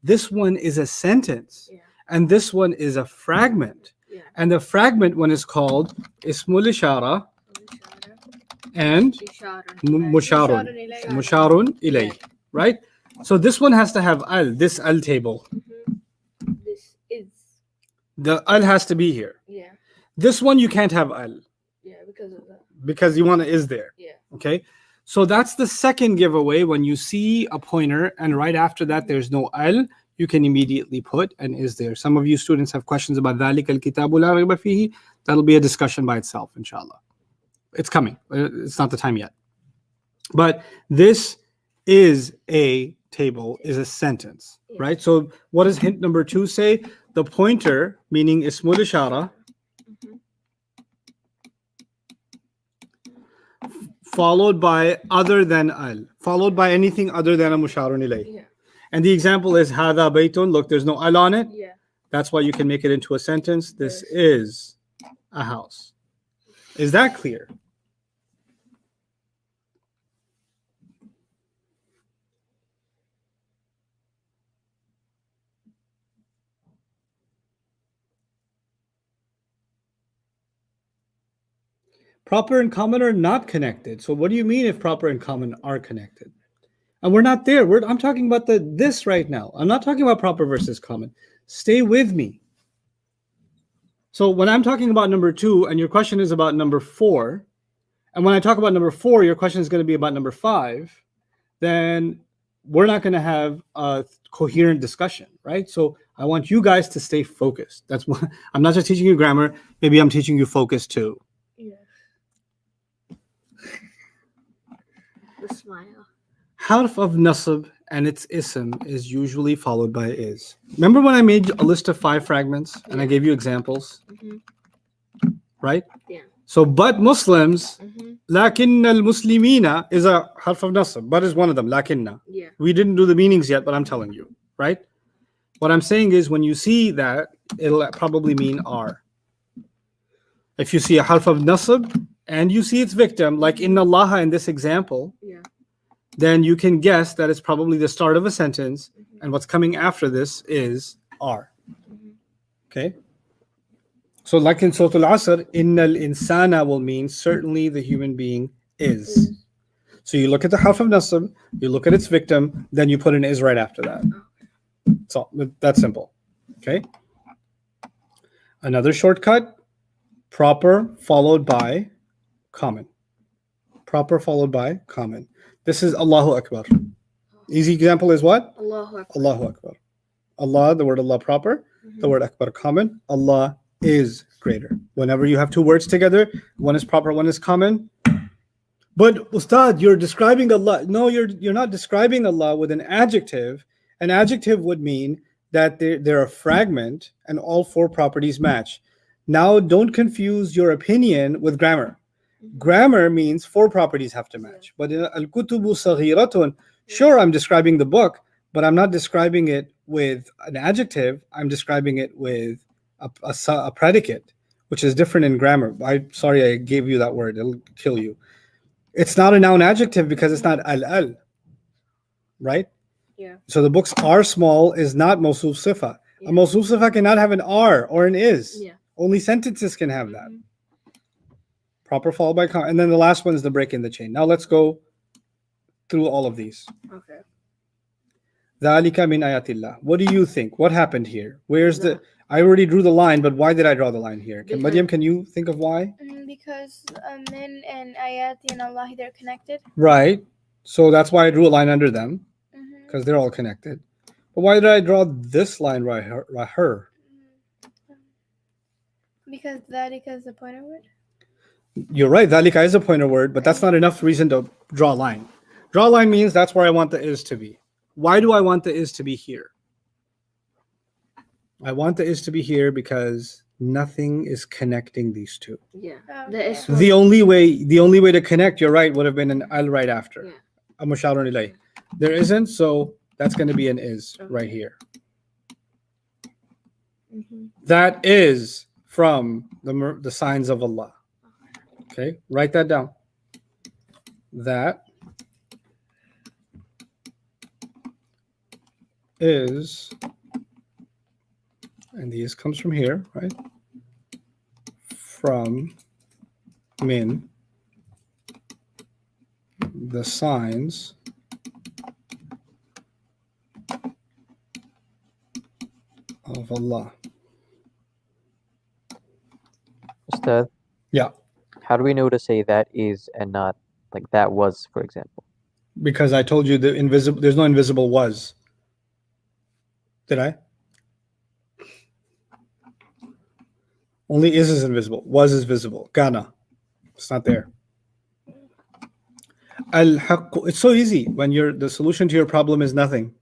This one is a sentence. Yeah. And this one is a fragment. Yeah. And the fragment one is called ismul ishara and musharun. ilayh. Musharun ilayh. Right? So this one has to have al, this al table. This is. The al has to be here. Yeah. This one you can't have al Yeah, because of that. because you want to is there. Yeah. Okay. So that's the second giveaway. When you see a pointer and right after that there's no al, you can immediately put an is there. Some of you students have questions about ذَلِكَ الْكِتَابُ لَا رَيْبَ فِيهِ. That'll be a discussion by itself, inshallah. It's coming. It's not the time yet. But this is a table is a sentence, right? So what does hint number 2 say? The pointer, meaning ismul ishara, followed by other than al, followed by anything other than a musharun ilayh. Yeah. And the example is hada baytun. Look, there's no al on it. Yeah. That's why you can make it into a sentence. This is a house. Is that clear? Proper and common are not connected. So what do you mean if proper and common are connected? And we're not there. I'm talking about this right now. I'm not talking about proper versus common. Stay with me. So when I'm talking about number 2 and your question is about number 4, and when I talk about number 4, your question is going to be about number 5, then we're not going to have a coherent discussion, right? So I want you guys to stay focused. That's why I'm not just teaching you grammar. Maybe I'm teaching you focus too. Yeah. The smile. Harf of nasab and its ism is usually followed by is. Remember when I made a list of 5 fragments and I gave you examples? Right? Yeah. So, but Muslims, lakinna al-muslimina is a harf of nasab. But is one of them, lakinna. Yeah. We didn't do the meanings yet, but I'm telling you, right? What I'm saying is when you see that, it'll probably mean are. If you see a harf of nasab and you see its victim, like inna Allah in this example, Yeah. then you can guess that it's probably the start of a sentence, and what's coming after this is are. Okay? So like in Surah Al-Asr, innal insana will mean certainly the human being is. So you look at the harf of nasb, you look at its victim, then you put an is right after that. So that's simple. Okay. Another shortcut, proper followed by common. Proper followed by common. This is Allahu Akbar. Easy example is what? Allahu Akbar. Allahu Akbar. Allah, the word Allah proper, the word Akbar common. Allah is greater. Whenever you have two words together, one is proper, one is common. But Ustad, you're describing Allah. No, you're not describing Allah with an adjective. An adjective would mean that they're a fragment and all four properties match. Now, don't confuse your opinion with grammar. Grammar means four properties have to match. But in al-kutubu saghiratun, sure, I'm describing the book, but I'm not describing it with an adjective. I'm describing it with a predicate, which is different in grammar. Sorry, I gave you that word. It'll kill you. It's not a noun adjective because it's not al-al, right? Yeah. So the books are small is not mawsuf sifa. Yeah. A mawsuf sifa cannot have an are or an is. Yeah. Only sentences can have that. Proper followed by common. And then the last one is the break in the chain. Now let's go through all of these. Okay. ذَلِكَ مِنْ آيَاتِ اللَّهِ. What do you think? What happened here? Where's the... I already drew the line, but why did I draw the line here? Because- Maryam, can you think of why? Because min and ayati and Allah, they're connected. Right. So that's why I drew a line under them, Mhm. because they're all connected. But why did I draw this line right her? Because dhalika is the pointer word. You're right. Dhalika is a pointer word, but that's not enough reason to draw a line. Draw a line means that's where I want the is to be. Why do I want the is to be here? I want the is to be here because nothing is connecting these two. Yeah. Okay. The is The only way to connect, you're right, would have been an al right after. Yeah. A musharun ilay. There isn't, so that's going to be an is right here. That is from the signs of Allah. Okay, write that down. That is, and the is comes from here, right? From min, the signs of Allah. Ustad, Yeah, how do we know to say that is and not like that was, for example? because I told you there's no invisible was. Did I? Only is invisible. Was is visible. Kana. It's not there. Al-haqq. It's so easy when the solution to your problem is nothing.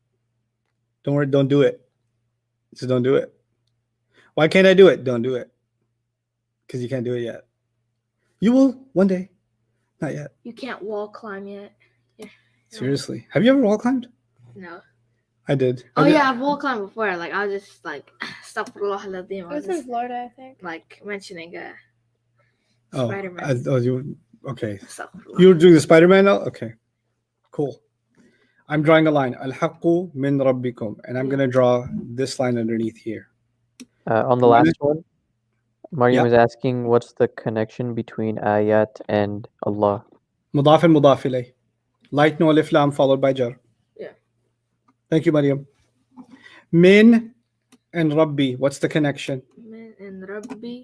Don't worry, don't do it. Just don't do it. Why can't I do it? Don't do it. Because you can't do it yet. You will one day. Not yet. You can't wall climb yet. Seriously. Have you ever wall climbed? No. I did. Oh I did. yeah, I've wall climbed before. Like I was just like astaghfirullah al-azim. It I was was in just Florida, I think. like mentioning Oh, Spider-Man. Okay. Astaghfirullah. You're doing the Spider-Man now? Okay. Cool. I'm drawing a line. Al-haqqu min rabbikum. And I'm going to draw this line underneath here. On the last one, Maryam is asking what's the connection between ayat and Allah? Mudaf and mudaf ilayh. Light no alif lam followed by jar. Yeah. Thank you, Maryam. Min and Rabbi. What's the connection? Min and Rabbi.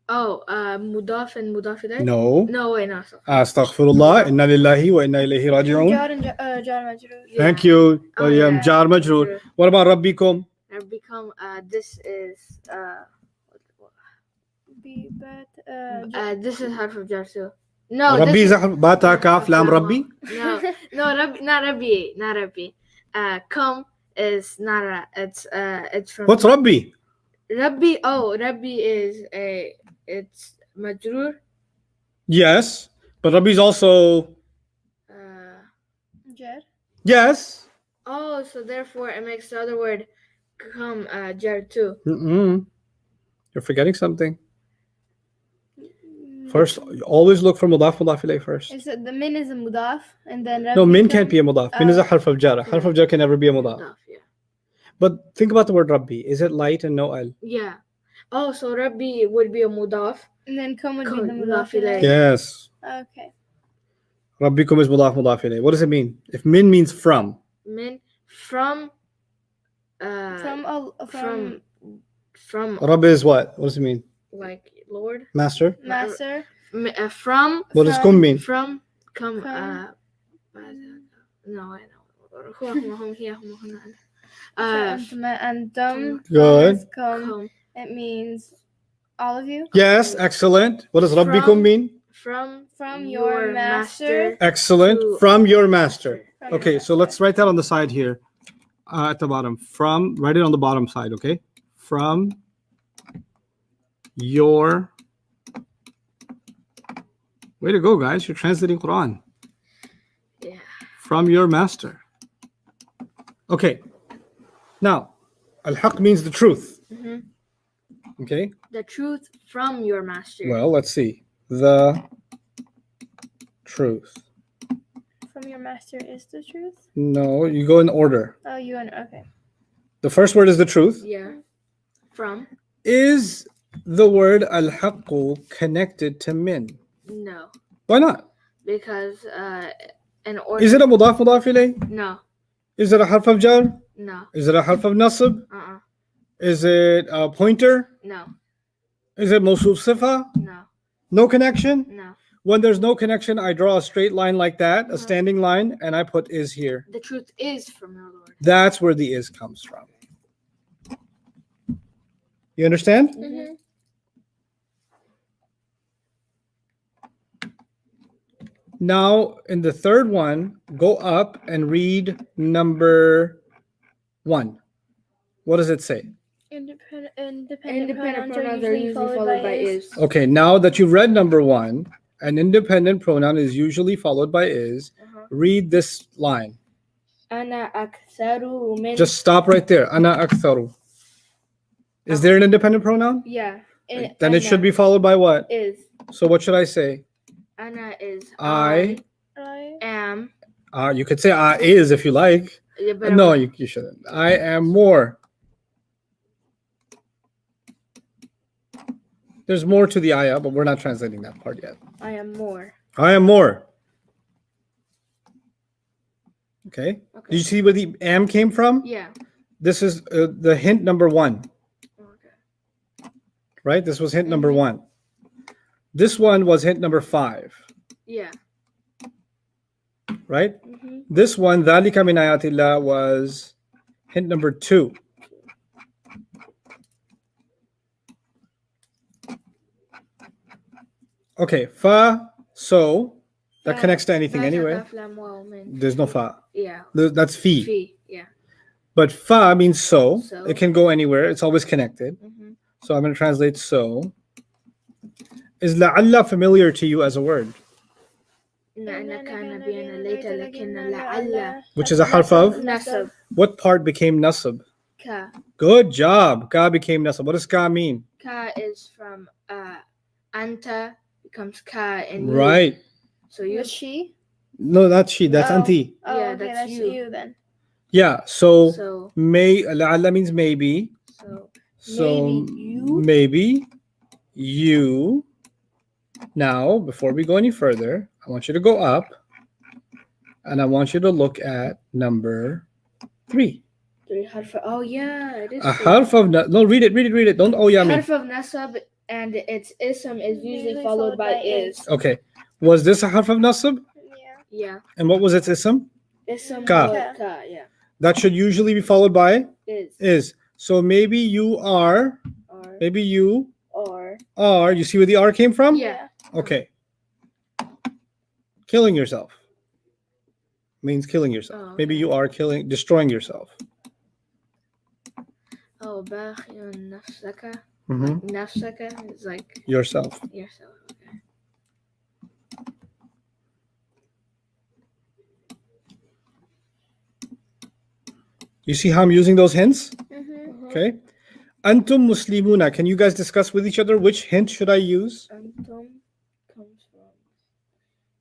Oh, mudaf and mudaf ilayh? No. No, wait, no. Astaghfirullah. Inna lillahi wa inna ilayhi raji'un. Jar and jar majroor. Yeah. Thank you, Oh, Maryam. yeah. Jar majroor. What about Rabbikum? Rabbi come, this is, this is harf of jar too. No, Rabbi this is bata kaf lam Rabbi. no, Rabbi, not Rabbi, not Rabbi. Come is not it's from. What's Rabbi? Rabbi? Oh, Rabbi is it's majrur. Yes, but Rabbi is also Jar. yes. Oh, so therefore it makes the other word come jar too. You're forgetting something. First, always look for mudaf ilayh first. Is it the min is a mudaf and then No, min can't be a mudaf. Min is a harf of jar. Harf of jar can never be a mudaf. Enough, yeah. But think about the word Rabbi. Is it light and no al? Yeah. Oh, so Rabbi would be a mudaf. and then come would be Come the mudaf mudaf ilayh. ilayh. Yes. Okay. Rabbikum is mudaf mudaf ilayh. What does it mean? If min means from. Min from from Rabb is what? What does it mean? like Lord. Master. Master. From What does kum mean? from come From. no I know. And Good. come. It means all of you. Yes, excellent. What does Rabbikum From- mean? From your master. Excellent. to- From your master. From your Okay, so let's write that on the side here. At the bottom. From, write it on the bottom side, okay? From your. Way to go, guys. You're translating Quran. Yeah. From your master. Okay. Now, al-haq means the truth. Mhm. Okay. The truth from your master. Well, let's see. The truth. From your master is the truth. No, you go in order. Oh, you and okay. The first word is the truth. Yeah. From Is the word al-haqqu connected to min? no, Why not? because in order. Is it a mudaf mudaf ilayh? No, Is it a harf of jar? no, Is it a harf of nasb? Is it a pointer? no, Is it mawsuf sifa? no, No connection? no. When there's no connection, I draw a straight line like that, a standing line, and I put is here. The truth is from your Lord. That's where the is comes from. You understand? Mm-hmm. Now, in the third one, go up and read number 1. What does it say? Independent pronouns are usually followed by is. Okay, now that you've read number 1, an independent pronoun is usually followed by is. Read this line. Ana aktharu min. Just stop right there. Ana aktharu. Is there an independent pronoun? Yeah. Then it should be followed by what? Is. So what should I say? Ana is I. am. You could say I is if you like. Yeah, but No, you shouldn't. I am more. There's more to the ayah, but we're not translating that part yet. I am more. I am more. Okay. Okay. Do you see where the am came from? Yeah. This is the hint number 1, Okay. right? This was hint number 1. This one was hint number 5, Yeah. right? Mm-hmm. This one, dhalika min ayatillah, was hint number 2. Okay, fa, so, that Fa, connects to anything anyway. Kaf, lam, waw, min. There's no fa. Yeah. That's fi. Fi. Yeah. But fa means so. So. It can go anywhere. It's always connected. Mm-hmm. So I'm going to translate so. Is la'alla familiar to you as a word? إن كان بين ليت لكن لعل Which is a harf of? نصب What part became nasab? ka. Good job. Ka became nasab. What does ka mean? Ka is from anta becomes ka and you. Right. So you. Was she? No, that's she. That's Oh. auntie. Oh, Yeah, okay, that's that's you. you then. Yeah. So So la'alla means maybe. so So Maybe you. maybe you. Now, before we go any further, I want you to go up and I want you to look at number 3. three harf. Oh yeah, it is. A true. harf of no, read it. Don't oh yeah me. Harf of nasab and its ism is usually followed by is. Okay. Was this a harf of nasab? Yeah. Yeah. And what was its ism? Ism Ka. or ka. Yeah. That should usually be followed by Is. So maybe you are, Or maybe you or. are, you see where the R came from? Yeah. Okay. Killing yourself means killing yourself. Oh, Maybe okay. you are destroying yourself. Oh, bakhiyun nafsaka. Mhm. Nafsaka is like Yourself. yourself. Okay. You see how I'm using those hints? Mm-hmm. Okay. Antum muslimuna. Can you guys discuss with each other which hint should I use? Antum comes from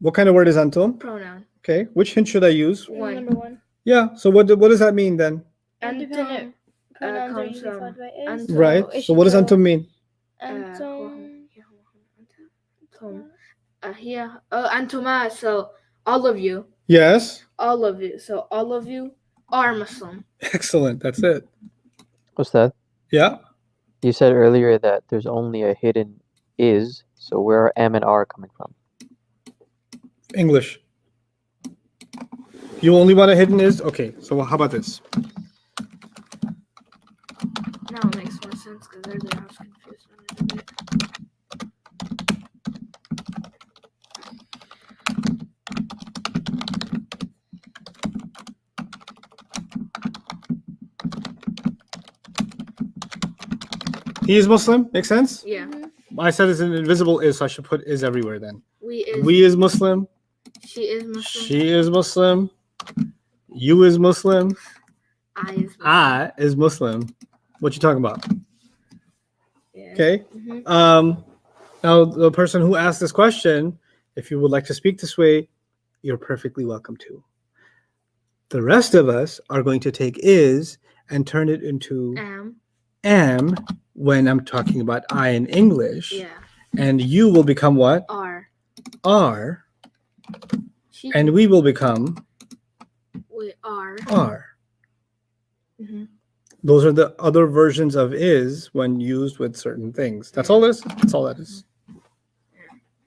What kind of word is antum? pronoun. Okay. Which hint should I use? One. Number 1. Yeah. So what does that mean then? Independent pronouns are comes usually from followed by is. antum. Right. So what does antum mean? Antum. Antum. Here. Oh, antuma. So all of you. Yes. All of you. So all of you are Muslim. Excellent. That's it. Ustad, Yeah. you said earlier that there's only a hidden is, so where are am and are coming from? English. You only want a hidden is? Okay. So how about this? Now it makes more sense because earlier I was confused on it a bit. He is Muslim. Makes sense? Yeah. I said it's an invisible is, so I should put is everywhere then. We is Muslim. she is Muslim. She is Muslim. You is Muslim. I is Muslim. I is Muslim. What you talking about? Yeah. Okay. Mhm. Now the person who asked this question, if you would like to speak this way, you're perfectly welcome to. The rest of us are going to take is and turn it into am when I'm talking about I in English. Yeah. And you will become what? Are. She And we will become we are. are. Those are the other versions of is when used with certain things. That's all this. That's all that is.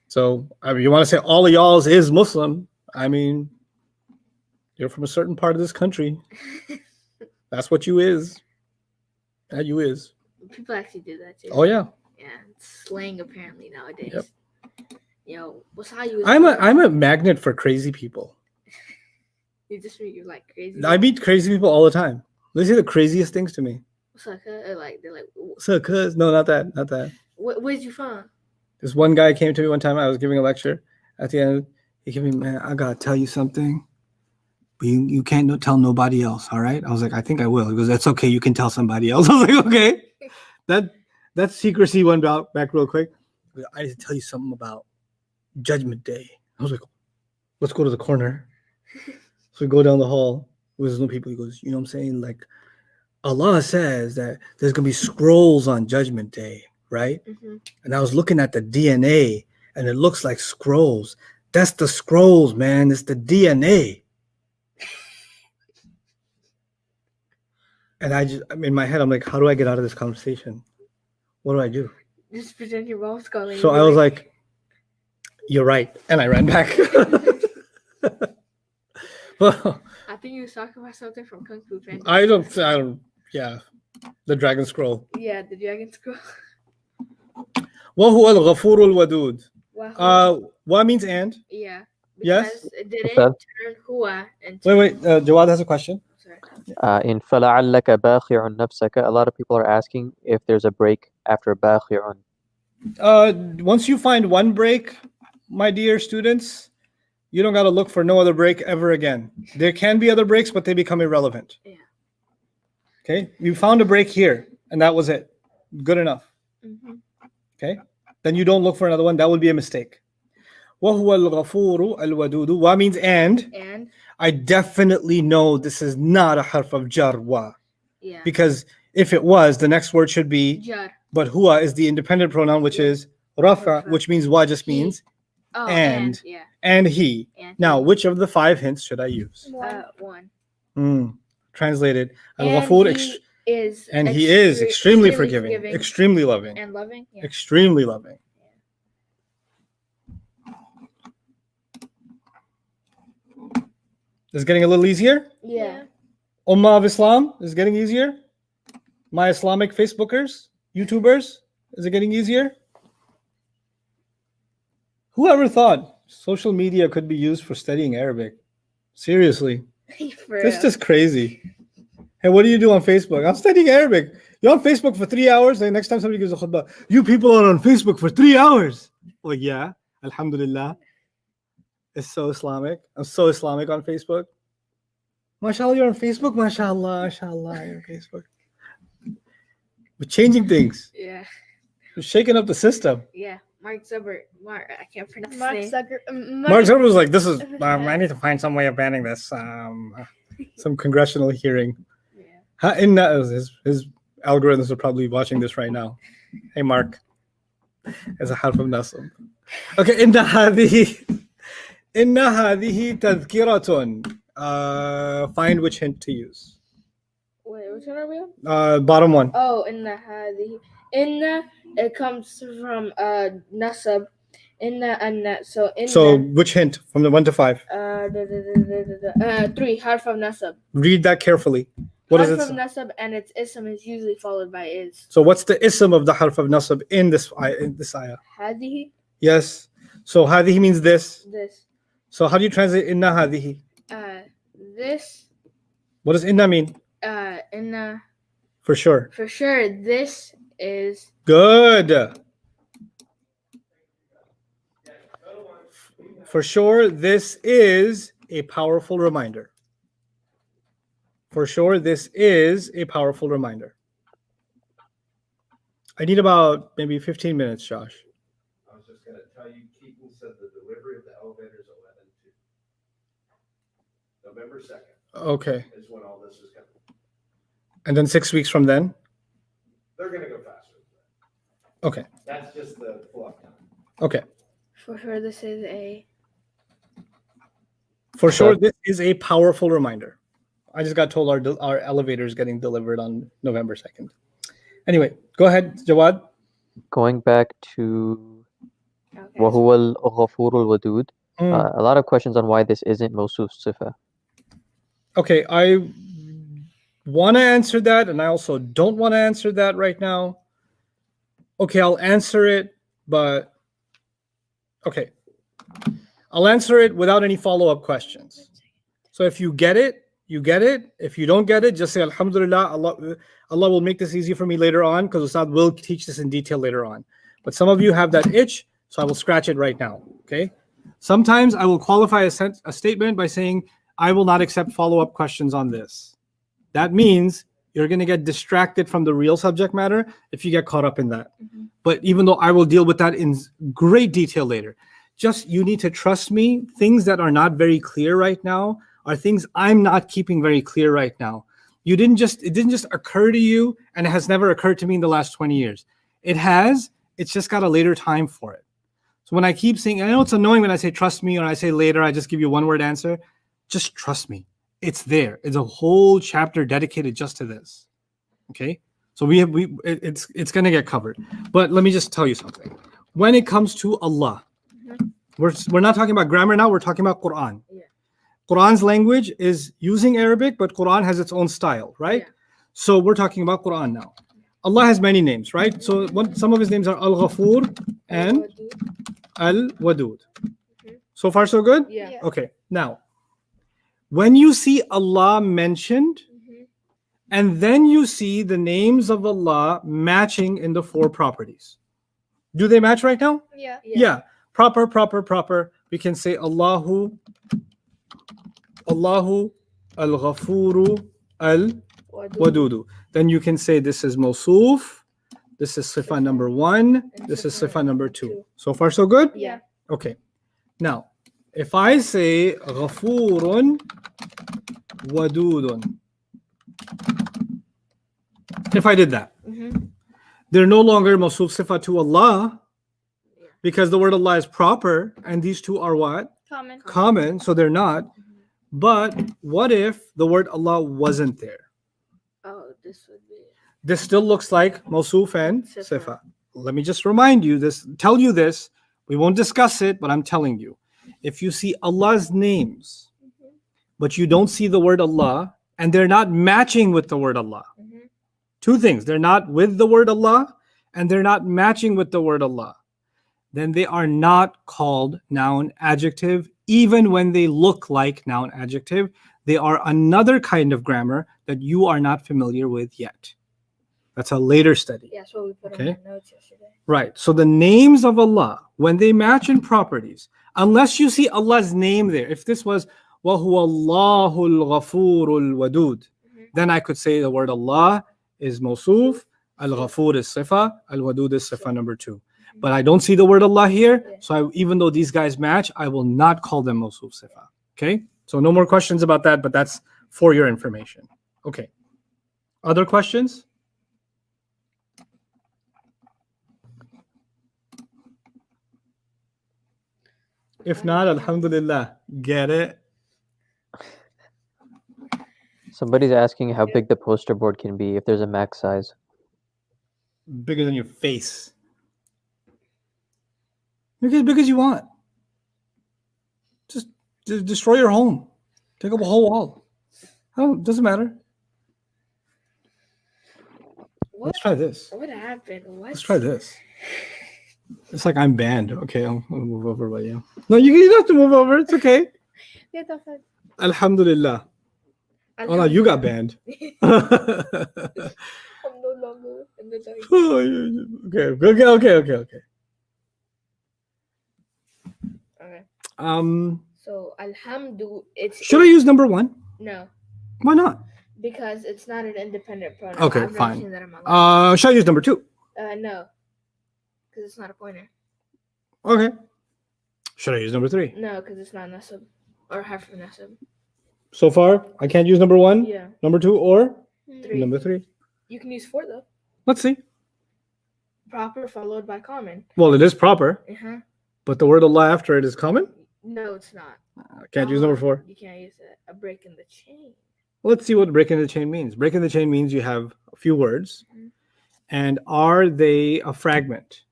So, I mean, you want to say all of y'all's is Muslim. I mean, you're from a certain part of this country. That's what you is. That you is. People actually do that too. Oh yeah. Yeah, it's slang apparently nowadays. Yep. Yo, what's how you? I'm a magnet for crazy people. You just meet you like crazy. I meet crazy people all the time. They say the craziest things to me. What's up, cuz? Or like they're like, So, cuz no, not that, not that. where'd you from? This one guy came to me one time. I was giving a lecture. At the end, he gave me, man, I gotta tell you something, but you can't tell nobody else. All right? I was like, I think I will. He goes, that's okay. You can tell somebody else. I was like, okay. That secrecy went back real quick. I need to tell you something about Judgment Day. I was like, let's go to the corner. So we go down the hall. There's no people. He goes, you know what I'm saying? Like, Allah says that there's gonna be scrolls on Judgment Day, right? And I was looking at the DNA, and it looks like scrolls. That's the scrolls, man. It's the DNA. And in my head, I'm like, how do I get out of this conversation? What do I do? Just pretend your mom's calling. So I was like, you're right. And I ran back. Well, I think you was talking about something from Kung Fu Panda. I don't, yeah. The dragon scroll. Yeah, the dragon scroll. وَهُوَ الْغَفُورُ الْوَدُودُ. Wow. What means and? Yeah. Yes? Because it didn't Okay. turn hua into. Wait. Jawad has a question. Sorry. In فَلَعَلَّكَ بَاخِعٌ نَفْسَكَ, a lot of people are asking if there's a break after بَاخِعٌ. Once you find one break, my dear students, you don't got to look for no other break ever again. There can be other breaks, but they become irrelevant. Yeah. Okay? You found a break here, and that was it. Good enough. Okay? Then you don't look for another one. That would be a mistake. وَهُوَ الْغَفُورُ الْوَدُودُ. Wa means and. And I definitely know this is not a harf of jar wa. yeah. Because if it was, the next word should be, Jar. but huwa is the independent pronoun, which is rafa, which means wa just He. means Oh, and. yeah. and he. And Now, which of the 5 hints should I use? one. Translated. And Al-Ghafur, he is extremely forgiving, extremely loving, and loving. Yeah. extremely loving. Is it getting a little easier? Yeah. Ummah of Islam is getting easier. My Islamic Facebookers, YouTubers, is it getting easier? Whoever thought social media could be used for studying Arabic? Seriously, For that's real. just crazy. Hey, what do you do on Facebook? I'm studying Arabic. You're on Facebook for 3 hours. Then next time somebody gives a khutbah, you people are on Facebook for 3 hours. Well, yeah, alhamdulillah. It's so Islamic. I'm so Islamic on Facebook. MashaAllah, you're on Facebook. MashaAllah, MashaAllah, you're on Facebook. We're changing things. Yeah. We're shaking up the system. Yeah. Mark Zuckerberg. I can't pronounce Mark his name. Zuckerberg. Mark Zuckerberg was like, I need to find some way of banning this. Some congressional hearing. Yeah. His algorithms are probably watching this right now. Hey, Mark. As a harf of nasab. Okay, in the hadith. إن هذه تذكرة. Find which hint to use. Wait, which one are we on? Bottom one. Oh, inna hadi. Inna, it comes from nasab. Inna anna. So inna. So which hint from the 1 to 5? 3, harf of nasab. Read that carefully. What Harf does it of say? nasab and its ism is usually followed by is. So what's the ism of the harf of nasab in this ayah? Hadihi, Yes. So hadihi means this. this. So how do you translate inna hadihi? This, What does inna mean? inna, For sure. for sure, this is. Good. For sure, this is a powerful reminder. For sure, this is a powerful reminder. I need about maybe 15 minutes, Josh. I was just going to tell you, Keaton said the delivery of the elevator is 11/2. November 2nd Okay. is when all this is coming. And then 6 weeks from then? They're going to go faster. Okay. That's just the fluff time. Okay. For sure, this is a. For sure, this is a powerful reminder. I just got told our elevator is getting delivered on November 2nd. Anyway, go ahead, Jawad. Going back to Okay. وَهُوَ الْغَفُورُ الْوَدُودُ. Mm. A lot of questions on why this isn't Mawsuf Sifa. Okay, I want to answer that, and I also don't want to answer that right now. Okay, I'll answer it, but okay. I'll answer it without any follow-up questions. So if you get it, you get it. If you don't get it, just say Alhamdulillah. Allah will make this easy for me later on, because Ustad will teach this in detail later on. But some of you have that itch, so I will scratch it right now. Okay. Sometimes I will qualify a statement by saying I will not accept follow-up questions on this. That means you're going to get distracted from the real subject matter if you get caught up in that. Mm-hmm. But even though I will deal with that in great detail later, just you need to trust me. Things that are not very clear right now are things I'm not keeping very clear right now. It didn't just occur to you, and it has never occurred to me in the last 20 years. It has, it's just got a later time for it. So when I keep saying, I know it's annoying when I say trust me or I say later, I just give you one word answer. Just trust me. It's there. It's a whole chapter dedicated just to this. Okay? So it's going to get covered. But let me just tell you something. When it comes to Allah, we're not talking about grammar now, we're talking about Quran. Yeah. Quran's language is using Arabic, but Quran has its own style, right? Yeah. So we're talking about Quran now. Allah has many names, right? So some of his names are Al-Ghafur and Al-Wadud. So far, so good? Yeah. Yeah. Okay. Now, when you see Allah mentioned, and then you see the names of Allah matching in the 4 properties. Do they match right now? Yeah. Yeah. Proper. We can say Allahu, Al-Ghafuru, Al-Wadudu. Then you can say this is Mawsuf, this is Sifa number 1, this is Sifa number 2. So far, so good? Yeah. Okay. Now, if I say Ghafurun, Wadudun, if I did that, they're no longer Mawsuf Sifa to Allah, because the word Allah is proper, and these two are what? Common. Common, so they're not. But what if the word Allah wasn't there? Oh, this would be. This still looks like Mawsuf and Sifa. Sifa. Let me just remind you this, tell you this. We won't discuss it, but I'm telling you. If you see Allah's names, but you don't see the word Allah, and they're not matching with the word Allah. Two things. They're not with the word Allah, and they're not matching with the word Allah. Then they are not called noun adjective, even when they look like noun adjective. They are another kind of grammar that you are not familiar with yet. That's a later study. Yeah, that's what we put Okay. on the notes yesterday. Right. So the names of Allah, when they match in properties, unless you see Allah's name there, if this was وَهُوَ اللَّهُ الْغَفُورُ الْوَدُودُ, then I could say the word Allah is Mawsuf, Al-Ghafur is Sifa, Al-Wadud is Sifa number 2. But I don't see the word Allah here, so even though these guys match, I will not call them Mawsuf Sifa. Okay? So no more questions about that, but that's for your information. Okay. Other questions? If not, alhamdulillah. Get it? Somebody's asking how big the poster board can be if there's a max size. Bigger than your face. Make it as big as you want. Just destroy your home. Take up a whole wall. Doesn't matter. What? Let's try this. What happened? What? Let's try this. It's like I'm banned. Okay, I'll move over by you. No, you don't have to move over. It's okay. Yeah, that's fine. Alhamdulillah. Oh no, you got banned. I'm no longer in the dark. Okay. Okay. So alhamdu, it's should I use number 1? No, Why not? because it's not an independent pronoun. Okay, I've never fine. seen that in my life. Should I use number 2? No, because it's not a pointer. Okay. Should I use number 3? No, because it's not nasab or harf of nasab. So far, I can't use number 1, Yeah, number 2, or 3. number 3. You can use 4 though. Let's see. Proper followed by common. Well, it is proper, but the word Allah after it is common. No, it's not. I can't use number 4. You can't use it. A break in the chain. Let's see what breaking the chain means. Breaking the chain means you have a few words, and are they a fragment?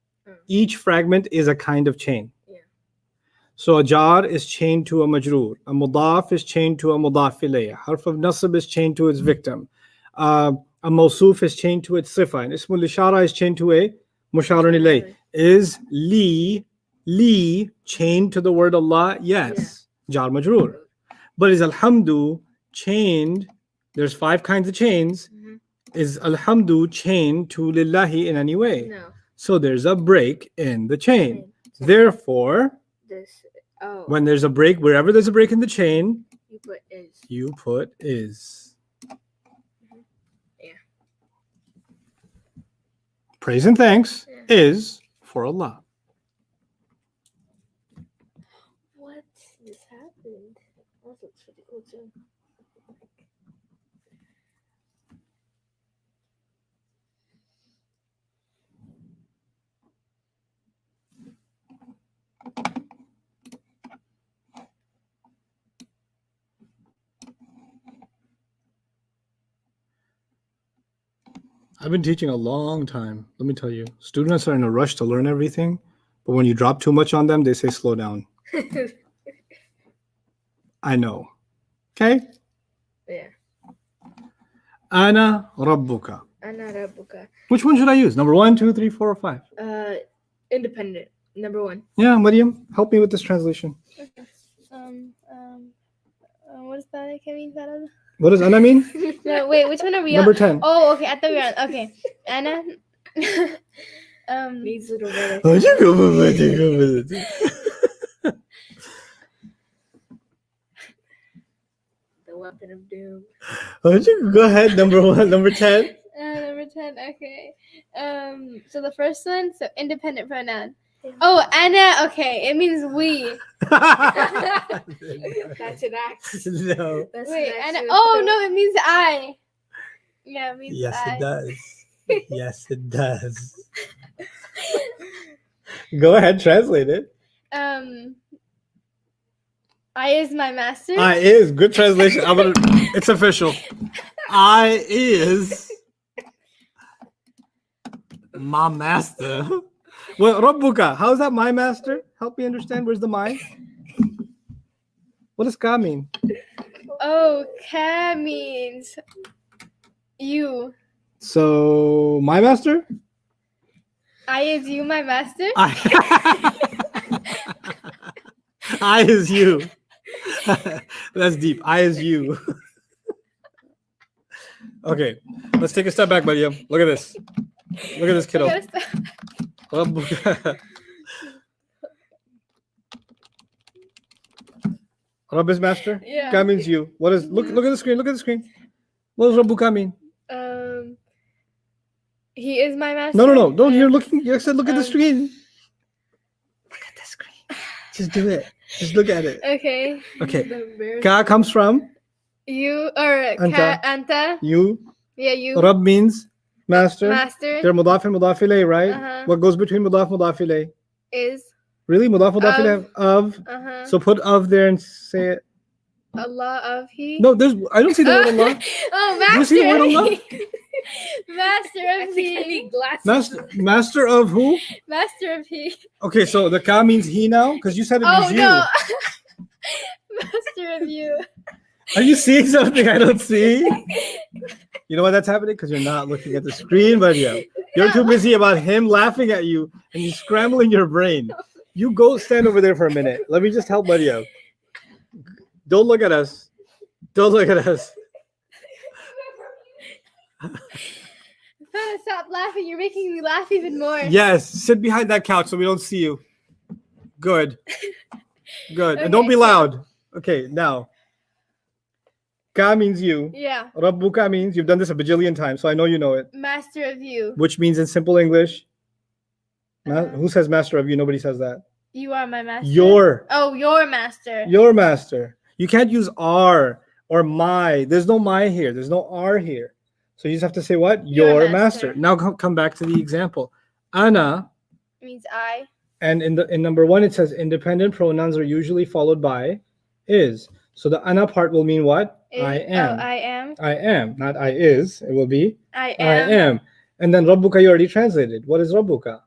Each fragment is a kind of chain. Yeah. So a jar is chained to a majroor. A mudaf is chained to a mudaf ilayh. Harf of nasab is chained to its victim. A mawsuf is chained to its sifa. And ismul ishara is chained to a musharun ilayh. Is li chained to the word Allah? Yes. Jar majroor. But is alhamdu chained? There's 5 kinds of chains. Is alhamdu chained to lillahi in any way? No. So there's a break in the chain. Therefore, This. when there's a break, wherever there's a break in the chain, You put is. you put is. Yeah. Praise and thanks is for Allah. What just happened? That looks pretty cool too. I've been teaching a long time. Let me tell you, students are in a rush to learn everything, but when you drop too much on them, they say slow down. I know. Okay? Yeah. Ana rabbuka. Ana rabbuka. Which one should I use? Number 1, 2, 3, 4, or 5? Independent. Number 1. Yeah, Maryam, help me with this translation. What is that? I can't read that. What does Ana mean? No, wait, which one are we Number on? 10. Oh, okay, I thought we were on. Okay, Anna. Needs little brother. The weapon of doom. Go ahead, number 1, number 10. Number 10. Okay. So the first one, so independent pronoun. Oh, Anna. Okay, it means we. That's an axe. No. That's Wait, an axe Anna. with Oh a- no, it means I. Yeah, it means Yes, I. it does. Yes, it does. Go ahead, translate it. I is my master. I is good translation. It's official. I is my master. Well, Rabbuka, how is that my master? Help me understand. Where's the my? What does ka mean? Oh, Ka means you. So my master? I is you, my master. I is you. That's deep. I is you. Okay, let's take a step back, buddy. Look at this. Look at this kiddo. Rabbuka. Rabb is master? Yeah. Ka means you. What is look at the screen, look at the screen. What does Rabbuka mean? He is my master. No. Don't you're looking you said look at the screen. Look at the screen. Just do it. Just look at it. Okay. Okay. The bear- Ka comes from You or Anta. Anta. you. Yeah, you. Rabb means master. Master They're mudaf and mudaf ilayh, right? Uh-huh. What goes between mudaf ilayh? is Really? Mudaf mudaf ilayh of. Uh-huh. So put of there and say it. Allah of he. No, I don't see the word Allah. Oh, Do you see the master word of Allah? he. Master of he. Master of who? Master of he. Okay, so the ka means he now because you said it Oh means you. no. Master of you. Are you seeing something I don't see? You know why that's happening? Because you're not looking at the screen, but yeah, you're too busy about him laughing at you and you scrambling your brain. You go stand over there for a minute. Let me just help Buddy out. Don't look at us. Don't look at us. Fana, stop laughing. You're making me laugh even more. Yes, sit behind that couch so we don't see you. Good. Good. And don't Okay, be so- loud. Okay, now. Ka means you. Yeah. Rabbuka means you've done this a bajillion times, so I know you know it. Master of you. Which means in simple English, Uh, who says master of you? Nobody says that. You are my master. Your Master. master. You can't use our or my. There's no my here. There's no r here. So you just have to say what? Your Your master. master. Now come back to the example. Ana, Means I. and in number one it says independent pronouns are usually followed by is. So the ana part will mean what? I am. Oh, I am. I am, not I is. It will be I I am. am. And then Rabbuka you already translated. What is Rabbuka?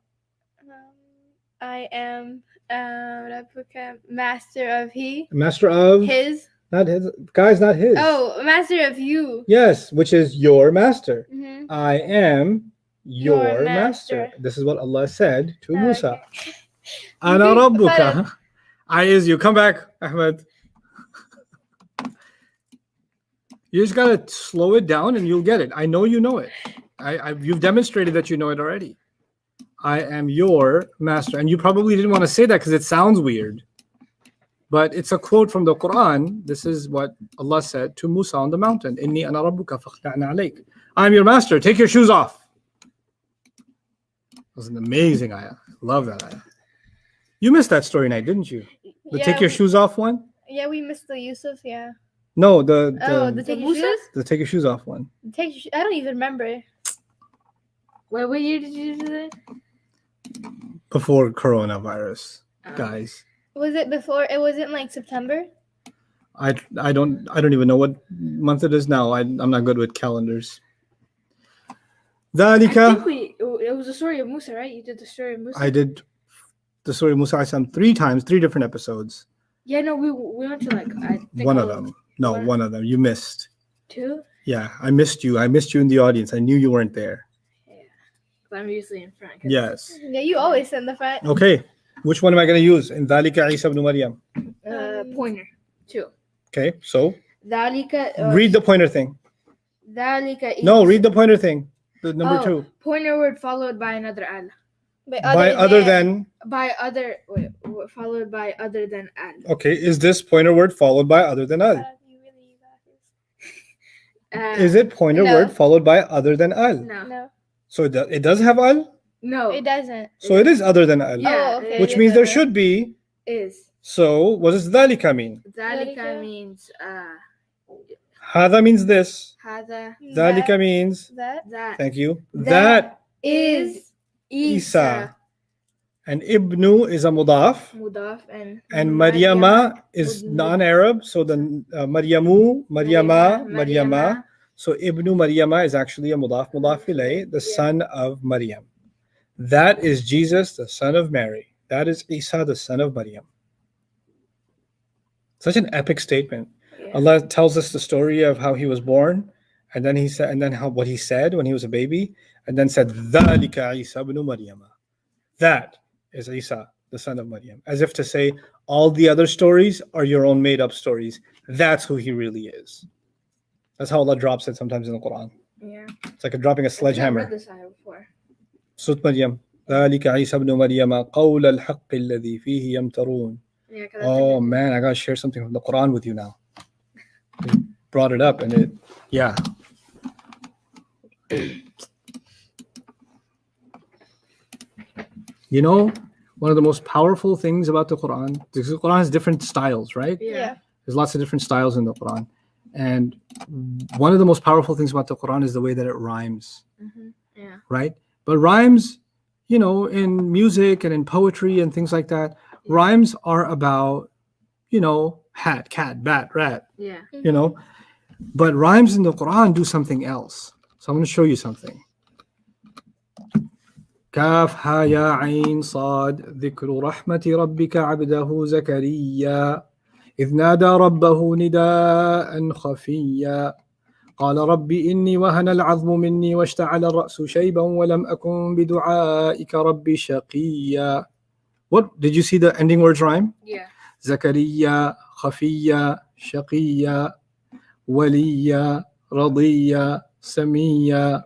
I am Rabbuka, master of he. Master of His. not his. Guy's not his. Oh, master of you. Yes, which is your master. Mm-hmm. I am your Your master. master. This is what Allah said to Musa. Okay. Ana You think- Rabbuka. I is you. Come back, Ahmed. You just gotta slow it down and you'll get it. I know you know it. You've demonstrated that you know it already. I am your master. And you probably didn't want to say that because it sounds weird. But it's a quote from the Quran. This is what Allah said to Musa on the mountain. Inni ana rabbuka fakhla'na alayk. I am your master. Take your shoes off. It was an amazing ayah. Love that ayah. You missed that story night, didn't you? The Yeah, take your shoes off one? Yeah, we missed the Yusuf. Yeah. No, the The take your shoes. the take your shoes off one. I don't even remember. Wait, what year did you do that? Before coronavirus, Oh. guys. Was it before? It wasn't like September. I don't even know what month it is now. I'm not good with calendars. I think ذلك it was the story of Musa, right? You did the story of Musa. I did the story of Musa alayhi salam 3 times, 3 different episodes. Yeah, no, we went to like I think One of all them. No, What? one of them. You missed. 2. Yeah, I missed you. I missed you in the audience. I knew you weren't there. I'm usually in front. 'cause- Yes. Yeah, you always send the front. Okay. Which one am I going to use? In ذلك عيسى ibn Maryam. Pointer 2. Okay, so ذلك read the pointer thing. ذلك No, read the pointer thing. The number Oh. 2. pointer word followed by another al. By other than. Followed by other than al. Okay, is this pointer word followed by other than al? Is it pointer No. word followed by other than al? No. No, So it does have al? No. it doesn't. So it is other than al. Yeah, Oh, okay. Which it means there is. should be. Is. So what does ذلك mean? ذلك ذلك. means هذا means this. هذا ذلك means. That that Thank you. That That is Isa. And ibnu is a mudaf. mudaf and Maryama is would- non-Arab. So then Maryamu, Maryama, Maryama. So ibnu Maryama is actually a mudaf ilay, the son of Maryam. That is Jesus, the son of Mary. That is Isa, the son of Maryam. Such an epic statement. Yeah. Allah tells us the story of how he was born, and then he said, and then how what he said when he was a baby, and then said, ذَلِكَ عِيسَى ibn Maryam. That is Isa, the son of Maryam. As if to say, all the other stories are your own made-up stories. That's who he really is. That's how Allah drops it sometimes in the Quran. Yeah. It's like dropping a I've sledgehammer. read this ayah before. Surah Maryam. ذَلِكَ عِيسَى ibn Maryam قَوْلَ الْحَقِّ الَّذِي فِيهِ يَمْتَرُونَ. Yeah, 'cause that's Oh a good- man, I gotta share something from the Quran with you now. You brought it up and it, yeah. You know, one of the most powerful things about the Quran, because the Quran has different styles, right? yeah. There's lots of different styles in the Quran. And one of the most powerful things about the Quran is the way that it rhymes, Yeah. right? But rhymes, you know, in music and in poetry and things like that, Rhymes are about, hat, cat, bat, rat, Yeah. But rhymes in the Quran do something else. So I'm going to show you something. كاف ها يا عين صاد ذكر رحمة ربك عبده زكريا إذ نادى ربه نداء خفيا قال رب إني وهن العظم مني واشتعل الرأس شيبا ولم أكن بدعائك رب شقيا. What did you see the ending words rhyme? Yeah. زكريا خفيا شقيا وليا رضيا سميا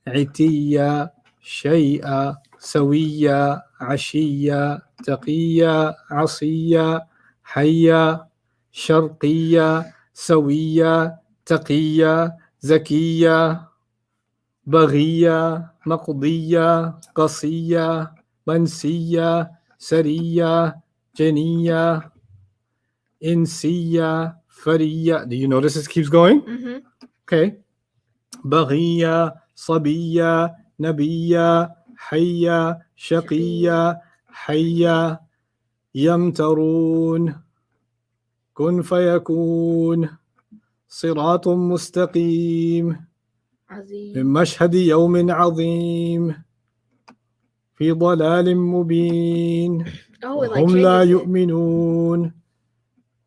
عتيا شيئا سويا عشيا تقيا عصيا حيا شرقيا سويا تقيا زكيا بغيا مقضيا قصيا منسيا سريا جنيا إنسيا فريا. Do you notice this keeps going? Mm-hmm. Okay. بغيا صبيا نبيا حيا شقيا حيا يمترون كن فيكون صراط مستقيم عظيم. من مشهد يوم عظيم في ضلال مبين Oh, it like وهم لا changes it. يؤمنون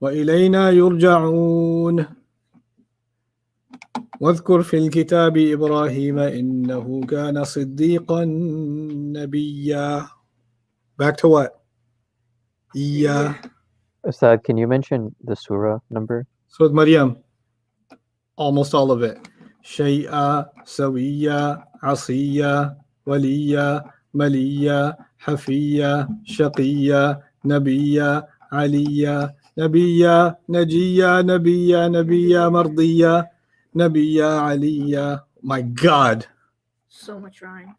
وإلينا يرجعون واذكر في الكتاب إبراهيم إنه كان صديقا نبيا. Back to what? Yeah. Ustad, can you mention the surah number? So with Maryam, almost all of it. شيئا سويا عصيا وليا مليا حفيا شقيا نبيا عليا نبيا نجيا نبيا نبيا مرضيا نبيا عليا. My God. So much rhyme.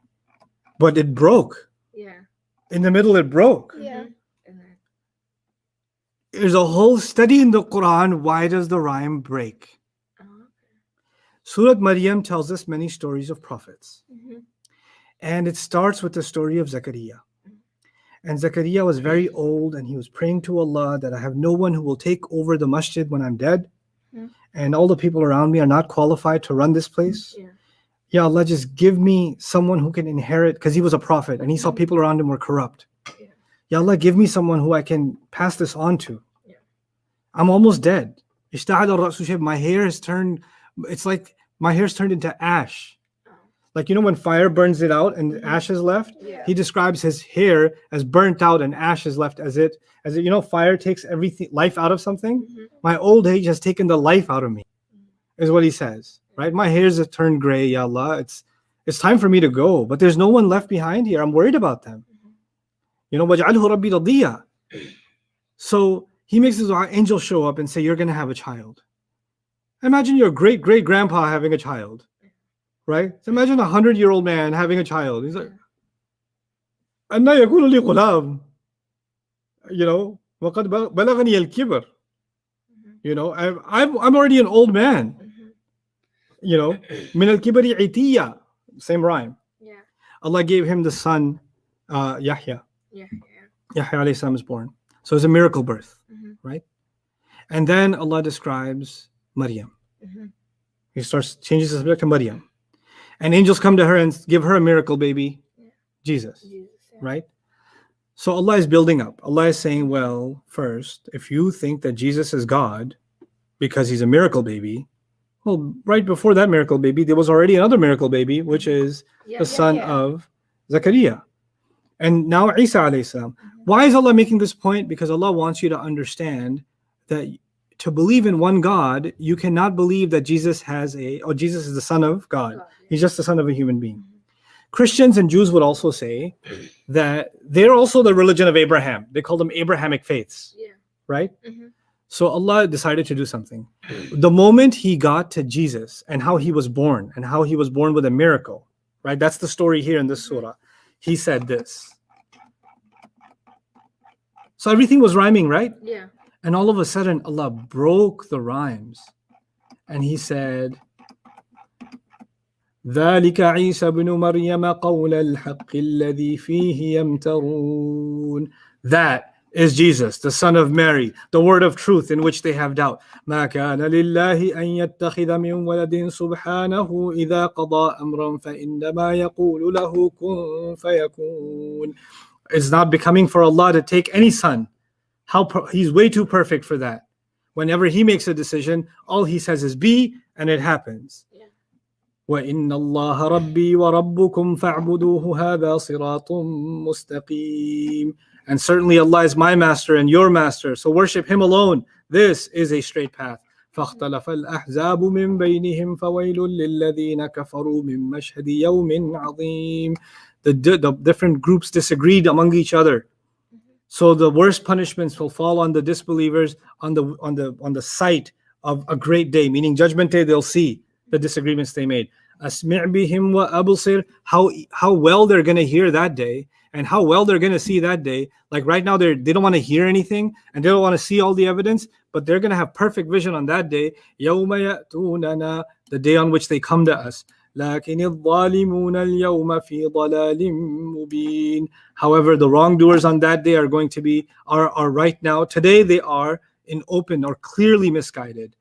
But it broke. Yeah. In the middle, it broke. Yeah. And then, There's a whole study in the Quran. Why does the rhyme break? Surah Maryam tells us many stories of prophets. And it starts with the story of Zakaria. And Zakaria was very old and he was praying to Allah that I have no one who will take over the masjid when I'm dead. And all the people around me are not qualified to run this place. Yeah. Ya Allah, just give me someone who can inherit, because he was a prophet and he saw people around him were corrupt. Yeah. Ya Allah, give me someone who I can pass this on to. Yeah. I'm almost dead. My hair has turned, it's like my hair's turned into ash. Like, when fire burns it out and ash is left? Yeah. He describes his hair as burnt out and ash is left as it, fire takes everything, life out of something. My old age has taken the life out of me, is what he says, right? My hairs have turned gray, ya Allah. It's time for me to go, but there's no one left behind here. I'm worried about them. وَجْعَلْهُ رَبِّي رَضِيًّا. So he makes his angel show up and say, you're going to have a child. Imagine your great-great-grandpa having a child. Right? So imagine a 100-year-old man having a child. He's like, أَنَّا يَكُونُ لِي غُلَامٌ وَقَدْ بَلَغَنِيَ الْكِبَرُ. I'm already an old man. مِنَ الْكِبَرِ عِتِيًّا. Same rhyme. Yeah. Allah gave him the son, Yahya. Yeah. Yahya alayhi salam is born. So it's a miracle birth, right? And then Allah describes Maryam. He changes the subject to Maryam. And angels come to her and give her a miracle baby, Jesus, right? So Allah is building up. Allah is saying, well, first, if you think that Jesus is God because he's a miracle baby, well, right before that miracle baby, there was already another miracle baby, which is the son of Zakaria. And now Isa alayhi salam. Why is Allah making this point? Because Allah wants you to understand that to believe in one God, you cannot believe that Jesus Jesus is the son of God. He's just the son of a human being. Christians and Jews would also say that they're also the religion of Abraham. They call them Abrahamic faiths, right? So Allah decided to do something. The moment he got to Jesus and how he was born with a miracle, right? That's the story here in this surah. He said this. So everything was rhyming, right? Yeah. And all of a sudden, Allah broke the rhymes. And he said, ذَلِكَ عِيسَى بْنُ مَرْيَمَ قَوْلَ الْحَقِّ الَّذِي فِيهِ يَمْتَرُونَ. That is Jesus, the son of Mary, the word of truth in which they have doubt. ما كان لله أن يتخذ من ولد سبحانه إذا قضى أمرا فإنما يقول له كن فيكون. It's not becoming for Allah to take any son. He's way too perfect for that. Whenever he makes a decision, all he says is be, and it happens. وَإِنَّ اللَّهَ رَبِّي وَرَبُّكُمْ فَاعْبُدُوهُ هَذَا صِرَاطٌ مُسْتَقِيمٌ. And certainly Allah is my master and your master, so worship him alone. This is a straight path. فَاخْتَلَفَ الْأَحْزَابُ مِنْ بَيْنِهِمْ فَوَيْلٌ لِلَّذِينَ كَفَرُوا مِنْ مَشْهَدِ يَوْمٍ عَظِيمٍ. The different groups disagreed among each other. So the worst punishments will fall on the disbelievers on the sight of a great day, meaning Judgment Day. They'll see the disagreements they made. Asmi' bihim wa absir, how well they're going to hear that day and how well they're going to see that day. Like right now, they don't want to hear anything and they don't want to see all the evidence, but they're going to have perfect vision on that day. Yawma ya'tunana, the day on which they come to us. لكن الظالمون اليوم في ضلال مبين. However, the wrongdoers on that day are going to be are right now. Today they are in open or clearly misguided.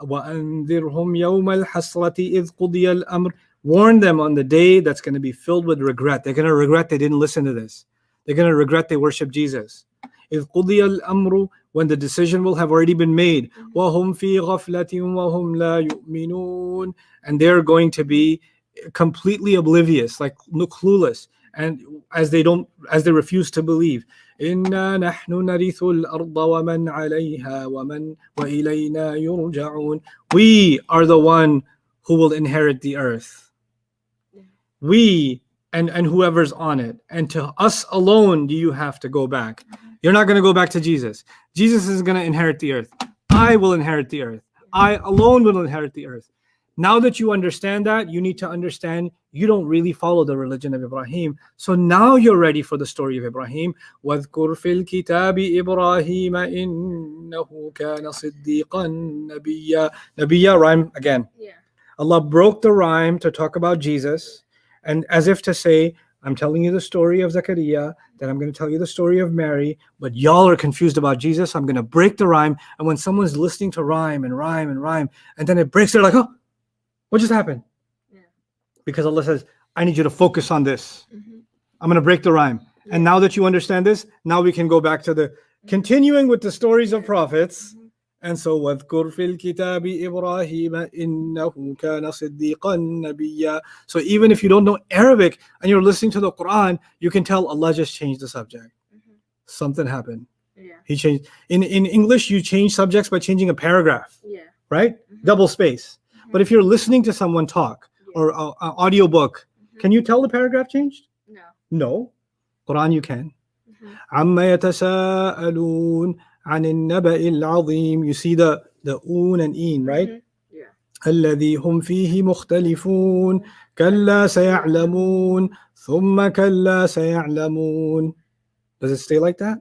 وأنذرهم يوم الحسرة إذ قضي الأمر. Warn them on the day that's going to be filled with regret. They're going to regret they didn't listen to this. They're going to regret they worship Jesus. إذ قضي الأمر, when the decision will have already been made. وهم في غفلة وهم لا يؤمنون. And they're going to be completely oblivious, like clueless, and as they refuse to believe. إِنَّا نَحْنُ نَرِثُ الْأَرْضَ وَمَنْ عَلَيْهَا وَإِلَيْنَا يُرْجَعُونَ. We are the one who will inherit the earth. We and whoever's on it. And to us alone do you have to go back. You're not going to go back to Jesus. Jesus is going to inherit the earth. I will inherit the earth. I alone will inherit the earth. Now that you understand that, you need to understand you don't really follow the religion of Ibrahim. So now you're ready for the story of Ibrahim. وَاذْكُرْ فِي الْكِتَابِ إِبْرَاهِيمَ إِنَّهُ كَانَ صِدِّيقًا نَبِيًّا. Nabiyya rhyme again. Yeah. Allah broke the rhyme to talk about Jesus, and as if to say, I'm telling you the story of Zakaria, then I'm going to tell you the story of Mary, but y'all are confused about Jesus. I'm going to break the rhyme. And when someone's listening to rhyme, and then it breaks, they're like, oh, what just happened? Yeah. Because Allah says, I need you to focus on this. Mm-hmm. I'm going to break the rhyme. Yeah. And now that you understand this, now we can go back to the continuing with the stories of prophets. Mm-hmm. And so, وَاذْكُرْ فِي الْكِتَابِ إِبْرَاهِيمَ إِنَّهُ كَانَ صِدِّيقًا نَبِيًّا. So even if you don't know Arabic and you're listening to the Quran, you can tell Allah just changed the subject. Mm-hmm. Something happened. Yeah. He changed. In English, you change subjects by changing a paragraph, Yeah. right? Mm-hmm. Double space. But if you're listening to someone talk or an audio book, can you tell the paragraph changed? No. No. Quran, you can. Mm-hmm. عَمَّ يَتَسَاءَلُونَ عَنِ النَّبَإِ الْعَظِيمِ. You see the un and in, right? Mm-hmm. Yeah. الَّذِي هُمْ فِيهِ مُخْتَلِفُونَ كَلَّا سَيَعْلَمُونَ ثُمَّ كَلَّا سَيَعْلَمُونَ. Does it stay like that?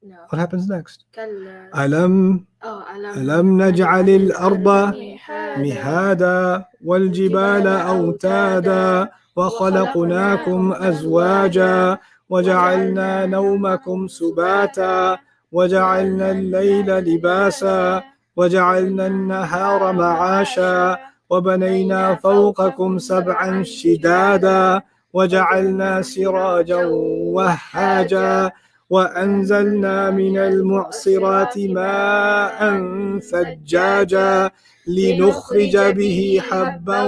No. What happens next? كلا. أَلَمْ نَجْعَلِ الْأَرْضَ مهادا والجبال أوتادا وخلقناكم أزواجا وجعلنا نومكم سباتا وجعلنا الليل لباسا وجعلنا النهار معاشا وبنينا فوقكم سبعا شدادا وجعلنا سراجا وهاجا وأنزلنا من المعصرات ماء ثجاجا لنخرج به حبا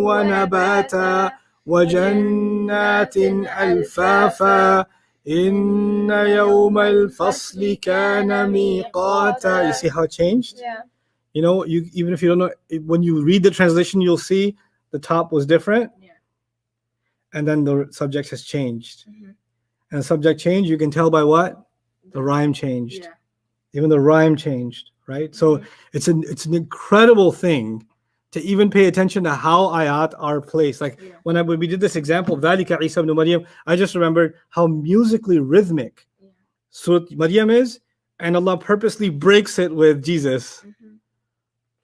ونباتا وجنات ألفافا إن يوم الفصل كان ميقاتا. You see how it changed? Yeah. You know, even if you don't know, when you read the translation, you'll see the top was different. Yeah. And then the subject has changed. Mm-hmm. And the subject change, you can tell by what? The rhyme changed. Yeah. Even the rhyme changed, right? So it's an incredible thing to even pay attention to how ayat are placed. Like when we did this example of ذَلِكَ عِيسَى ibn Maryam, I just remembered how musically rhythmic Surah Maryam is, and Allah purposely breaks it with Jesus. Mm-hmm.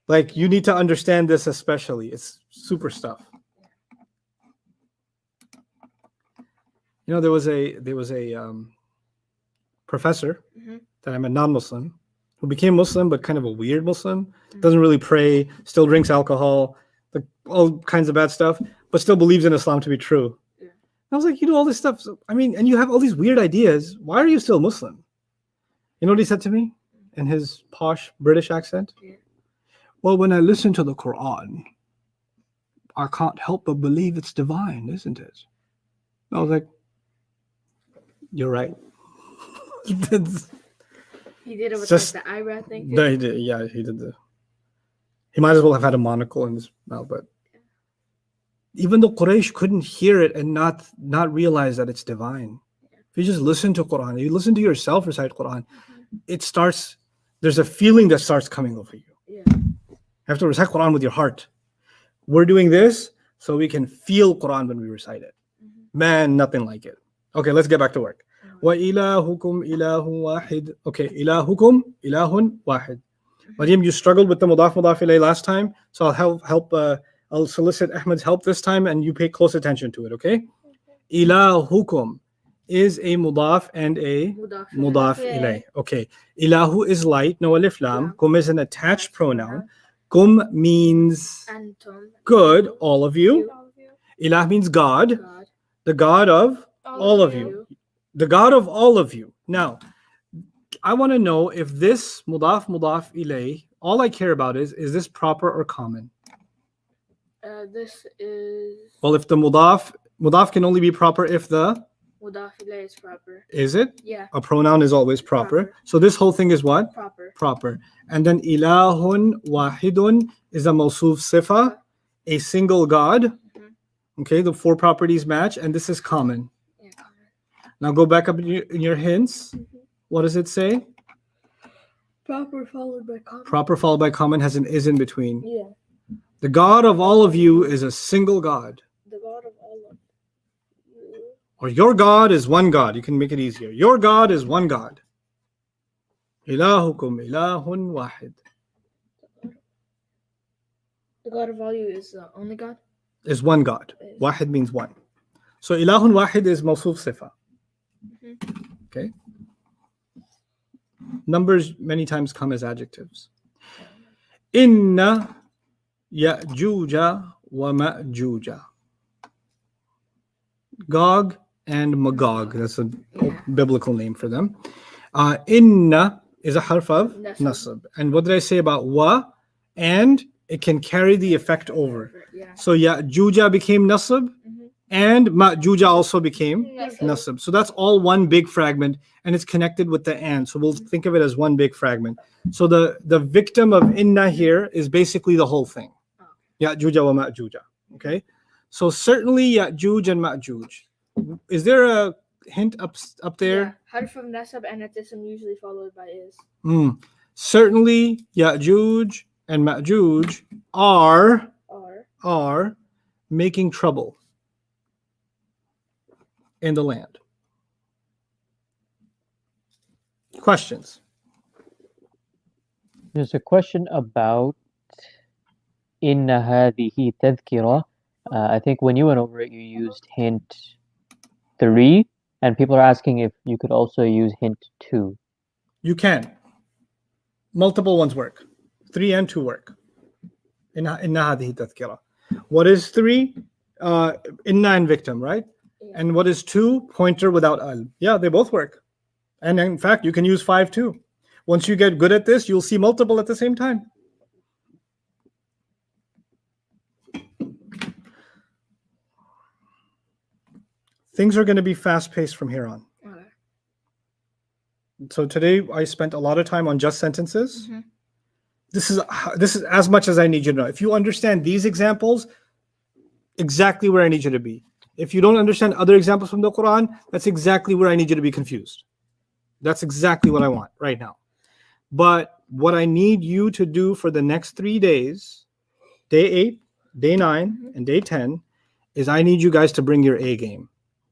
Like you need to understand this especially. It's super stuff. You know, there was a professor Mhm. that I met, non-Muslim, who became Muslim but kind of a weird Muslim, doesn't really pray, still drinks alcohol, like all kinds of bad stuff, but still believes in Islam to be true. Yeah. I was like, you do all this stuff. So, I mean, and you have all these weird ideas. Why are you still Muslim? You know what he said to me in his posh British accent? Yeah. Well, when I listen to the Quran, I can't help but believe it's divine, isn't it? I was like, you're right. That's- He did it with Just- like, the eyebrow thing. too. No, he did. Yeah, he did the. He might as well have had a monocle in his mouth, but even though Quraysh couldn't hear it and not realize that it's divine. If you just listen to Quran, you listen to yourself recite Quran, it starts. There's a feeling that starts coming over you. Yeah. You have to recite Quran with your heart. We're doing this so we can feel Quran when we recite it. Man, nothing like it. Okay, let's get back to work. وَإِلَهُكُمْ إِلَهٌ وَاحِدٌ. Okay, إِلَهُكُمْ إِلَهٌ وَاحِدٌ. Mariam, you struggled with the mudaf ilayh last time, so I'll help. I'll solicit Ahmed's help this time, and you pay close attention to it. Okay? Ilahukum is a mudaf and a mudaf ilayh. Okay. Ilahu is light, no alif lam. Kum is an attached pronoun. Kum means Anton. good, all of you. Ilah means God, God. the God of all of you. The God of all of you. Now, I want to know if this mudaf ilayh, all I care about is this proper or common? This is Well, if the mudaf can only be proper if the, mudaf ilayh is proper. is it? Yeah, A pronoun is always proper. Proper. So this whole thing is what? proper. Proper. And then ilahun wahidun is a mawsuf sifa, a single God. Okay, the four properties match, and this is common. Yeah. Now go back up in your hints. What does it say? Proper followed by common. Proper followed by common has an is in between. Yeah, The God of all of you is a single God. the God of all of you. Or your God is one God. You can make it easier. Your God is one God. Ilahukum ilahun wahid. The God of all you is the only God. Is one God. Wahid means one. So ilahun wahid is mawsuf sifa. Okay. Numbers many times come as adjectives. Inna ya'juja wa ma'juja. Gog and Magog. That's a biblical name for them. Inna is a harf of nasab. And what did I say about wa? And it can carry the effect over. Yeah. So Ya'juja became nasab, and Ma'juja also became nasab. So that's all one big fragment, and it's connected with the and. So we'll think of it as one big fragment. So the victim of inna here is basically the whole thing. Ya'juja wa Ma'juja. Okay? So certainly Ya'juj and Ma'juj. Is there a hint up there? Yeah. Harf of nasab and atism usually followed by is. Certainly Ya'juj and Ma'juj are making trouble in the land. Questions? There's a question about inna hadhihi tadhkira. I think when you went over it, you used hint 3, and people are asking if you could also use hint 2. You can. Multiple ones work. 3 and 2 work. Inna hadhihi tadhkira. What is 3? Inna and victim, right? Yeah. And what is 2? Pointer without al. Yeah, they both work. And in fact, you can use 5 too. Once you get good at this, you'll see multiple at the same time. Things are going to be fast-paced from here on. Okay. So today I spent a lot of time on just sentences. This is as much as I need you to know. If you understand these examples, exactly where I need you to be. If you don't understand other examples from the Quran, that's exactly where I need you to be confused. That's exactly what I want right now. But what I need you to do for the next 3 days, day 8, day 9, and day 10, is I need you guys to bring your A game.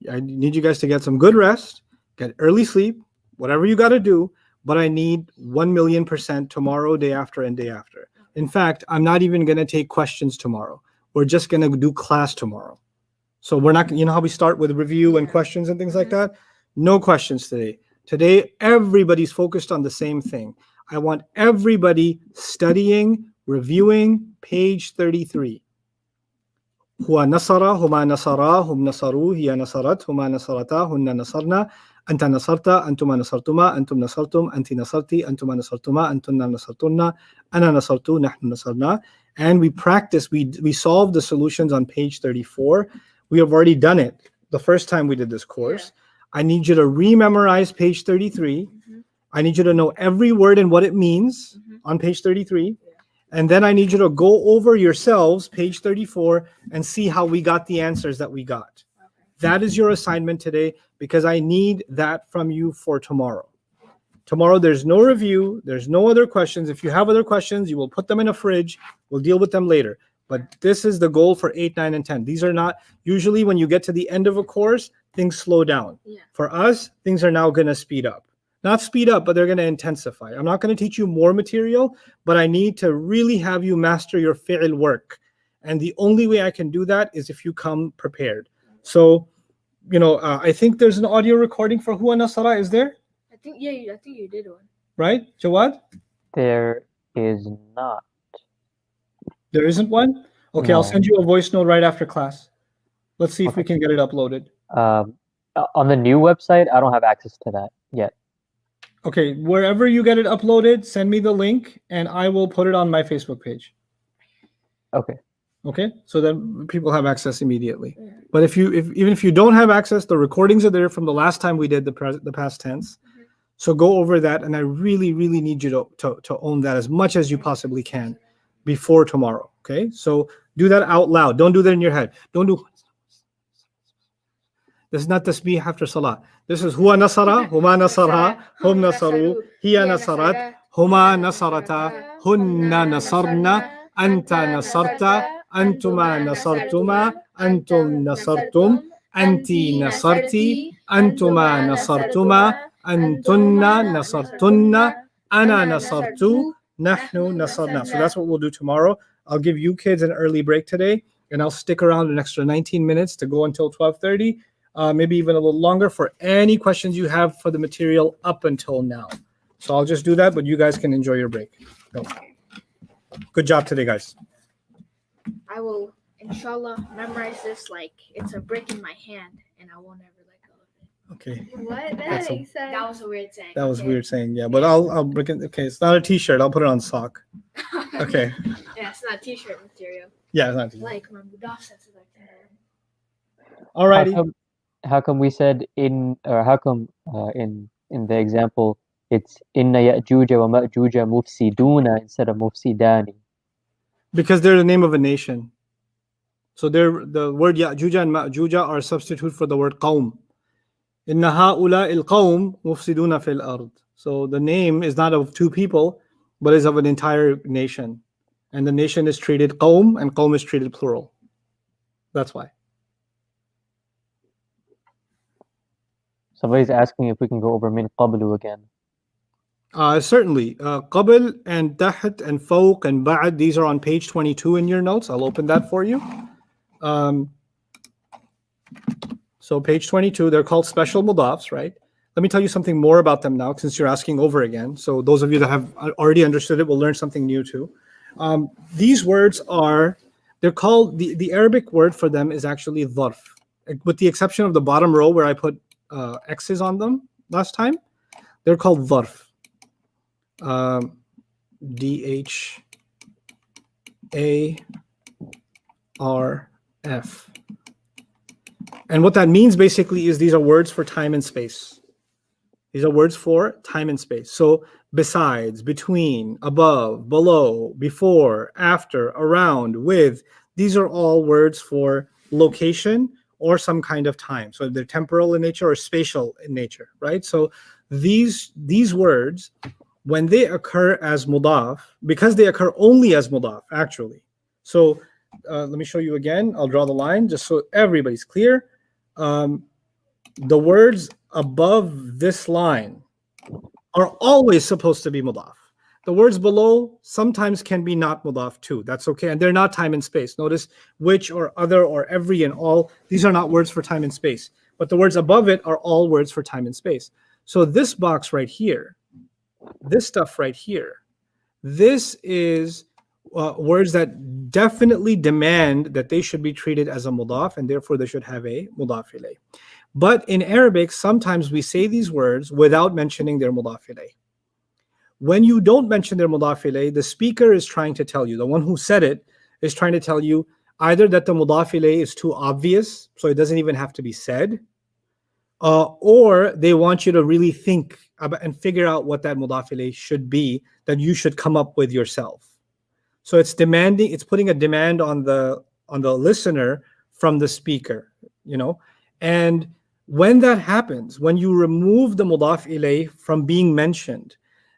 I need you guys to get some good rest, get early sleep, whatever you got to do. But I need 1,000,000% tomorrow, day after, and day after. In fact, I'm not even going to take questions tomorrow. We're just going to do class tomorrow. So we're not, you know how we start with review and questions and things like that? No questions today. Today, everybody's focused on the same thing. I want everybody studying, reviewing page 33. هو نصر هما نصرا هم نصروا هي نصرت هما نصرتا هن نصرنا أنت نصرت أنتما نصرتما أنتم نصرتم أنت نصرتي أنتما نصرتما أنتن نصرتن أنا نصرت نحن نصرنا. And we practice, we solve the solutions on page 34. We have already done it the first time we did this course. I need you to rememorize page 33. I need you to know every word and what it means on page 33. And then I need you to go over yourselves, page 34, and see how we got the answers that we got. That is your assignment today, because I need that from you for tomorrow. Tomorrow, there's no review. There's no other questions. If you have other questions, you will put them in a fridge. We'll deal with them later. But this is the goal for 8, 9, and 10. These are not, usually when you get to the end of a course, things slow down. Yeah. For us, things are now going to speed up. Not speed up, but they're going to intensify. I'm not going to teach you more material, but I need to really have you master your fi'l work. And the only way I can do that is if you come prepared. So, I think there's an audio recording for Huwa Nasara. Is there? I think you did one. Right? Jawad? There is not. There isn't one? Okay, I'll No. send you a voice note right after class. Let's see if we can get it uploaded. On the new website, I don't have access to that yet. Okay, wherever you get it uploaded, send me the link and I will put it on my Facebook page. Okay. Okay, so then people have access immediately. But even if you don't have access, the recordings are there from the last time we did the past tense. So go over that, and I really, really need you to own that as much as you possibly can before tomorrow. Okay, so do that out loud. Don't do that in your head. Don't do. This is not tasbih after salah. This is huwa nasara, huma nasara, hum nasaru, hiya nasarat, huma nasarata, hunna nasarna, anta nasarta, antuma nasartuma, antum nasartum, anti nasarti, antuma nasartuma, antunna nasartunna, ana nasartu, nahnu nasarna. So that's what we'll do tomorrow. I'll give you kids an early break today, and I'll stick around an extra 19 minutes to go until 12:30. Maybe even a little longer for any questions you have for the material up until now. So I'll just do that, but you guys can enjoy your break. Go. Good job today, guys. I will, inshallah, memorize this like it's a brick in my hand, and I won't ever let go of it. Okay, What? That's That a- makes sense. That was a weird saying. that was okay? weird saying, yeah, but I'll break it. Okay, it's not a T-shirt. I'll put it on sock. Okay, Yeah, it's not t-shirt material. yeah, it's not a T-shirt. Like my Mudaf says it like that. Alrighty. How come we said in the example it's inna ya'juja wa ma'juja mufsiduna instead of mufsidani? Because they're the name of a nation. So the word Ya'juja and Ma'juja are a substitute for the word Qawm. Inna ha'ula il-qawm mufsiduna fil ard. So the name is not of two people, but is of an entire nation. And the nation is treated Qawm, and Qawm is treated plural. That's why. Somebody's asking if we can go over min qablu again. Certainly. Qabl and Taht and Fawq and Ba'd, these are on page 22 in your notes. I'll open that for you. So page 22, they're called special mudafs, right? Let me tell you something more about them now, since you're asking over again. So those of you that have already understood it will learn something new too. These words they're called, the Arabic word for them is actually dharf, with the exception of the bottom row where I put X's on them last time. They're called dharf. D-H-A-R-F. And what that means basically is these are words for time and space. These are words for time and space. So besides, between, above, below, before, after, around, with, these are all words for location or some kind of time. So they're temporal in nature or spatial in nature, right? So these words, when they occur as mudaf, because they occur only as mudaf, actually. So let me show you again. I'll draw the line just so everybody's clear. The words above this line are always supposed to be mudaf. The words below sometimes can be not mudaf too. That's okay. And they're not time and space. Notice which or other or every and all. These are not words for time and space. But the words above it are all words for time and space. So this box right here, this stuff right here, this is words that definitely demand that they should be treated as a mudaf, and therefore they should have a mudaf ilayh. But in Arabic, sometimes we say these words without mentioning their mudaf ilayh. When you don't mention their mudaf ilayh, the speaker is trying to tell you, the one who said it is trying to tell you either that the mudaf ilayh is too obvious, so it doesn't even have to be said, or they want you to really think about and figure out what that mudaf ilayh should be, that you should come up with yourself. So it's demanding, it's putting a demand on the listener from the speaker, you know. And when that happens, when you remove the mudaf ilayh from being mentioned,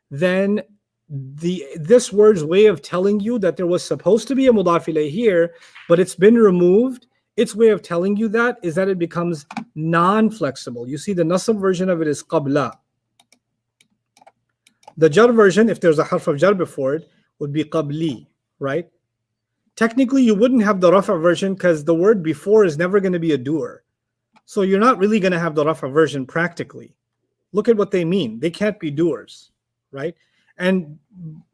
then this word's way of telling you that there was supposed to be a mudaf ilayh here, but it's been removed, its way of telling you that is that it becomes non-flexible. You see, the nasab version of it is qabla. The jar version, if there's a harf of jar before it, would be qabli, right? Technically, you wouldn't have the rafa version because the word before is never going to be a doer. So you're not really going to have the rafa version practically. Look at what they mean. They can't be doers, right? And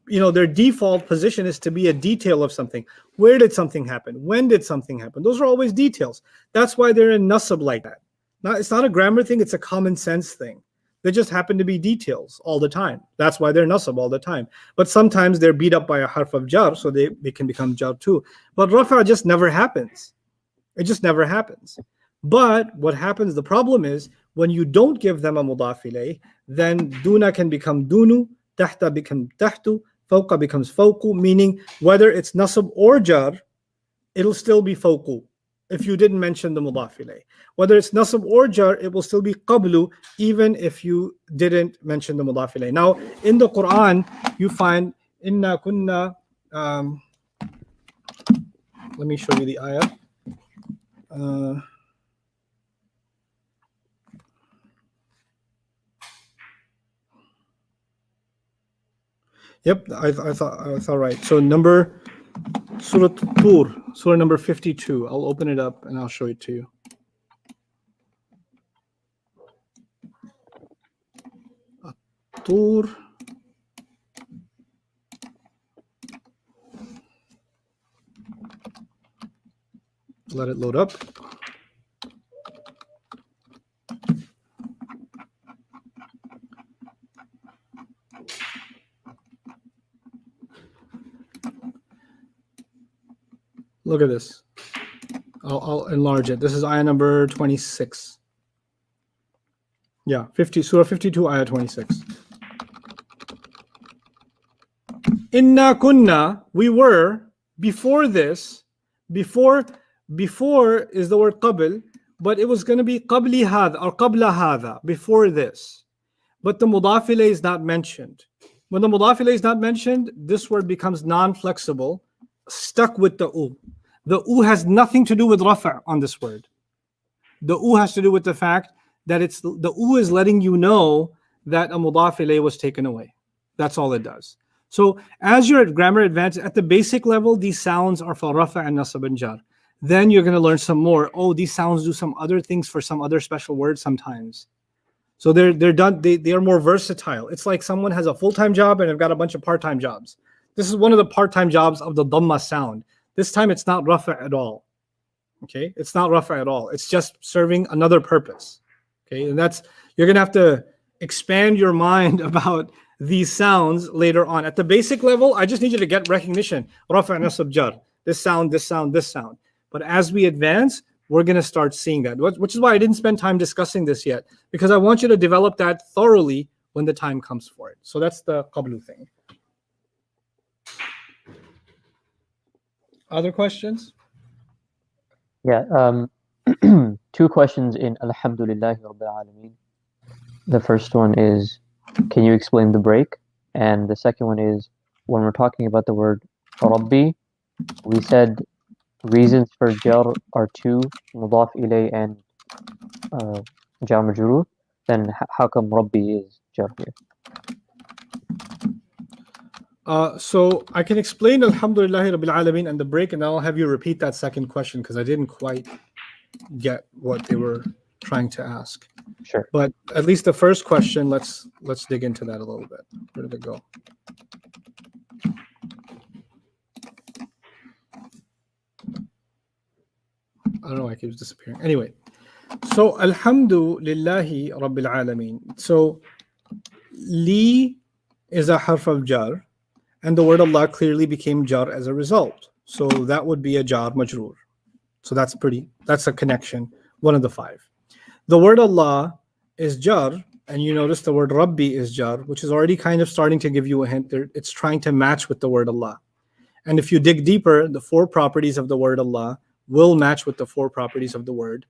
you know, their default position is to be a detail of something. Where did something happen? When did something happen? Those are always details. That's why they're in nasab like that. Now, it's not a grammar thing, it's a common sense thing. They just happen to be details all the time. That's why they're nasab all the time. But sometimes they're beat up by a harf of jar, so they can become jar too. But rafa just never happens. It just never happens. But what happens, the problem is, when you don't give them a mudaf ilayh, then duna can become dunu, tahta becomes tahtu, fawqa becomes fawqu, meaning whether it's nasab or jar, it'll still be fawqu if you didn't mention the mudaf ilayh. Whether it's nasab or jar, it will still be qablu even if you didn't mention the mudaf ilayh. Now, in the Quran, you find inna kunna, let me show you the ayah. Yep, I thought right. So Surah Tur, Surah number 52. I'll open it up and I'll show it to you. Tur. Let it load up. Look at this. I'll enlarge it. This is ayah number 26. Yeah, Surah 52, ayah 26. Inna kunna, we were, before this, before is the word qabl, but it was going to be qabli hadha or qabla hadha, before this. But the mudaf ilayh is not mentioned. When the mudaf ilayh is not mentioned, this word becomes non-flexible, stuck with the u. The u has nothing to do with rafa on this word. The u has to do with the fact that the u is letting you know that a mudaf ilayh was taken away. That's all it does. So as you're at grammar advanced, at the basic level, these sounds are for rafa and nasab and jar. Then you're going to learn some more. Oh, these sounds do some other things for some other special words sometimes. So they're done. They are more versatile. It's like someone has a full-time job and they've got a bunch of part-time jobs. This is one of the part-time jobs of the dhamma sound. This time it's not rafa at all. Okay, it's not rafa at all. It's just serving another purpose. Okay, and that's, you're gonna have to expand your mind about these sounds later on. At the basic level, I just need you to get recognition. Rafa, nasab, jar. This sound, this sound, this sound. But as we advance, we're gonna start seeing that. Which is why I didn't spend time discussing this yet, because I want you to develop that thoroughly when the time comes for it. So that's the qablu thing. Other questions? Yeah, two questions in Alhamdulillahi Rabbil Alameen. The first one is, can you explain the break? And the second one is, when we're talking about the word Rabbi, we said reasons for jar are two, mudaf ilay and jar majroor. Then how come Rabbi is jar here? So I can explain Alhamdulillahi Rabbil Alameen and the break, and I'll have you repeat that second question because I didn't quite get what they were trying to ask. Sure. But at least the first question, let's dig into that a little bit. Where did it go? I don't know why it keeps disappearing. Anyway, so Alhamdulillahi Rabbil Alameen. So li is a harf of jar, and the word Allah clearly became jar as a result. So that would be a jar majroor. So that's a connection, one of the five. The word Allah is jar, and you notice the word Rabbi is jar, which is already kind of starting to give you a hint there. It's trying to match with the word Allah. And if you dig deeper, the four properties of the word Allah will match with the four properties of the word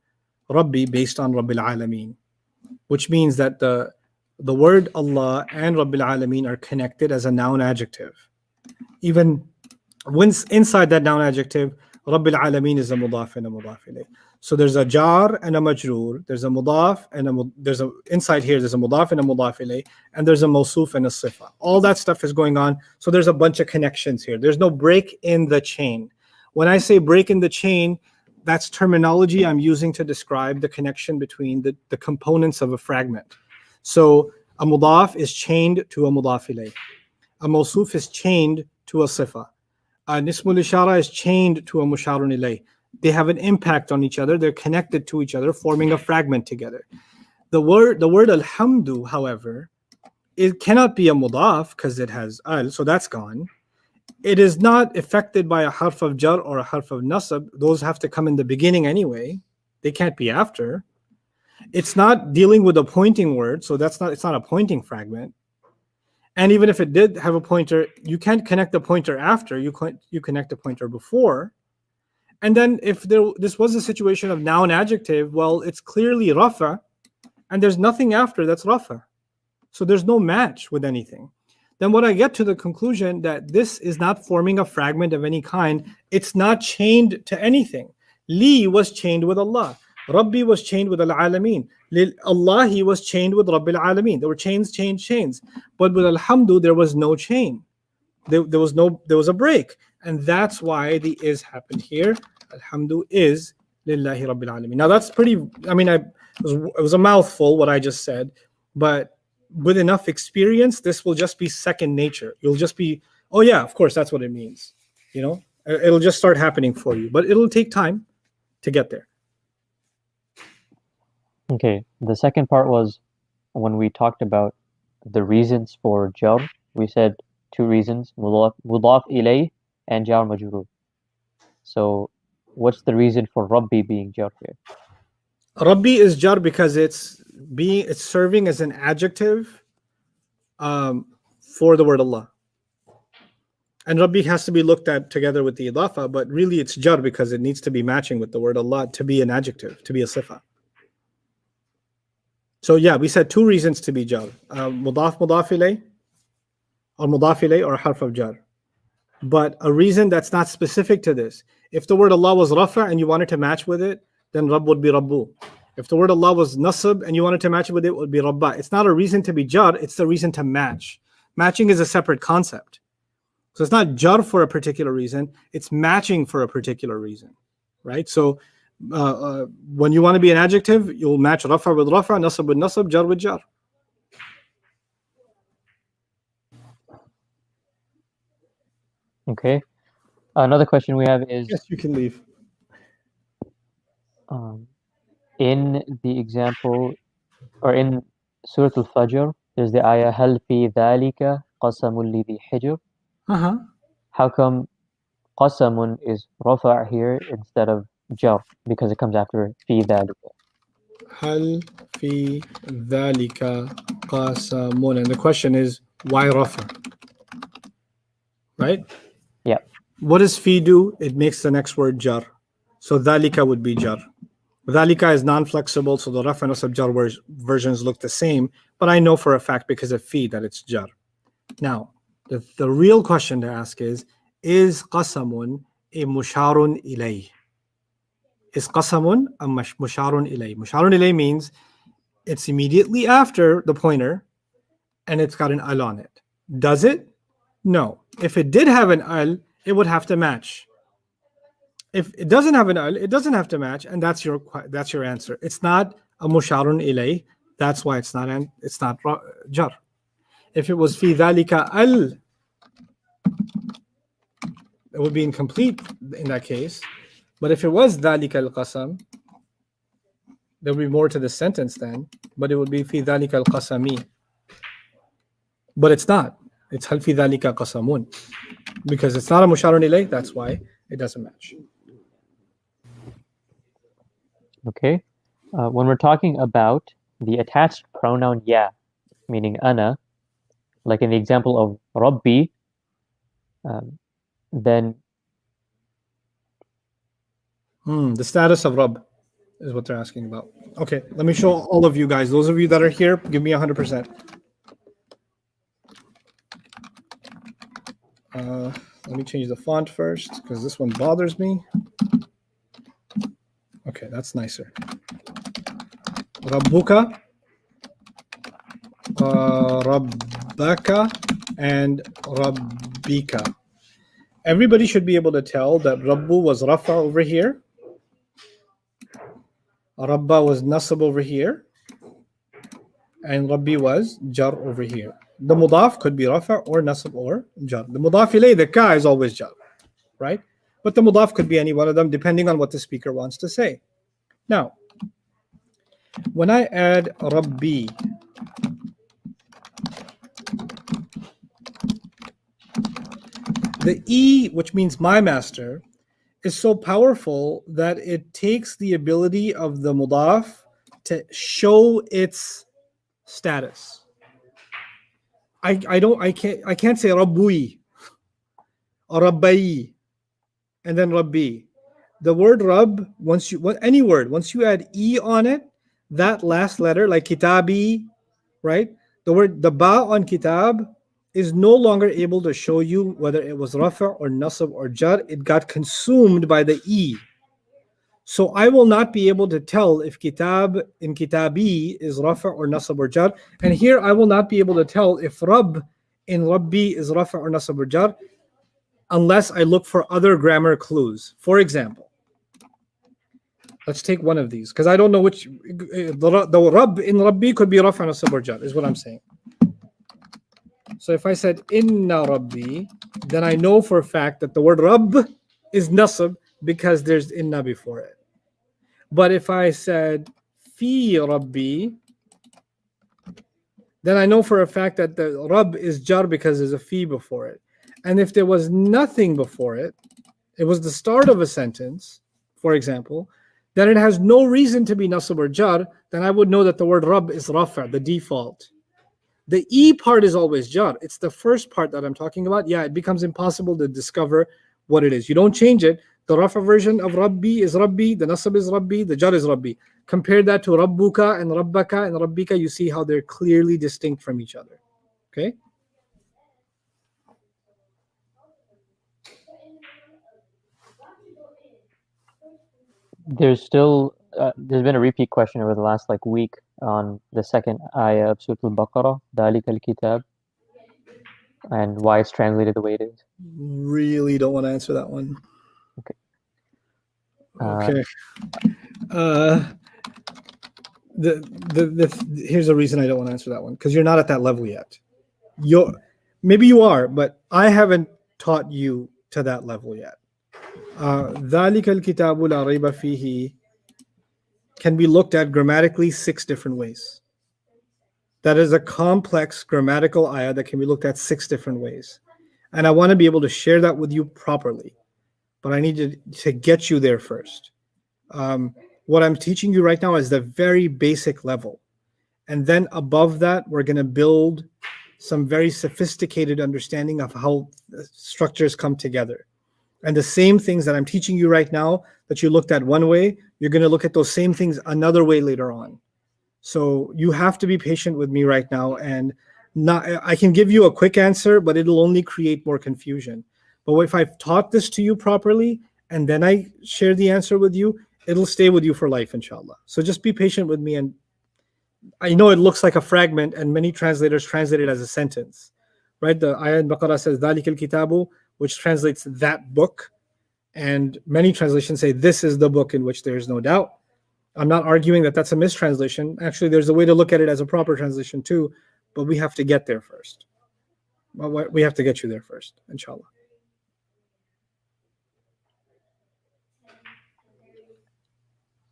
Rabbi based on Rabbil Alameen, which means that the word Allah and Rabbil Alameen are connected as a noun adjective. Even when inside that noun adjective, Rabbil Alameen is a mudaf and a mudaf ilayh. So there's a jar and a majroor, there's a mudaf and inside here there's a mudaf and a mudaf ilayh, and there's a mawsuf and a sifa. All that stuff is going on. So there's a bunch of connections here. There's no break in the chain. When I say break in the chain, that's terminology I'm using to describe the connection between the components of a fragment. So a mudaf is chained to a mudaf ilayh. A mawsuf is chained to a sifa. An ismul ishara is chained to a musharun ilayh. They have an impact on each other. They're connected to each other, forming a fragment together. The word alhamdu, however, it cannot be a mudaf because it has al, so that's gone. It is not affected by a harf of jar or a harf of nasab. Those have to come in the beginning anyway. They can't be after. It's not dealing with a pointing word, so it's not a pointing fragment. And even if it did have a pointer, you can't connect the pointer after. You connect the pointer before. And then if this was a situation of noun adjective, well, it's clearly rafa, and there's nothing after that's rafa. So there's no match with anything. Then what I get to the conclusion that this is not forming a fragment of any kind. It's not chained to anything. Li was chained with Allah. Rabbi was chained with Al-Alameen. Allahi was chained with Rabbil Alameen. There were chains. But with Alhamdu, there was no chain. There was a break. And that's why the is happened here. Alhamdu is Lillahi Rabbil Alameen. Now that's pretty, it was a mouthful what I just said, but with enough experience, this will just be second nature. You'll just be, oh yeah, of course, that's what it means. It'll just start happening for you, but it'll take time to get there. Okay, the second part was when we talked about the reasons for jar. We said two reasons, mudaf ilay and jar majroor. So what's the reason for Rabbi being jar here? Rabbi is jar because it's serving as an adjective for the word Allah. And Rabbi has to be looked at together with the idafa, but really it's jar because it needs to be matching with the word Allah to be an adjective, to be a sifa. So yeah, we said two reasons to be jar. Mudaf ilay, or mudaf ilay, or harf of jar. But a reason that's not specific to this. If the word Allah was rafa and you wanted to match with it, then Rabb would be Rabbu. If the word Allah was nasab and you wanted to match it with it, would be Rabba. It's not a reason to be jar, it's the reason to match. Matching is a separate concept. So it's not jar for a particular reason, it's matching for a particular reason, right? So when you want to be an adjective, you'll match rafa with rafa, nasab with nasab, jar with jar. Okay. Another question we have is... Yes, you can leave. In the example, or in Surah Al-Fajr, there's the ayah, هَلْ فِي ذَلِكَ قَسَمٌ لِذِي حِجْرٍ. How come qasamun is rafa' here instead of jar? Because it comes after fi dhalika. Hal fi dhalika qasamun. And the question is, why rafa? Right? Yeah. What does fi do? It makes the next word jar. So dhalika would be jar. Dhalika is non-flexible, so the rafa and nasab jar versions look the same, but I know for a fact because of fi that it's jar. Now, the real question to ask is qasamun a musharun ilay? Is qasamun a musharun ilay? Musharun ilay means it's immediately after the pointer and it's got an al on it. Does it? No. If it did have an al, it would have to match. If it doesn't have an al, it doesn't have to match, and that's your answer. It's not a musharun ilay. That's why it's not jar. If it was fi dhalika al, it would be incomplete in that case. But if it was dhalika al qasam, there would be more to the sentence then. But it would be fi dhalika al qasami. But it's not. It's hal fi dhalika qasamun. Because it's not a musharun ilay, that's why it doesn't match. Okay. When we're talking about the attached pronoun ya, meaning ana, like in the example of Rabbi, then The status of Rabb is what they're asking about. Okay, let me show all of you guys. Those of you that are here, give me 100%. Let me change the font first because this one bothers me. Okay, that's nicer. Rabbuka, Rabbaka, and Rabbika. Everybody should be able to tell that Rabbu was Rafa over here. Rabba was Nasab over here. And Rabbi was Jar over here. The Mudaf could be Rafa or Nasab or Jar. The Mudaf ilay, the Ka is always Jar, right? But the Mudaf could be any one of them depending on what the speaker wants to say. Now, when I add Rabbi, the E, which means my master, is so powerful that it takes the ability of the Mudaf to show its status. I can't say Rabbui or Rabbai and then Rabbi. The word Rabb, once you add E on it, that last letter, like Kitabi, right? The Ba on Kitab is no longer able to show you whether it was Rafa or Nasab or Jar. It got consumed by the E. So I will not be able to tell if Kitab in Kitabi is Rafa or Nasab or Jar. And here I will not be able to tell if Rabb in Rabbi is Rafa or Nasab or Jar unless I look for other grammar clues. For example, let's take one of these because I don't know which. The Rabb in Rabbi could be Rafa, Nasab or Jar is what I'm saying. So if I said Inna Rabbi, then I know for a fact that the word Rabb is Nasab because there's Inna before it. But if I said Fi Rabbi, then I know for a fact that the Rabb is Jar because there's a Fi before it. And if there was nothing before it, it was the start of a sentence, for example, then it has no reason to be Nasab or Jar, then I would know that the word Rabb is Rafa, the default. The E part is always Jar. It's the first part that I'm talking about. Yeah, it becomes impossible to discover what it is. You don't change it. The Rafa version of Rabbi is Rabbi, the Nasab is Rabbi, the Jar is Rabbi. Compare that to Rabbuka and Rabbaka and Rabbika, you see how they're clearly distinct from each other. Okay? there's still there's been a repeat question over the last week on the second ayah of Surah Al-Baqarah, Dalik al-Kitab, and why it's translated the way it is. Really don't want to answer that one. Okay. Okay. Here's the reason I don't want to answer that one, because you're not at that level yet. Maybe you are, but I haven't taught you to that level yet. ذَلِكَ الْكِتَابُ لَا رَيْبَ فِيهِ can be looked at grammatically 6 different ways. That is a complex grammatical ayah that can be looked at 6 different ways. And I want to be able to share that with you properly, but I need to get you there first. What I'm teaching you right now is the very basic level. And then above that, we're going to build some very sophisticated understanding of how structures come together. And the same things that I'm teaching you right now that you looked at one way, you're going to look at those same things another way later on. So you have to be patient with me right now. And I can give you a quick answer, but it'll only create more confusion. But if I've taught this to you properly, and then I share the answer with you, it'll stay with you for life, inshallah. So just be patient with me. And I know it looks like a fragment, and many translators translate it as a sentence, right? The ayah in Baqarah says, ذَلِكَ الْكِتَابُ, which translates that book. And many translations say this is the book in which there is no doubt. I'm not arguing that that's a mistranslation. Actually, there's a way to look at it as a proper translation too, but we have to get there first. Well, we have to get you there first, inshallah.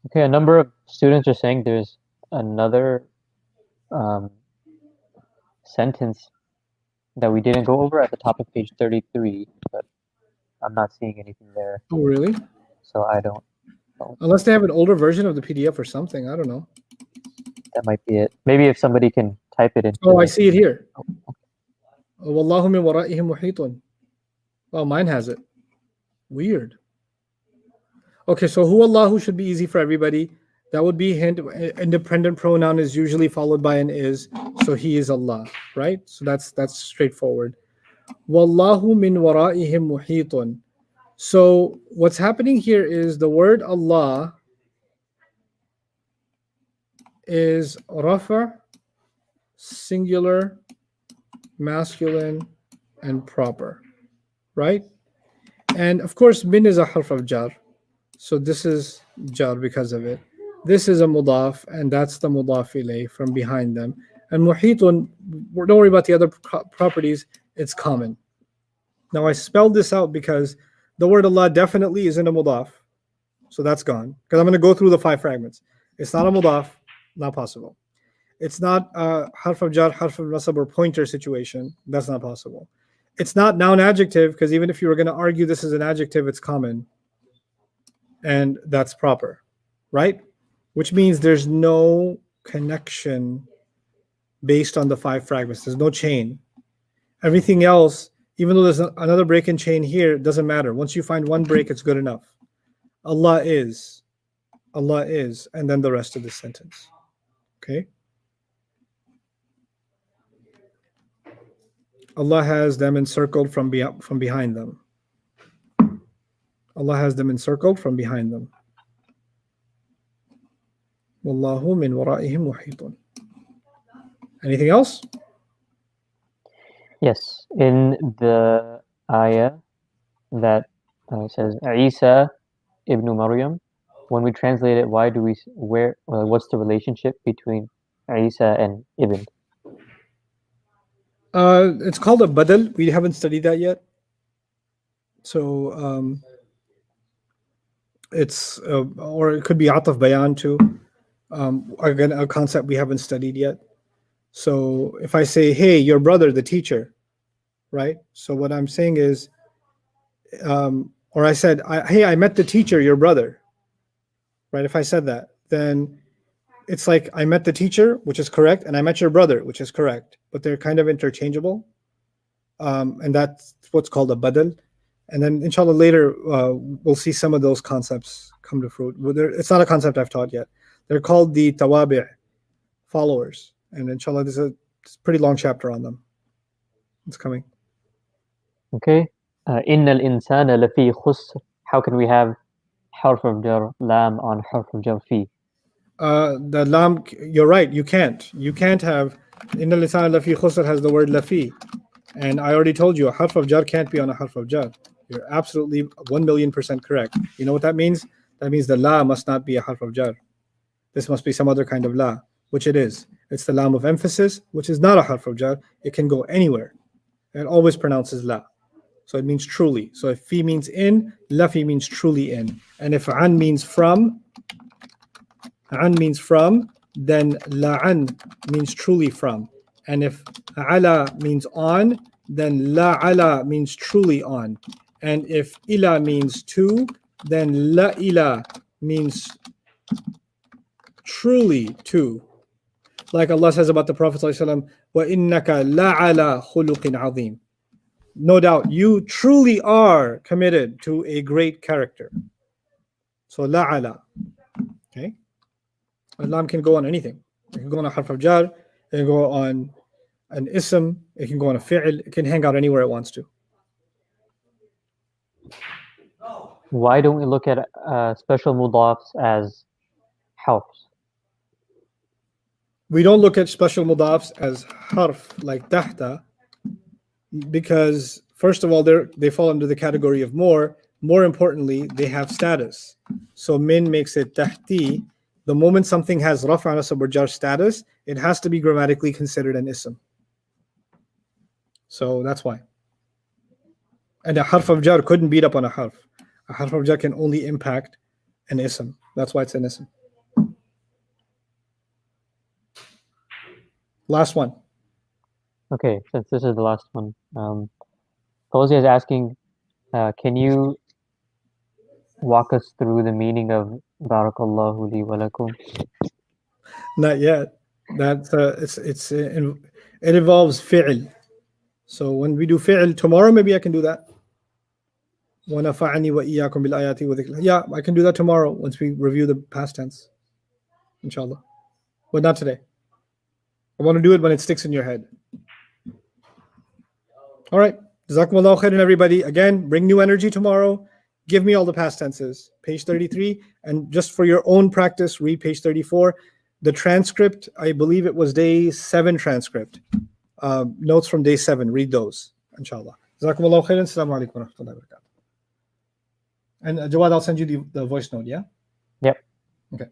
Okay, a number of students are saying there's another sentence that we didn't go over at the top of page 33, but I'm not seeing anything there, Oh, really? so I don't. Unless they have an older version of the PDF or something. I don't know. That might be it. Maybe if somebody can type it in. Oh, I see it here. Wallahu min wara'ihim muhitun. Well, mine has it. Weird. Okay, so huwa Allahu should be easy for everybody. That would be hint. Independent pronoun is usually followed by an is. So he is Allah, right? So that's straightforward. Wallahu min wara'ihim muhitun. So what's happening here is the word Allah is rafa, singular, masculine, and proper, right? And of course, min is a harf of jar. So this is jar because of it. This is a mudaf, and that's the mudaf ilayh from behind them. And muhitun, don't worry about the other properties, it's common. Now I spelled this out because the word Allah definitely isn't a mudaf. So that's gone. Because I'm going to go through the 5 fragments. It's not a mudaf, not possible. It's not a harf of jar, harf of nasab, or pointer situation. That's not possible. It's not noun adjective, because even if you were going to argue this is an adjective, it's common. And that's proper, right? Which means there's no connection based on the 5 fragments. There's no chain. Everything else, even though there's another break in chain here, it doesn't matter. Once you find one break, it's good enough. Allah is, and then the rest of the sentence. Okay? Allah has them encircled from behind them. Allah has them encircled from behind them. Wallahu min wara'ihim muhitun. Anything else? Yes, in the ayah that says Isa ibn Maryam, when we translate it, what's the relationship between Isa and Ibn? It's called a badal. We haven't studied that yet. So it's or it could be ataf bayan too. Again, a concept we haven't studied yet. So if I say, hey, your brother, the teacher, right? So what I'm saying is, or I said, hey, I met the teacher, your brother, right? If I said that, then it's like I met the teacher, which is correct, and I met your brother, which is correct, but they're kind of interchangeable. And that's what's called a badal. And then inshallah later, we'll see some of those concepts come to fruit. It's not a concept I've taught yet. They're called the tawabi', followers. And inshallah, there's a pretty long chapter on them. It's coming. Okay. Innal insana lafi khusr. How can we have harf of jar lam on harf of jar fi? The lam, you're right, you can't have innal insana lafi khusr has the word lafi. And I already told you a harf of jar can't be on a harf of jar. You're absolutely 1,000,000% correct. You know what that means? That means the la must not be a harf of jar. This must be some other kind of la, which it is. It's the lam of emphasis, which is not a harf of jar. It can go anywhere. It always pronounces la. So it means truly. So if fi means in, lafi means truly in. And if an means from, then la'an means truly from. And if ala means on, then la ala means truly on. And if ila means to, then la ila means truly to. Like Allah says about the Prophet ﷺ, وَإِنَّكَ لَعَلَى خُلُقٍ عَظِيمٍ. No doubt, you truly are committed to a great character. So la'ala. Okay? Lam can go on anything. It can go on a harf of jar, it can go on an ism, it can go on a fi'l, it can hang out anywhere it wants to. Why don't we look at special mudafs as harfs? We don't look at special mudafs as harf like tahta, because first of all, they fall under the category of more. More importantly, they have status. So min makes it tahti, the moment something has rafa, nasab, or jar status, it has to be grammatically considered an ism. So that's why. And a harf of jar couldn't beat up on a harf. A harf of jar can only impact an ism. That's why it's an ism. Last one. Okay, since this is the last one, Fawzia is asking, can you walk us through the meaning of Barakallahu li wa lakum? Not yet. That it involves fi'l. So when we do fi'l tomorrow, maybe I can do that. وَنَفَعَنِي وَإِيَّاكُمْ بِالْآيَاتِ وَذِكْرِ. Yeah, I can do that tomorrow once we review the past tense. Inshallah. But not today. I want to do it when it sticks in your head. All right. Jazakumullahu khairan, everybody. Again, bring new energy tomorrow. Give me all the past tenses. Page 33. And just for your own practice, read page 34. The transcript, I believe it was day 7 transcript. Notes from day 7. Read those. Inshallah. Jazakumullahu khairan. Assalamu alaikum wa rahmatullahi wa barakatuh. And Jawad, I'll send you the voice note, yeah? Yep. Okay.